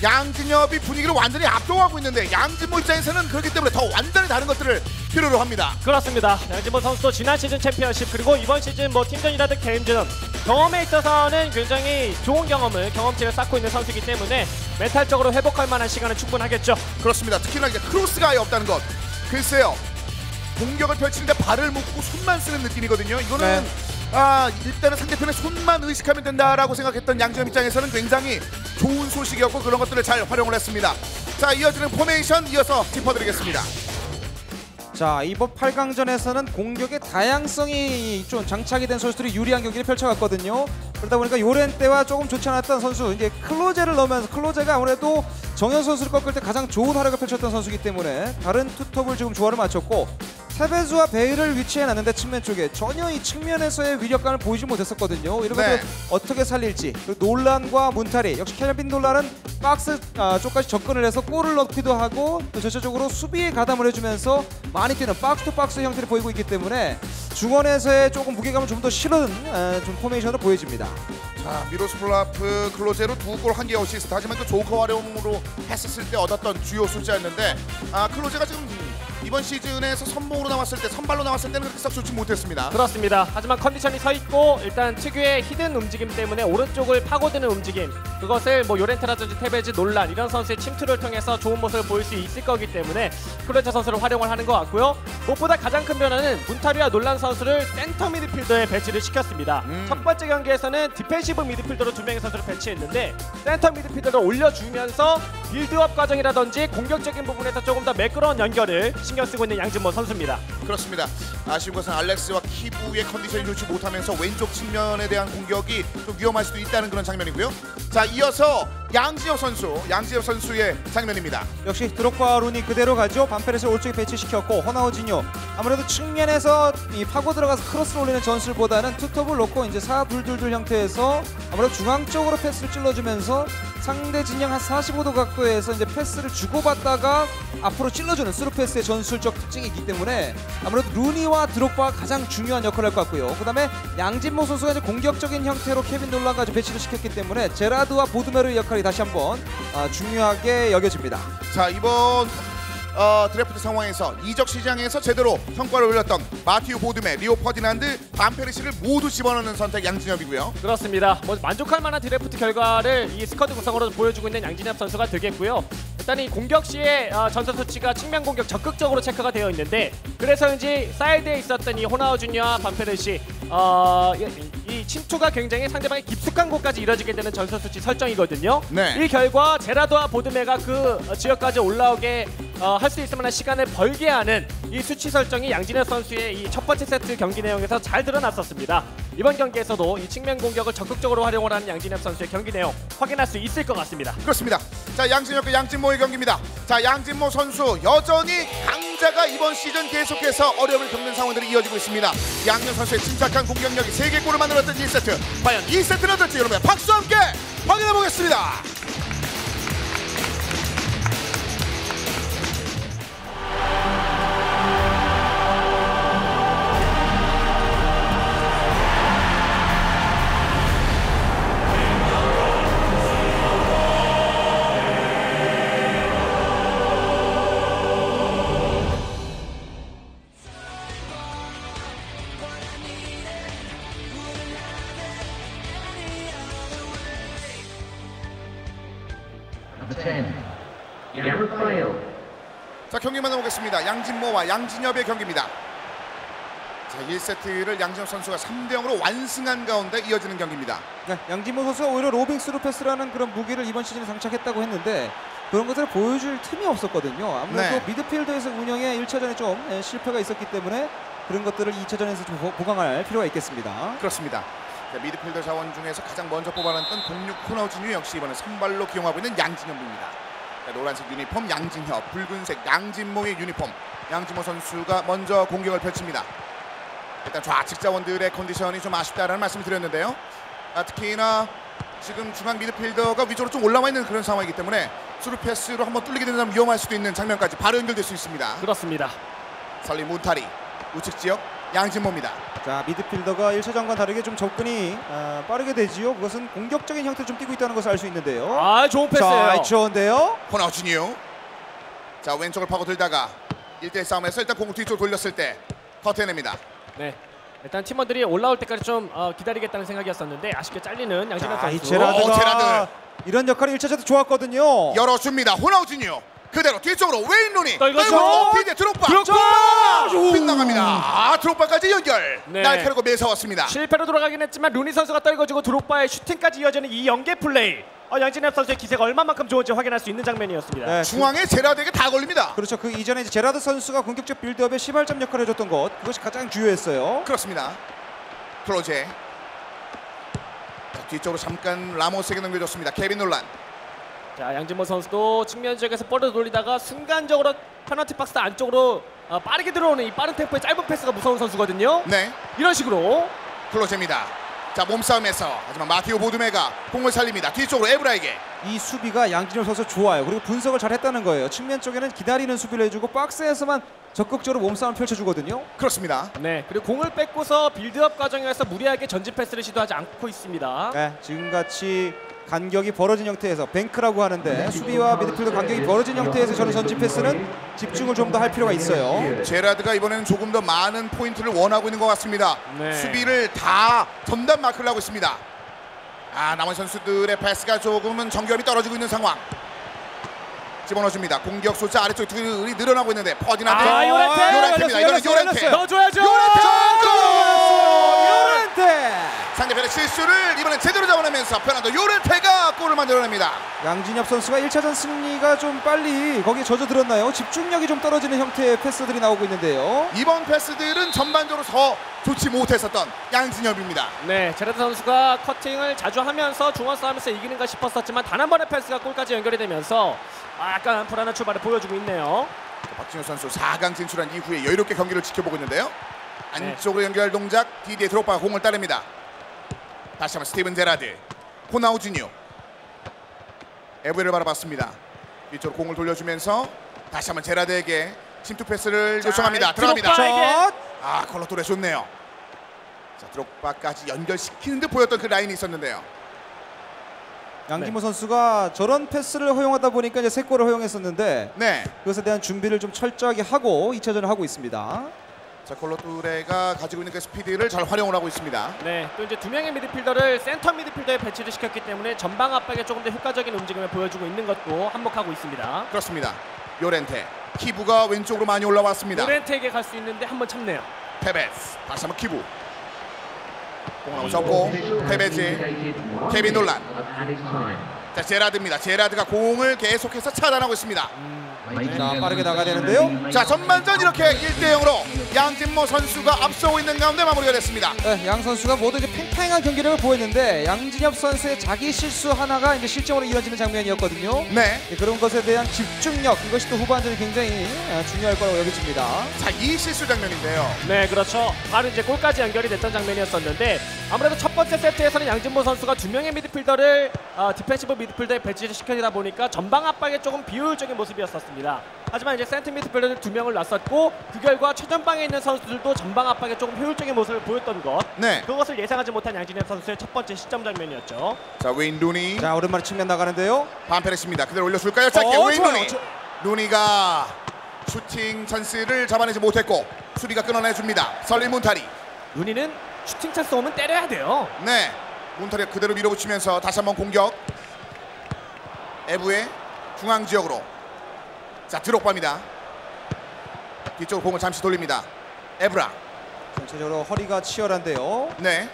양진엽이 분위기를 완전히 압도하고 있는데 양진모 입장에서는 그렇기 때문에 더 완전히 다른 것들을 필요로 합니다. 그렇습니다. 양진모 선수도 지난 시즌 챔피언십 그리고 이번 시즌 팀전이라든 개인전 경험에 있어서는 굉장히 좋은 경험치를 쌓고 있는 선수이기 때문에 멘탈적으로 회복할 만한 시간은 충분하겠죠. 그렇습니다. 특히나 이제 크로스가 아예 없다는 것. 글쎄요. 공격을 펼치는데 발을 묶고 손만 쓰는 느낌이거든요. 이거는 일단은 상대편의 손만 의식하면 된다라고 생각했던 양진엽 입장에서는 굉장히 좋은 소식이었고 그런 것들을 잘 활용을 했습니다. 자, 이어지는 포메이션 이어서 짚어드리겠습니다. 자, 이번 8강전에서는 공격의 다양성이 좀 장착이 된 선수들이 유리한 경기를 펼쳐갔거든요. 그러다 보니까 요렌테와 조금 좋지 않았던 선수 이제 클로제를 넣으면서 클로제가 아무래도 정현 선수를 꺾을 때 가장 좋은 활약을 펼쳤던 선수이기 때문에 다른 투톱을 지금 조화를 맞췄고 테베즈와 베일을 위치해놨는데 측면 쪽에 전혀 이 측면에서의 위력감을 보이지 못했었거든요. 이런 것들 어떻게 살릴지. 그리고 놀란과 문타리 역시 케빈 놀란은 박스 쪽까지 접근을 해서 골을 넣기도 하고 또 전체적으로 수비에 가담을 해주면서 많이 뛰는 박스 투 박스 형태를 보이고 있기 때문에 중원에서의 조금 무게감을 좀 더 실은 좀 포메이션으로 보여집니다. 자, 미로스플라프 클로제로 2골 1개 어시스트. 하지만 그 조커 활용으로 했었을 때 얻었던 주요 숫자였는데 클로제가 지금 이번 시즌에서 선발로 나왔을 때는 그렇게 썩 좋지 못했습니다. 그렇습니다. 하지만 컨디션이 서 있고 일단 특유의 히든 움직임 때문에 오른쪽을 파고드는 움직임 그것을 요렌테라든지 테베즈, 놀란 이런 선수의 침투를 통해서 좋은 모습을 보일 수 있을 거기 때문에 클로제 선수를 활용을 하는 것 같고요. 무엇보다 가장 큰 변화는 문타리와 놀란 선수를 센터 미드필더에 배치를 시켰습니다. 첫 번째 경기에서는 디펜시브 미드필더로 2명의 선수를 배치했는데 센터 미드필더를 올려주면서 빌드업 과정이라든지 공격적인 부분에서 조금 더 매끄러운 연결을 신경 쓰고 있는 양진모 선수입니다. 그렇습니다. 아쉬운 것은 알렉스와 키부의 컨디션이 좋지 못하면서 왼쪽 측면에 대한 공격이 좀 위험할 수도 있다는 그런 장면이고요. 자, 이어서 양진혁 선수의 장면입니다. 역시 드록바 룬이 그대로 가죠. 반페르시를 오른쪽에 배치시켰고 호나우지뉴 아무래도 측면에서 이 파고 들어가서 크로스를 올리는 전술보다는 투톱을 놓고 이제 4-2-2 형태에서 아무래도 중앙 쪽으로 패스를 찔러주면서 상대 진영 한 45도 각도에서 이제 패스를 주고받다가 앞으로 찔러주는 스루 패스의 전술적 특징이 있기 때문에 아무래도 루니와 드록바가 가장 중요한 역할을 할 것 같고요. 그다음에 양진모 선수가 이제 공격적인 형태로 케빈 놀란까지 배치를 시켰기 때문에 제라드와 보드메르의 역할이 다시 한번 중요하게 여겨집니다. 자, 이번 드래프트 상황에서 이적 시장에서 제대로 성과를 올렸던 마티우 보드메, 리오 퍼디난드, 반페르시를 모두 집어넣는 선택 양진혁이고요. 그렇습니다. 뭐 만족할 만한 드래프트 결과를 이 스쿼드 구성으로 보여주고 있는 양진혁 선수가 되겠고요. 일단 이 공격 시에 전선 수치가 측면 공격 적극적으로 체크가 되어 있는데 그래서인지 사이드에 있었던 이 호나우 주니어와 반페르시 이 침투가 굉장히 상대방의 깊숙한 곳까지 이뤄지게 되는 전선 수치 설정이거든요. 네. 이 결과 제라도와 보드메가 그 지역까지 올라오게 할 수 있을 만한 시간을 벌게 하는 이 수치 설정이 양진혁 선수의 이 첫 번째 세트 경기 내용에서 잘 드러났었습니다. 이번 경기에서도 이 측면 공격을 적극적으로 활용을 하는 양진혁 선수의 경기 내용 확인할 수 있을 것 같습니다. 그렇습니다. 자, 양진혁과 양진모의 경기입니다. 자, 양진모 선수 여전히 강자가 이번 시즌 계속해서 어려움을 겪는 상황들이 이어지고 있습니다. 양현 선수의 침착한 공격력이 3개 골을 만들었던 1세트. 과연 2세트는 어떨지 여러분 박수와 함께 확인해 보겠습니다. Number 10, Gareth Bale. 자, 경기 만나보겠습니다. 양진모와 양진엽의 경기입니다. 자, 1세트를 양진엽 선수가 3대0으로 완승한 가운데 이어지는 경기입니다. 네, 양진모 선수가 오히려 로빙 스루 패스라는 그런 무기를 이번 시즌에 장착했다고 했는데 그런 것들을 보여줄 틈이 없었거든요. 아무래도 네. 미드필더에서 운영에 1차전에 좀 실패가 있었기 때문에 그런 것들을 2차전에서 좀 보강할 필요가 있겠습니다. 그렇습니다. 자, 미드필더 자원 중에서 가장 먼저 뽑아놨던 06 호나우지뉴 역시 이번에 선발로 기용하고 있는 양진엽입니다. 자, 노란색 유니폼 양진엽, 붉은색 양진모의 유니폼 양진모 선수가 먼저 공격을 펼칩니다. 일단 좌측 자원들의 컨디션이 좀 아쉽다라는 말씀을 드렸는데요. 특히나 지금 중앙 미드필더가 위쪽으로 좀 올라와 있는 그런 상황이기 때문에 스루 패스로 한번 뚫리게 된다면 위험할 수도 있는 장면까지 바로 연결될 수 있습니다. 그렇습니다. 설리 문타리 우측 지역 양진모입니다. 자, 미드필더가 1차전과 다르게 좀 접근이 빠르게 되지요. 그것은 공격적인 형태를 좀 띄고 있다는 것을 알 수 있는데요. 아, 좋은 패스예요. 자, 좋은데요. 호나우지뉴. 자, 왼쪽을 파고들다가 1대1 싸움에서 일단 공을 뒤쪽으로 돌렸을 때 커트해냅니다. 네. 일단 팀원들이 올라올 때까지 좀 기다리겠다는 생각이었었는데 아쉽게 잘리는 양진혁 자, 이 선수. 제라드가 제라드. 이런 역할이 1차전 때 좋았거든요. 열어줍니다. 호나우지뉴. 그대로 뒤쪽으로 웨인 루니. 떨궈줘. 뒤에 드롭바. 드롭바! 빗나갑니다. 드롭바까지 연결. 네. 날카롭고 매서웠습니다. 실패로 돌아가긴 했지만 루니 선수가 떨궈지고 드록바의 슈팅까지 이어지는 이 연계 플레이. 양진혁 선수의 기세가 얼마만큼 좋은지 확인할 수 있는 장면이었습니다. 네, 중앙에 제라드에게 다 걸립니다. 그렇죠. 그 이전에 이제 제라드 선수가 공격적 빌드업에 시발점 역할을 해줬던 것 그것이 가장 주요했어요. 그렇습니다. 클로제. 자, 뒤쪽으로 잠깐 라모스에게 넘겨줬습니다. 케빈 놀란. 자, 양진모 선수도 측면 지역에서 뻗어 돌리다가 순간적으로 페널티 박스 안쪽으로 빠르게 들어오는 이 빠른 템포의 짧은 패스가 무서운 선수거든요. 네. 이런 식으로 클로제입니다. 자, 몸싸움에서 하지만 마티오 보드메가 공을 살립니다. 뒤쪽으로 에브라에게. 이 수비가 양진혁 선수 좋아요. 그리고 분석을 잘 했다는 거예요. 측면 쪽에는 기다리는 수비를 해주고 박스에서만 적극적으로 몸싸움 펼쳐주거든요. 그렇습니다. 네, 그리고 공을 뺏고서 빌드업 과정에서 무리하게 전진 패스를 시도하지 않고 있습니다. 네, 지금같이 간격이 벌어진 형태에서 뱅크라고 하는데 수비와 미드필더 간격이 벌어진 형태에서 저는 전진 패스는 집중을 좀 더 할 필요가 있어요. 제라드가 이번에는 조금 더 많은 포인트를 원하고 있는 것 같습니다. 네. 수비를 다 전담 마크를 하고 있습니다. 나머지 선수들의 패스가 조금은 정교함이 떨어지고 있는 상황. 집어넣어줍니다. 공격 숫자 아래쪽 둘이 늘어나고 있는데 퍼디난드. 요렌테입니다. 이거는 요렌테. 넣어줘야죠. 요렌테. 요렌테! 상대편의 실수를 이번엔 제대로 잡아내면서 페르난도 요렌테가 골을 만들어냅니다. 양진엽 선수가 1차전 승리가 좀 빨리 거기에 젖어들었나요? 집중력이 좀 떨어지는 형태의 패스들이 나오고 있는데요. 이번 패스들은 전반적으로 더 좋지 못했었던 양진엽입니다. 네, 제라드 선수가 커팅을 자주 하면서 중원 싸움에서 이기는가 싶었었지만 단 한 번의 패스가 골까지 연결이 되면서 약간 불안한 출발을 보여주고 있네요. 박준효 선수 4강 진출한 이후에 여유롭게 경기를 지켜보고 있는데요. 네. 안쪽으로 연결 동작, 디디에 드록바가 공을 따냅니다. 다시 한번 스티븐 제라드, 호나우지뉴, 에브를 바라봤습니다. 위쪽으로 공을 돌려주면서 다시 한번 제라드에게 침투 패스를 요청합니다. 들어갑니다. 드록바에게. 아, 컬러토레 좋네요. 자, 드록바까지 연결시키는 듯 보였던 그 라인이 있었는데요. 양진모 선수가 저런 패스를 허용하다 보니까 이제 3골을 허용했었는데 네, 그것에 대한 준비를 좀 철저하게 하고 2차전을 하고 있습니다. 자, 컬러토레가 가지고 있는 그 스피드를 잘 활용을 하고 있습니다. 네, 또 이제 두 명의 미드필더를 센터 미드필더에 배치를 시켰기 때문에 전방 압박에 조금 더 효과적인 움직임을 보여주고 있는 것도 한몫하고 있습니다. 그렇습니다. 요렌테, 키부가 왼쪽으로 많이 올라왔습니다. 노렌테에게 갈 수 있는데 한번 참네요. 페베스, 다시 한번 키부. 공 한번 접고 페베지, 케빈 놀란. 자, 제라드입니다. 제라드가 공을 계속해서 차단하고 있습니다. 자, 빠르게 나가야 되는데요. 자, 전반전 이렇게 1대0으로 양진모 선수가 앞서고 있는 가운데 마무리가 됐습니다. 네, 양 선수가 모두 이제 팽팽한 경기력을 보였는데 양진엽 선수의 자기 실수 하나가 이제 실점으로 이어지는 장면이었거든요. 네, 그런 것에 대한 집중력, 이것이 또 후반전에 굉장히 중요할 거라고 여겨집니다. 자, 이 실수 장면인데요. 네, 그렇죠. 바로 이제 골까지 연결이 됐던 장면이었었는데 아무래도 첫 번째 세트에서는 양진모 선수가 두 명의 미드필더를 디펜시브 미드필더에 배치를 시켜다 보니까 전방 압박에 조금 비효율적인 모습이었었습니다. 하지만 이제 센터 미드필더를 두 명을 놨었고 그 결과 최전방에 있는 선수들도 전방 압박에 조금 효율적인 모습을 보였던 것. 네, 그것을 예상하지 못한 양진엽 선수의 첫 번째 시점 장면이었죠. 자, 웨인 루니, 자, 오랜만에 측면 나가는데요. 반페레스입니다. 그대로 올려줄까요? 짧게 웨인 좋아요. 루니. 루니가 슈팅 찬스를 잡아내지 못했고 수비가 끊어내줍니다. 설리 문타리. 루니는 슈팅 찬스 오면 때려야 돼요. 네, 문타리가 그대로 밀어붙이면서 다시 한번 공격. 에브의 중앙 지역으로. 자, 드록바입니다. 뒤쪽으로 공을 잠시 돌립니다. 에브라. 전체적으로 허리가 치열한데요. 네,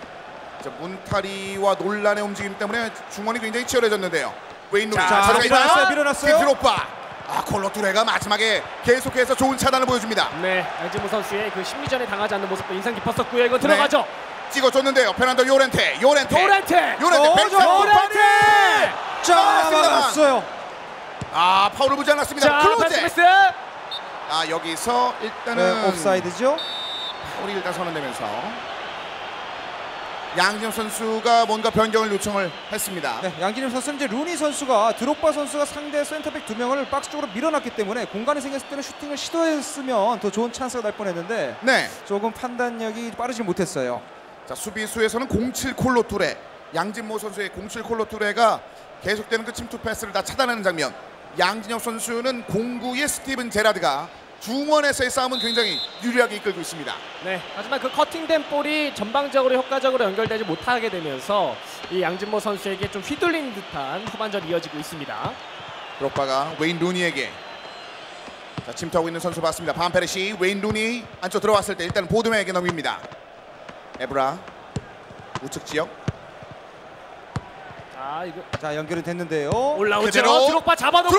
자, 문타리와 논란의 움직임 때문에 중원이 굉장히 치열해졌는데요. 웨인 루니. 자, 밀어놨어요. 드록바. 아, 콜로투레가 마지막에 계속해서 좋은 차단을 보여줍니다. 네, 양진모 선수의 그 심리전에 당하지 않는 모습도 인상 깊었었고요. 이거 들어가죠. 찍어줬는데요. 페르난도 요렌테. 노렌테. 노렌테. 자, 막았습니다만. 막았어요. 아, 파울을 보지 않았습니다. 자, 클로제. 패스. 아, 여기서 일단은 네, 옵사이드죠. 파울이 일단 선언되면서 양진엽 선수가 뭔가 변경을 요청을 했습니다. 네, 양진엽 선수는 이제 루니 선수가 드록바 선수가 상대 센터백 2명을 박스 쪽으로 밀어놨기 때문에 공간이 생겼을 때는 슈팅을 시도했으면 더 좋은 찬스가 날 뻔했는데 네, 조금 판단력이 빠르지 못했어요. 자, 수비수에서는 07 콜로투레, 양진모 선수의 07 콜로투레가 계속되는 그 침투 패스를 다 차단하는 장면. 양진엽 선수는 09의 스티븐 제라드가 중원에서의 싸움은 굉장히 유리하게 이끌고 있습니다. 네, 하지만 그 커팅된 볼이 전방적으로 효과적으로 연결되지 못하게 되면서 이 양진모 선수에게 좀 휘둘린 듯한 후반전이 이어지고 있습니다. 드록바가 웨인 루니에게 자, 침투하고 있는 선수 봤습니다. 반페르시, 웨인 루니 안쪽 들어왔을 때 일단 보드맨에게 넘깁니다. 에브라 우측 지역. 이거 자, 연결이 됐는데요. 올라오죠. 그대로 드록바 잡아놓고.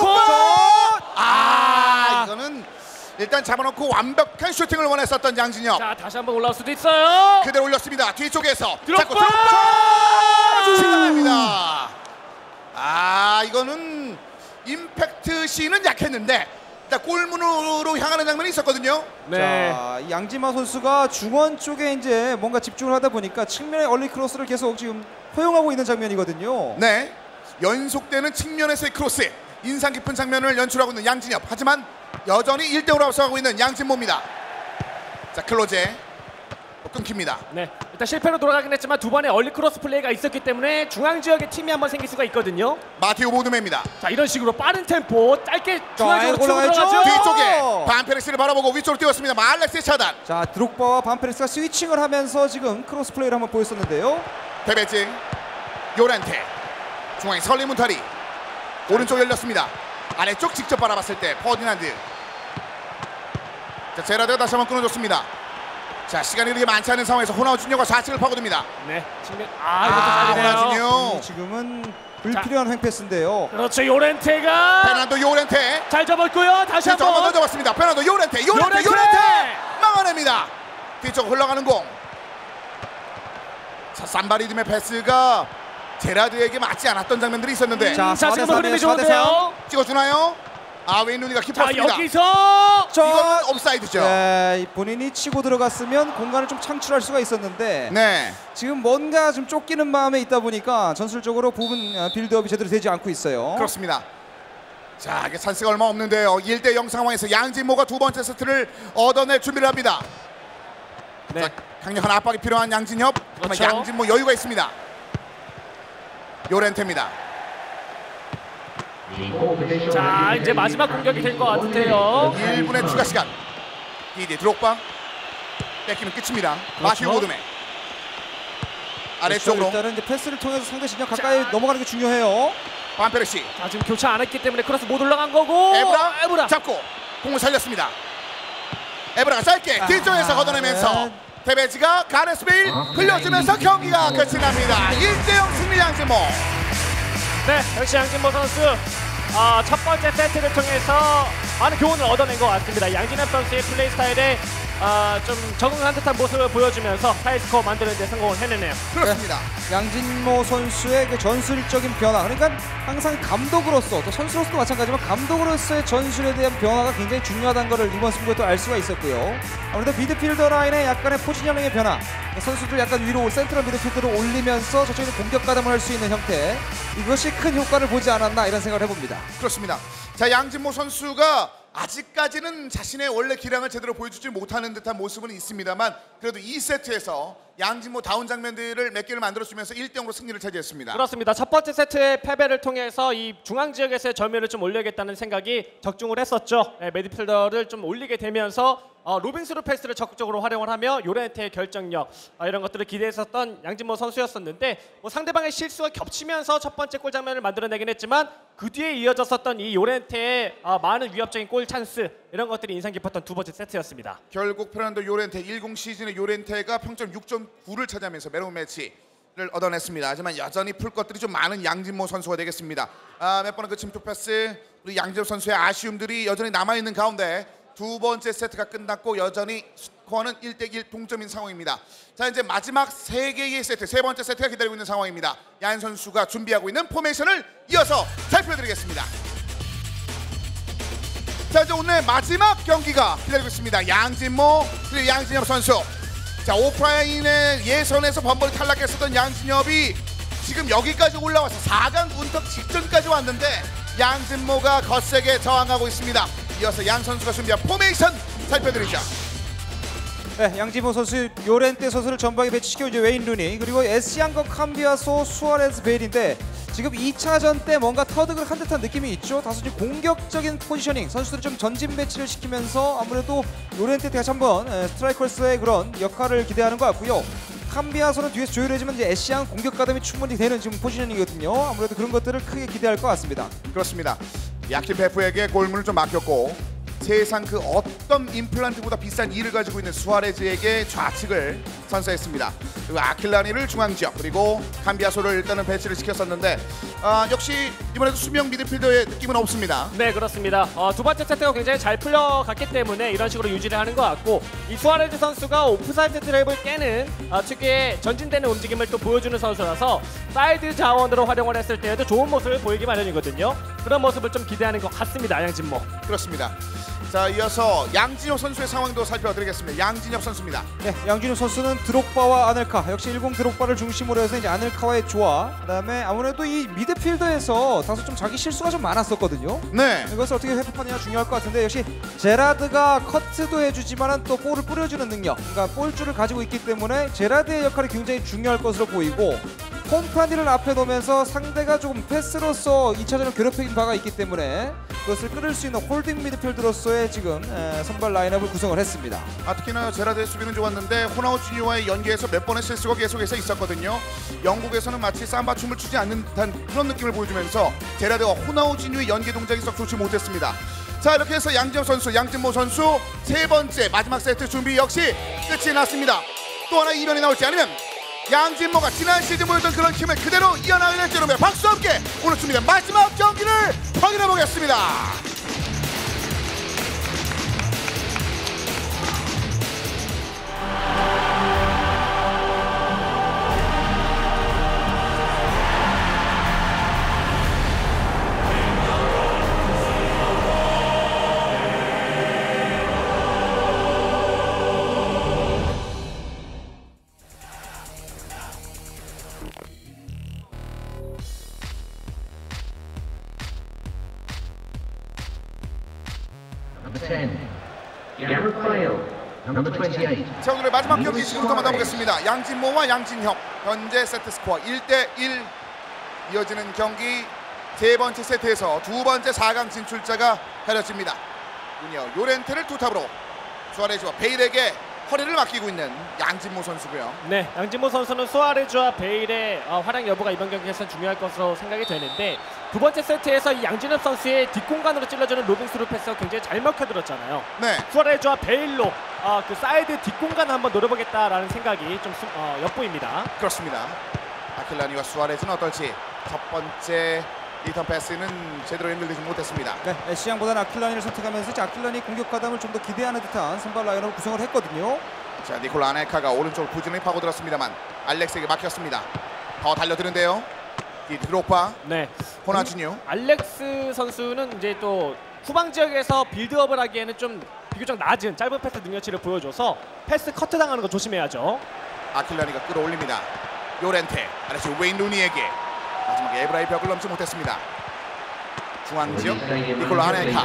이거는 일단 잡아놓고 완벽한 슈팅을 원했었던 양진엽. 자, 다시 한번 올라올 수도 있어요. 그대로 올렸습니다. 뒤쪽에서 드록바! 시간입니다. 이거는 임팩트 씬은 약했는데 일단 골문으로 향하는 장면이 있었거든요. 네. 자, 이 양지마 선수가 중원 쪽에 이제 뭔가 집중을 하다 보니까 측면의 얼리 크로스를 계속 지금 허용하고 있는 장면이거든요. 네, 연속되는 측면에서의 크로스, 인상 깊은 장면을 연출하고 있는 양진엽. 하지만 여전히 1대5로 앞서가고 있는 양진모입니다. 자, 클로제 끊깁니다. 네, 일단 실패로 돌아가긴 했지만 두 번의 얼리 크로스 플레이가 있었기 때문에 중앙 지역에 팀이 한번 생길 수가 있거든요. 마테오 보드메입니다. 자, 이런 식으로 빠른 템포 짧게 중앙 지역으로 치고 올라가야죠. 들어가죠. 뒤쪽에 반페레스를 바라보고 위쪽으로 뛰었습니다. 알렉스의 차단. 자, 드록바와 반페레스가 스위칭을 하면서 지금 크로스 플레이를 한번 보였었는데요. 베베지, 요렌테, 중앙에 설리문타리, 오른쪽 열렸습니다. 아래쪽 직접 바라봤을 때 퍼디난드. 자, 제라드가 다시 한번 끊어줬습니다. 자, 시간이 그렇게 많지 않은 상황에서 호나우 주니어가 좌측을 파고듭니다. 네, 측면. 이것도 잘리네요. 호나우 주니어. 지금은 불필요한 횡패스인데요. 그렇죠, 요렌테가 페르난도 요렌테. 잘 접었고요. 다시 한번 더 한번. 잡았습니다. 페르난도 요렌테. 요렌테. 막아냅니다. 뒤쪽 흘러가는 공. 자, 산바 리듬의 패스가 제라드에게 맞지 않았던 장면들이 있었는데 자, 자, 지금 4대3이에요, 흐름이 좋은데요. 찍어주나요? 웨인 루니가 자, 키퍼였습니다. 여기서 이거는 옵사이드죠. 네, 본인이 치고 들어갔으면 공간을 좀 창출할 수가 있었는데 네. 지금 뭔가 좀 쫓기는 마음에 있다 보니까 전술적으로 부분 빌드업이 제대로 되지 않고 있어요. 그렇습니다. 자, 이게 찬스가 얼마 없는데요. 1대0 상황에서 양진모가 두 번째 세트를 얻어낼 준비를 합니다. 네. 자, 강력한 압박이 필요한 양진협. 그렇죠. 하지만 양진모 여유가 있습니다. 요렌테입니다. 자, 이제 마지막 공격이 될 것 같은데요. 1분의 추가 시간. 디디 드록바. 뺏기면 끝입니다. 마티오 오드메. 아래쪽으로 일단은 이제 패스를 통해서 상대 진영 가까이 넘어가는 게 중요해요. 반페르시. 자, 지금 교체 안 했기 때문에 크로스 못 올라간 거고. 에브라 잡고 공을 살렸습니다. 에브라가 짧게 뒤쪽에서 걷어내면서 테베지가 가레스 베일 흘려주면서 경기가 끝이 납니다. 1대0 승리 양진모. 네, 역시 양진모 선수 첫 번째 세트를 통해서 많은 교훈을 얻어낸 것 같습니다. 양진엽 선수의 플레이 스타일에 좀 적응한 듯한 모습을 보여주면서 하이스코어 만드는 데 성공을 해내네요. 그렇습니다. 양진모 선수의 그 전술적인 변화, 그러니까 항상 감독으로서 또 선수로서도 마찬가지지만 감독으로서의 전술에 대한 변화가 굉장히 중요하다는 것을 이번 승부에 또 알 수가 있었고요. 아무래도 미드필더 라인의 약간의 포지셔닝의 변화, 선수들 약간 위로 센트럴 미드필더로 올리면서 저쪽에서 공격 가담을 할 수 있는 형태, 이것이 큰 효과를 보지 않았나 이런 생각을 해봅니다. 그렇습니다. 자, 양진모 선수가 아직까지는 자신의 원래 기량을 제대로 보여주지 못하는 듯한 모습은 있습니다만 그래도 2세트에서 양진모 다운 장면들을 몇 개를 만들어주면서 1대0으로 승리를 차지했습니다. 그렇습니다. 첫 번째 세트의 패배를 통해서 이 중앙 지역에서의 점유율을 좀 올려야겠다는 생각이 적중을 했었죠. 미드필더를 좀 올리게 되면서 로빙스루 패스를 적극적으로 활용을 하며 요렌테의 결정력 이런 것들을 기대했었던 양진모 선수였었는데 상대방의 실수가 겹치면서 첫 번째 골 장면을 만들어내긴 했지만 그 뒤에 이어졌었던 이 요렌테의 많은 위협적인 골 찬스 이런 것들이 인상 깊었던 두 번째 세트였습니다. 결국 페르난도 요렌테 10 시즌의 요렌테가 평점 6.9를 차지하면서 메론 매치를 얻어냈습니다. 하지만 여전히 풀 것들이 좀 많은 양진모 선수가 되겠습니다. 몇 번의 그 침투 패스, 우리 양진모 선수의 아쉬움들이 여전히 남아있는 가운데 두 번째 세트가 끝났고 여전히 스코어는 1대1 동점인 상황입니다. 자, 이제 마지막 3개의 세트, 세 번째 세트가 기다리고 있는 상황입니다. 양 선수가 준비하고 있는 포메이션을 이어서 살펴드리겠습니다. 자, 이제 오늘 마지막 경기가 기다리고 있습니다. 양진모 그리고 양진엽 선수. 자, 오프라인의 예선에서 번번이 탈락했었던 양진엽이 지금 여기까지 올라와서 4강 운석 직전까지 왔는데 양진모가 거세게 저항하고 있습니다. 이어서 양 선수가 준비한 포메이션 살펴드리죠. 네, 양진모 선수, 요렌테 선수를 전방에 배치시켜 이제 웨인 루니, 그리고 에스양거 캄비아소, 수아레스 베일인데 지금 2차전 때 뭔가 터득을 한 듯한 느낌이 있죠. 다소 좀 공격적인 포지셔닝, 선수들을 좀 전진 배치를 시키면서 아무래도 요렌테 다시 한번 스트라이커스의 그런 역할을 기대하는 것 같고요. 캄비아소는 뒤에서 조율해주면 이제 에시앙 공격 가담이 충분히 되는 지금 포지셔닝이거든요. 아무래도 그런 것들을 크게 기대할 것 같습니다. 그렇습니다. 야킨 페프에게 골문을 좀 막혔고 세상 그 어떤 임플란트보다 비싼 이를 가지고 있는 수아레즈에게 좌측을 선사했습니다. 그리고 아킬라니를 중앙지역, 그리고 캄비아소를 일단은 배치를 시켰었는데 역시 이번에도 수명 미드필더의 느낌은 없습니다. 네, 그렇습니다. 두 번째 세트가 굉장히 잘 풀려갔기 때문에 이런 식으로 유지를 하는 것 같고 이 수아레즈 선수가 오프사이드 트랩을 깨는 특유의 전진되는 움직임을 또 보여주는 선수라서 사이드 자원으로 활용을 했을 때에도 좋은 모습을 보이기 마련이거든요. 그런 모습을 좀 기대하는 것 같습니다. 양진모. 그렇습니다. 자, 이어서 양진엽 선수의 상황도 살펴드리겠습니다. 양진엽 선수입니다. 네, 양진엽 선수는 드록바와 아넬카, 역시 10 드록바를 중심으로 해서 이제 아넬카와의 조화, 그다음에 아무래도 이 미드필더에서 다소 좀 자기 실수가 좀 많았었거든요. 네. 이것을 어떻게 회복하느냐 중요할 것 같은데 역시 제라드가 커트도 해주지만은 또 볼을 뿌려주는 능력, 그러니까 볼줄을 가지고 있기 때문에 제라드의 역할이 굉장히 중요할 것으로 보이고 홈프란디를 앞에 놓으면서 상대가 조금 패스로서 2차전을 괴롭힌 바가 있기 때문에 그것을 끌을 수 있는 홀딩 미드필더로서의 지금 선발 라인업을 구성을 했습니다. 특히나 제라드의 수비는 좋았는데 호나우 주니어와의 연계에서 몇 번의 실수가 계속해서 있었거든요. 영국에서는 마치 삼바 춤을 추지 않는 듯한 그런 느낌을 보여주면서 제라드와 호나우 주니어의 연계 동작이 썩 좋지 못했습니다. 자, 이렇게 해서 양진혁 선수, 양진모 선수 세 번째 마지막 세트 준비 역시 끝이 났습니다. 또 하나 이변이 나올지 아니면 양진모가 지난 시즌 보였던 그런 힘을 그대로 이어나가게 될지 여러분 박수 함께 오늘 준비된 마지막 경기를 확인해 보겠습니다. Number 10, Gareth Bale. Number 28. 자, 오늘의 마지막 경기 지금부터 만나보겠습니다. 양진모와 양진혁 현재 세트 스코어 1대1 이어지는 경기 세 번째 세트에서 두 번째 4강 진출자가 가려집니다. 유니어 요렌테를 투탑으로 수아레즈와 베일에게 허리를 맡기고 있는 양진모 선수고요. 네, 양진모 선수는 수아레즈와 베일의 활약 여부가 이번 경기에서 중요할 것으로 생각이 되는데 두 번째 세트에서 이 양진혁 선수의 뒷공간으로 찔러주는 로빙 스루 패스가 굉장히 잘 먹혀들었잖아요. 네, 수아레즈와 베일로 그 사이드 뒷공간 한번 노려보겠다라는 생각이 좀 엿보입니다. 그렇습니다. 아킬라니와 수아레즈는 어떨지 첫 번째 리턴 패스는 제대로 연결되지 못했습니다. 네, 애쉬양보다는 아킬라니를 선택하면서 이제 아킬라니 공격 가담을 좀 더 기대하는 듯한 선발 라인업을 구성을 했거든요. 자, 니콜라 아넬카가 오른쪽으로 부지런히 파고들었습니다만 알렉스에게 막혔습니다. 더 달려드는데요. 디드로파, 네, 호나주뉴. 알렉스 선수는 이제 또 후방 지역에서 빌드업을 하기에는 좀 비교적 낮은 짧은 패스 능력치를 보여줘서 패스 커트 당하는 거 조심해야죠. 아킬라니가 끌어올립니다. 요렌테, 아래쪽 웨인 루니에게 마지막에 에브라의 벽을 넘지 못했습니다. 중앙 지역 니콜라 아넬카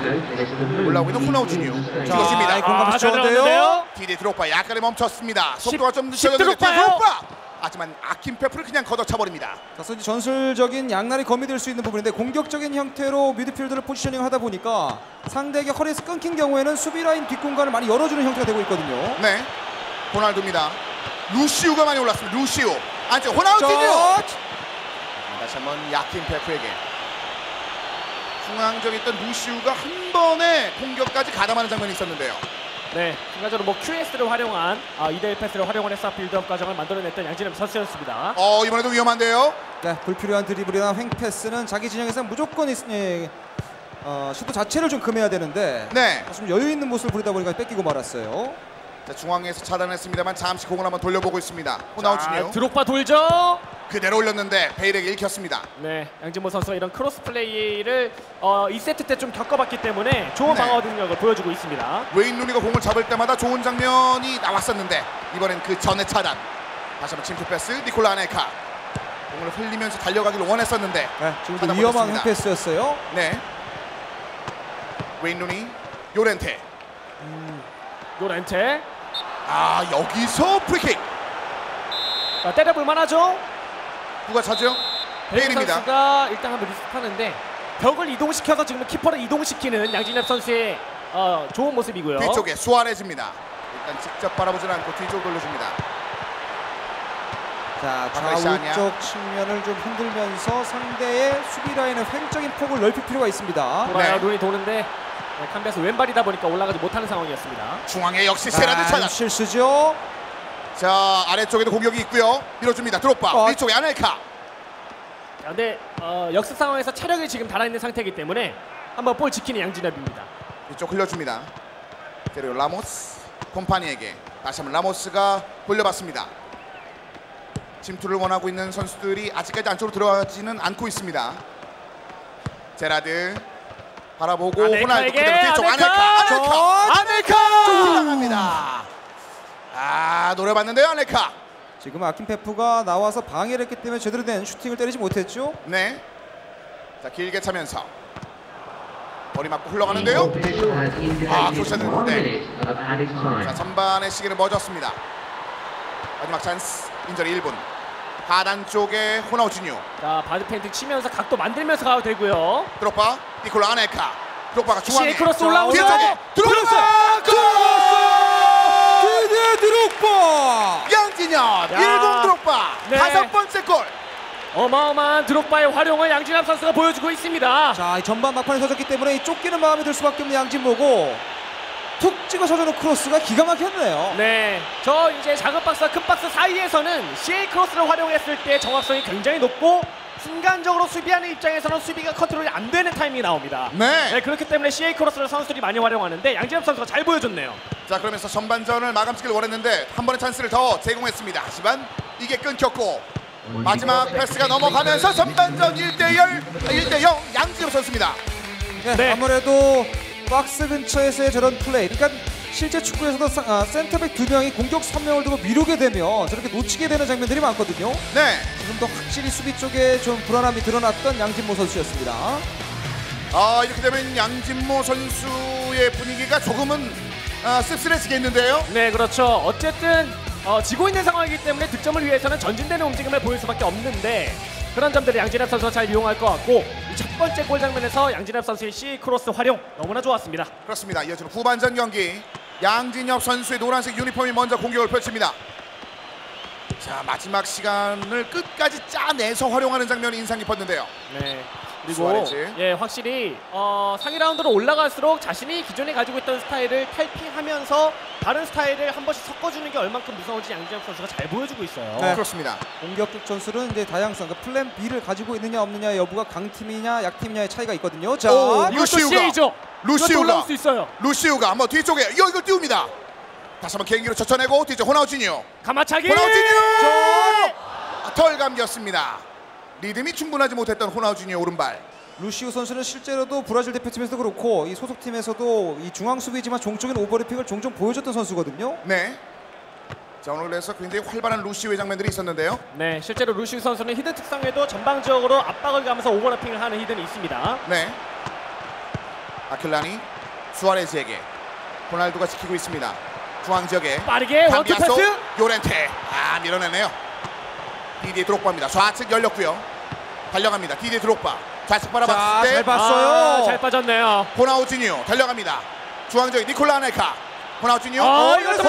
올라오고 있는 호나우주뉴 죽었습니다. 공감이 잘 좋은데요. 들어갔는데요. 디디 드로파 약간의 멈췄습니다. 속도가 좀 십 늦춰졌는데 드로파요? 드로파! 하지만 아킴페프를 그냥 걷어차버립니다. 자, 소위 전술적인 양날이 검이 될 수 있는 부분인데 공격적인 형태로 미드필더를 포지셔닝 하다 보니까 상대에게 허리에서 끊긴 경우에는 수비 라인 뒷공간을 많이 열어주는 형태가 되고 있거든요. 네, 호날두입니다. 루시우가 많이 올랐습니다. 루시우 안쪽 호나우주뉴 다시 한번 야킴페프에게 중앙적에 있던 루시우가 한 번에 공격까지 가담하는 장면이 있었는데요. 네, 순간적으로 뭐 QS를 활용한 2대1 패스를 활용을 해서 빌드업 과정을 만들어냈던 양진혁 선수였습니다. 이번에도 위험한데요. 네, 불필요한 드리블이나 횡패스는 자기 진영에서 무조건 시도 자체를 좀 금해야 되는데 네, 좀 여유 있는 모습을 부리다 보니까 뺏기고 말았어요. 자, 중앙에서 차단했습니다만 잠시 공을 한번 돌려보고 있습니다. 호나우주뉴 드록바 돌죠. 그대로 올렸는데 베일에게 읽혔습니다. 네, 양진모 선수가 이런 크로스 플레이를 2세트 때 좀 겪어봤기 때문에 좋은 네. 방어 능력을 보여주고 있습니다. 웨인 루니가 공을 잡을 때마다 좋은 장면이 나왔었는데 이번엔 그 전의 차단. 다시 한번 침투 패스 니콜라 아넬카 공을 흘리면서 달려가기를 원했었는데 네, 지금도 차단 위험한 못했습니다. 횡패스였어요. 네, 웨인 루니 요렌테 요렌테 여기서 프리킥 자, 때려볼 만하죠. 누가 차죠? 베일 베일입니다. 선수가 일단 한번 리스트하는데 벽을 이동시켜서 지금 키퍼를 이동시키는 양진혁 선수의 좋은 모습이고요. 뒤쪽에 수아레즈입니다. 일단 직접 바라보지 않고 뒤쪽 돌려줍니다. 자, 바벨샤냐. 좌우쪽 측면을 좀 흔들면서 상대의 수비 라인의 횡적인 폭을 넓힐 필요가 있습니다. 돌아요. 네. 눈이 도는데 캄비아스 왼발이다 보니까 올라가지 못하는 상황이었습니다. 중앙에 역시 세라드 차단. 실수죠. 자, 아래쪽에도 공격이 있고요. 밀어줍니다. 드롭바 위쪽에 아넬카. 근데 역습 상황에서 체력이 지금 달아있는 상태이기 때문에 한번 볼 지키는 양진혁입니다. 이쪽 흘려줍니다. 그리고 라모스 콤파니에게 다시 한번 라모스가 돌려봤습니다. 침투를 원하고 있는 선수들이 아직까지 안쪽으로 들어가지는 않고 있습니다. 제라드 바라보고 호날두 그대로 뒤쪽 아넬카 올라갑니다. 노려봤는데요. 아넬카. 지금 아킨페프가 나와서 방해를 했기 때문에 제대로 된 슈팅을 때리지 못했죠. 네, 자 길게 차면서 머리 맞고 흘러가는데요. 교체됐는데 자 전반의 시기를 멎었습니다. 마지막 찬스 인저리 1분. 하단 쪽에 호나우주뉴. 자, 바디 페인팅 치면서 각도 만들면서 가도 되고요. 드롭바 니콜라 아넬카. 드롭바가 중앙에 크로스 올라오죠. 뒤쪽에 드롭바 드디어 드롭바. 양진혁 1공 드롭바 네. 5번째 골. 어마어마한 드록바의 활용을 양진엽 선수가 보여주고 있습니다. 자, 이 전반 막판에 서졌기 때문에 이 쫓기는 마음이 들 수밖에 없는 양진모고 툭 찍어 서주는 크로스가 기가 막혔네요. 네, 저 이제 작은 박스와 큰 박스 사이에서는 CA 크로스를 활용했을 때 정확성이 굉장히 높고 순간적으로 수비하는 입장에서는 수비가 컨트롤이 안 되는 타이밍이 나옵니다. 네. 그렇기 때문에 CA 크로스를 선수들이 많이 활용하는데 양진엽 선수가 잘 보여줬네요. 자, 그러면서 전반전을 마감시키길 원했는데 한 번의 찬스를 더 제공했습니다. 하지만 이게 끊겼고 마지막 패스가 넘어가면서 전반전 1대0 양진엽 선수입니다. 네, 네. 아무래도 박스 근처에서의 저런 플레이, 그러니까 실제 축구에서도 센터백 2명이 공격 3명을 두고 미루게 되면 저렇게 놓치게 되는 장면들이 많거든요. 네. 지금도 확실히 수비 쪽에 좀 불안함이 드러났던 양진모 선수였습니다. 이렇게 되면 양진모 선수의 분위기가 조금은 씁쓸해지겠는데요. 네, 그렇죠. 어쨌든 지고 있는 상황이기 때문에 득점을 위해서는 전진되는 움직임을 보일 수밖에 없는데 그런 점들을 양진엽 선수가 잘 이용할 것 같고 이 첫 번째 골 장면에서 양진엽 선수의 CA 크로스 활용 너무나 좋았습니다. 그렇습니다. 이어지는 후반전 경기 양진엽 선수의 노란색 유니폼이 먼저 공격을 펼칩니다. 자, 마지막 시간을 끝까지 짜내서 활용하는 장면이 인상 깊었는데요. 네. 그리고 수아레즈. 예, 확실히 상위 라운드로 올라갈수록 자신이 기존에 가지고 있던 스타일을 탈피하면서 다른 스타일을 한 번씩 섞어주는 게 얼만큼 무서운지 양진엽 선수가 잘 보여주고 있어요. 네. 그렇습니다. 공격적 전술은 이제 다양성, 그러니까 플랜 B를 가지고 있느냐 없느냐 여부가 강팀이냐 약팀이냐의 차이가 있거든요. 자, 오, 이것도 루시우가. CA죠. 이것도 올라올 수 있어요. 루시우가 한번 뒤쪽에 이걸 띄웁니다. 다시 한번 개인기로 젖혀내고 뒤쪽 호나우지니오. 가마차기. 덜 감겼습니다. 리듬이 충분하지 못했던 호나우지니오 오른발. 루시우 선수는 실제로도 브라질 대표팀에서도 그렇고 이 소속팀에서도 이 중앙 수비지만 종적인 오버래핑을 종종 보여줬던 선수거든요. 네. 자, 오늘 그래서 굉장히 활발한 루시우의 장면들이 있었는데요. 네, 실제로 루시우 선수는 히든 특성에도 전방적으로 압박을 가면서 오버래핑을 하는 히든이 있습니다. 네. 아킬라니 수아레즈에게 호날두가 지키고 있습니다. 중앙 지역에 빠르게 원투 감비아소, 패스. 요렌테. 밀어내네요. 디디에 드록바입니다. 좌측 열렸고요. 달려갑니다. 디디에 드록바. 좌측 자, 바라봤을 때 잘 봤어요. 잘 빠졌네요. 호나우지니오 달려갑니다. 중앙 지역 니콜라 아넬카. 호나우지니오. 이것도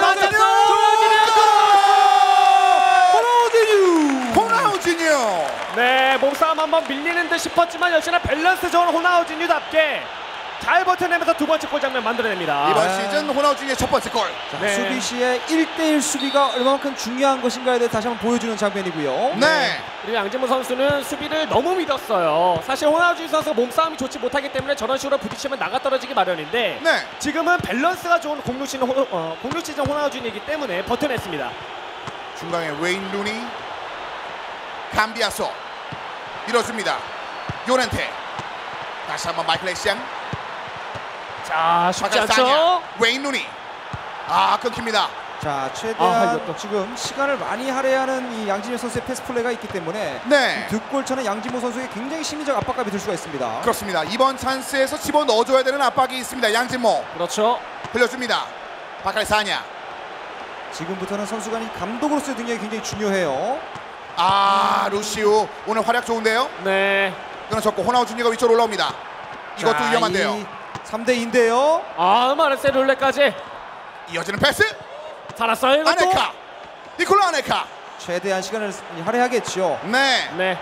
호나우지니오. 네, 몸싸움 한번 밀리는 듯 싶었지만 역시나 밸런스 좋은 호나우지뉴답게 잘 버텨내면서 두 번째 골 장면 만들어냅니다. 이번 네. 시즌 호나우지니오의 첫 번째 골. 자, 네. 수비 시에 1대1 수비가 얼마만큼 중요한 것인가에 대해 다시 한번 보여주는 장면이고요. 네. 그리고 양진모 선수는 수비를 너무 믿었어요. 사실 호나우지뉴 선수가 몸싸움이 좋지 못하기 때문에 저런 식으로 부딪히면 나가 떨어지기 마련인데 네. 지금은 밸런스가 좋은 공격 시즌 호나우지뉴이기 때문에 버텨냈습니다. 중간에 웨인 루니. 감비아소 밀어줍니다. 요렌테. 다시 한번 마이클 에시앙. 자, 쉽지 바카사냐. 않죠? 웨인 루니. 끊깁니다. 자, 최대한 이것도. 지금 시간을 많이 할애하는 이 양진모 선수의 패스 플레이가 있기 때문에 네. 득골 차는 양진모 선수에게 굉장히 심리적 압박감이 들 수가 있습니다. 그렇습니다. 이번 찬스에서 집어넣어줘야 되는 압박이 있습니다. 양진모. 그렇죠. 흘려줍니다. 바카사냐. 지금부터는 선수 간의 감독으로서의 능력이 굉장히 중요해요. 루시우 오늘 활약 좋은데요. 네. 끊어졌고 호나우지니오가 위쪽으로 올라옵니다. 이것도 위험한데요. 3대2인데요. 마르세 룰레까지 이어지는 패스. 살았어요. 이것도. 아넬카. 니콜라 아넬카. 최대한 시간을 할애하겠죠. 네. 네.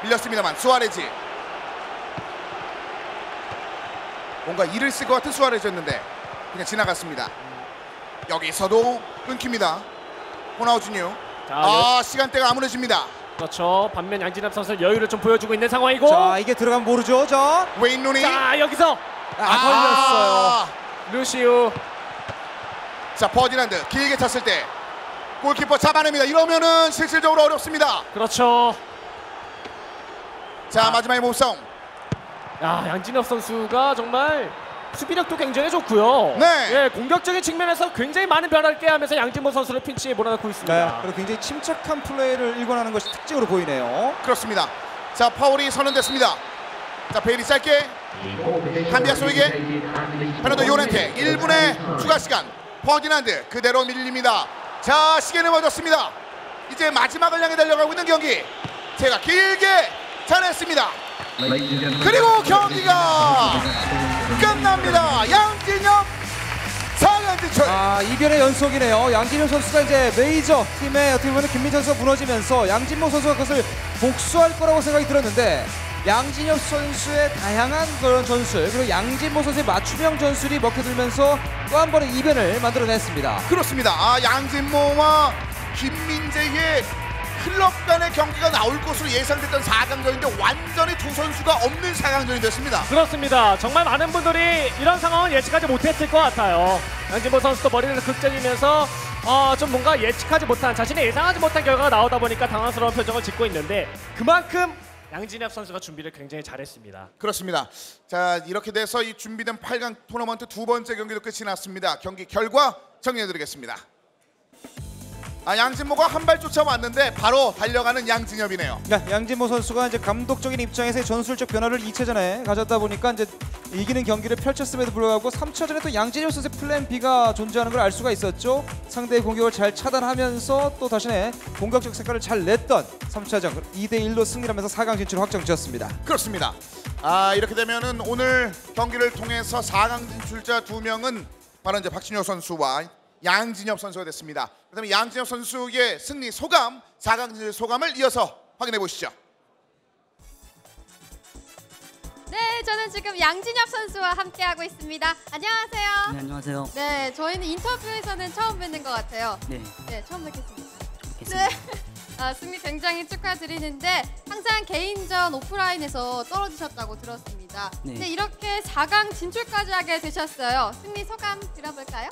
밀렸습니다만 수아레즈. 뭔가 일을 쓸 것 같은 수아레즈였는데 그냥 지나갔습니다. 여기서도 끊깁니다. 호나우지니오. 자, 시간대가 암울해집니다. 그렇죠. 반면 양진엽 선수 여유를 좀 보여주고 있는 상황이고. 자, 이게 들어가면 모르죠. 자, 웨인 루니. 자, 여기서 걸렸어요. 루시우. 자, 버디난드 길게 찼을 때 골키퍼 잡아냅니다. 이러면은 실질적으로 어렵습니다. 그렇죠. 자, 마지막에 몸싸움. 양진엽 선수가 정말 수비력도 굉장히 좋고요. 네. 예, 공격적인 측면에서 굉장히 많은 변화를 깨하면서 양진모 선수를 핀치에 몰아넣고 있습니다. 네, 그리고 굉장히 침착한 플레이를 일관하는 것이 특징으로 보이네요. 그렇습니다. 자, 파울이 선언됐습니다. 자, 베일이 짧게 감비아소에게 페르난도 요렌테 1분의 추가 시간. 퍼디난드 그대로 밀립니다. 자, 시계는 멎었습니다. 이제 마지막을 향해 달려가고 있는 경기. 제가 길게 잘했습니다. 그리고 경기가 끝납니다. 양진엽 4연 진출. 이변의 연속이네요. 양진혁 선수가 이제 메이저 팀의 어떻게 보면 김민재 선수가 무너지면서 양진모 선수가 그것을 복수할 거라고 생각이 들었는데 양진혁 선수의 다양한 그런 전술 그리고 양진모 선수의 맞춤형 전술이 먹혀들면서 또 한 번의 이변을 만들어냈습니다. 그렇습니다. 양진모와 김민재의 클럽 간의 경기가 나올 것으로 예상됐던 4강전인데 완전히 두 선수가 없는 4강전이 됐습니다. 그렇습니다. 정말 많은 분들이 이런 상황은 예측하지 못했을 것 같아요. 양진모 선수도 머리를 극적이면서 좀 뭔가 예측하지 못한 자신이 예상하지 못한 결과가 나오다 보니까 당황스러운 표정을 짓고 있는데 그만큼 양진혁 선수가 준비를 굉장히 잘했습니다. 그렇습니다. 자, 이렇게 돼서 이 준비된 8강 토너먼트 두 번째 경기도 끝이 났습니다. 경기 결과 정리해드리겠습니다. 양진모가 한 발 쫓아왔는데 바로 달려가는 양진엽이네요. 네, 양진모 선수가 이제 감독적인 입장에서의 전술적 변화를 2차전에 가졌다 보니까 이제 이기는 경기를 펼쳤음에도 불구하고 3차전에 또 양진엽 선수의 플랜 B가 존재하는 걸 알 수가 있었죠. 상대의 공격을 잘 차단하면서 또 자신의 공격적 색깔을 잘 냈던 3차전 2대1로 승리하면서 4강 진출을 확정지었습니다. 그렇습니다. 이렇게 되면은 오늘 경기를 통해서 4강 진출자 2명은 바로 이제 박진효 선수와 양진엽 선수가 됐습니다. 그다음에 양진엽 선수의 승리 소감, 4강 진출 소감을 이어서 확인해 보시죠. 네, 저는 지금 양진엽 선수와 함께하고 있습니다. 안녕하세요. 네, 안녕하세요. 네, 저희는 인터뷰에서는 처음 뵙는 것 같아요. 네, 네, 처음 뵙겠습니다. 뵙겠습니다. 네. 승리 굉장히 축하드리는데 항상 개인전 오프라인에서 떨어지셨다고 들었습니다. 네. 근데 이렇게 4강 진출까지 하게 되셨어요. 승리 소감 들어볼까요?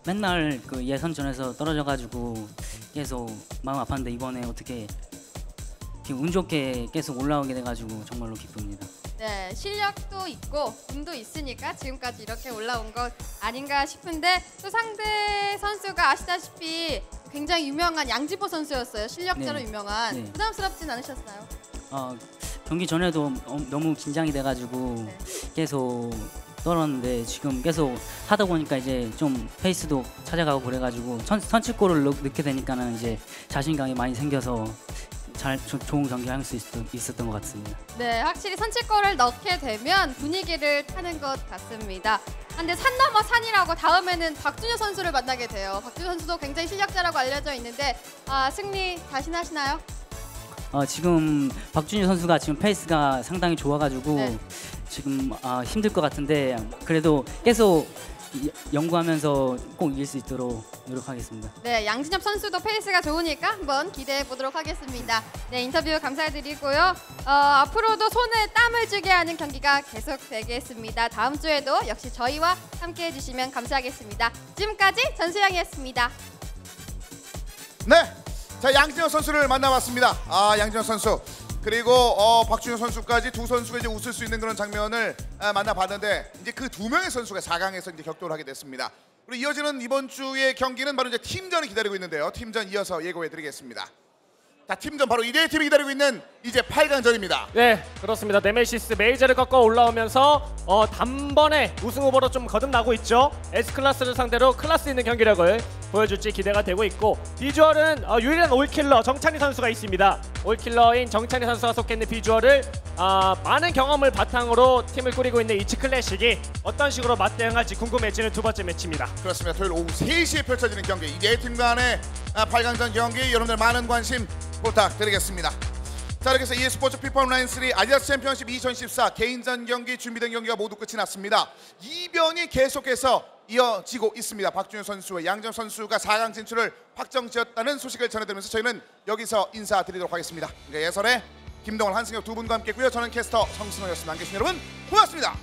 맨날 그 예선전에서 떨어져가지고 계속 마음 아팠는데 이번에 어떻게 이렇게 운 좋게 계속 올라오게 돼가지고 정말로 기쁩니다. 네, 실력도 있고 운도 있으니까 지금까지 이렇게 올라온 것 아닌가 싶은데 또 상대 선수가 아시다시피 굉장히 유명한 양진모 선수였어요. 실력자로 네. 유명한. 네. 부담스럽진 않으셨어요? 경기 전에도 너무 긴장이 돼가지고 네. 계속 떨었는데 지금 계속 하다 보니까 이제 좀 페이스도 찾아가고 그래가지고 선취골을 넣게 되니까는 이제 자신감이 많이 생겨서 좋은 경기 할 수 있었던 것 같습니다. 네, 확실히 선취골을 넣게 되면 분위기를 타는 것 같습니다. 근데 산 넘어 산이라고 다음에는 박준효 선수를 만나게 돼요. 박준효 선수도 굉장히 실력자라고 알려져 있는데 승리 자신하시나요? 지금 박준희 선수가 지금 페이스가 상당히 좋아가지고 네. 지금 힘들 것 같은데 그래도 계속 연구하면서 꼭 이길 수 있도록 노력하겠습니다. 네, 양진엽 선수도 페이스가 좋으니까 한번 기대해 보도록 하겠습니다. 네, 인터뷰 감사드리고요. 앞으로도 손에 땀을 쥐게 하는 경기가 계속되겠습니다. 다음 주에도 역시 저희와 함께해 주시면 감사하겠습니다. 지금까지 전수영이었습니다. 네, 자 양진혁 선수를 만나봤습니다. 양진혁 선수 그리고 박준효 선수까지 두 선수가 이제 웃을 수 있는 그런 장면을 만나봤는데 이제 그 두 명의 선수가 4강에서 이제 격돌을 하게 됐습니다. 그리고 이어지는 이번 주의 경기는 바로 이제 팀전이 기다리고 있는데요. 팀전 이어서 예고해드리겠습니다. 자, 팀전 바로 이대 팀이 기다리고 있는 이제 8강전입니다. 네, 그렇습니다. 네메시스 메이저를 꺾어 올라오면서 단번에 우승 후보로 좀 거듭나고 있죠. S클래스를 상대로 클래스 있는 경기력을 보여줄지 기대가 되고 있고 비주얼은 유일한 올킬러 정찬희 선수가 있습니다. 올킬러인 정찬희 선수가 속해 있는 비주얼을 많은 경험을 바탕으로 팀을 꾸리고 있는 이치 클래식이 어떤 식으로 맞대응할지 궁금해지는 두 번째 매치입니다. 그렇습니다. 토요일 오후 3시에 펼쳐지는 경기 이 네 팀 간의 8강전 경기 여러분들 많은 관심 부탁드리겠습니다. 자, 이렇게 해서 e스포츠 피파 온라인 3 아디다스 챔피언십 2014 개인전 경기 준비된 경기가 모두 끝이 났습니다. 이변이 계속해서 이어지고 있습니다. 박준효 선수와 양진엽 선수가 4강 진출을 확정지었다는 소식을 전해드리면서 저희는 여기서 인사드리도록 하겠습니다. 예설의 김동원, 한승혁 두 분과 함께했고요. 저는 캐스터 성승호였습니다. 함께해 주신 여러분 고맙습니다.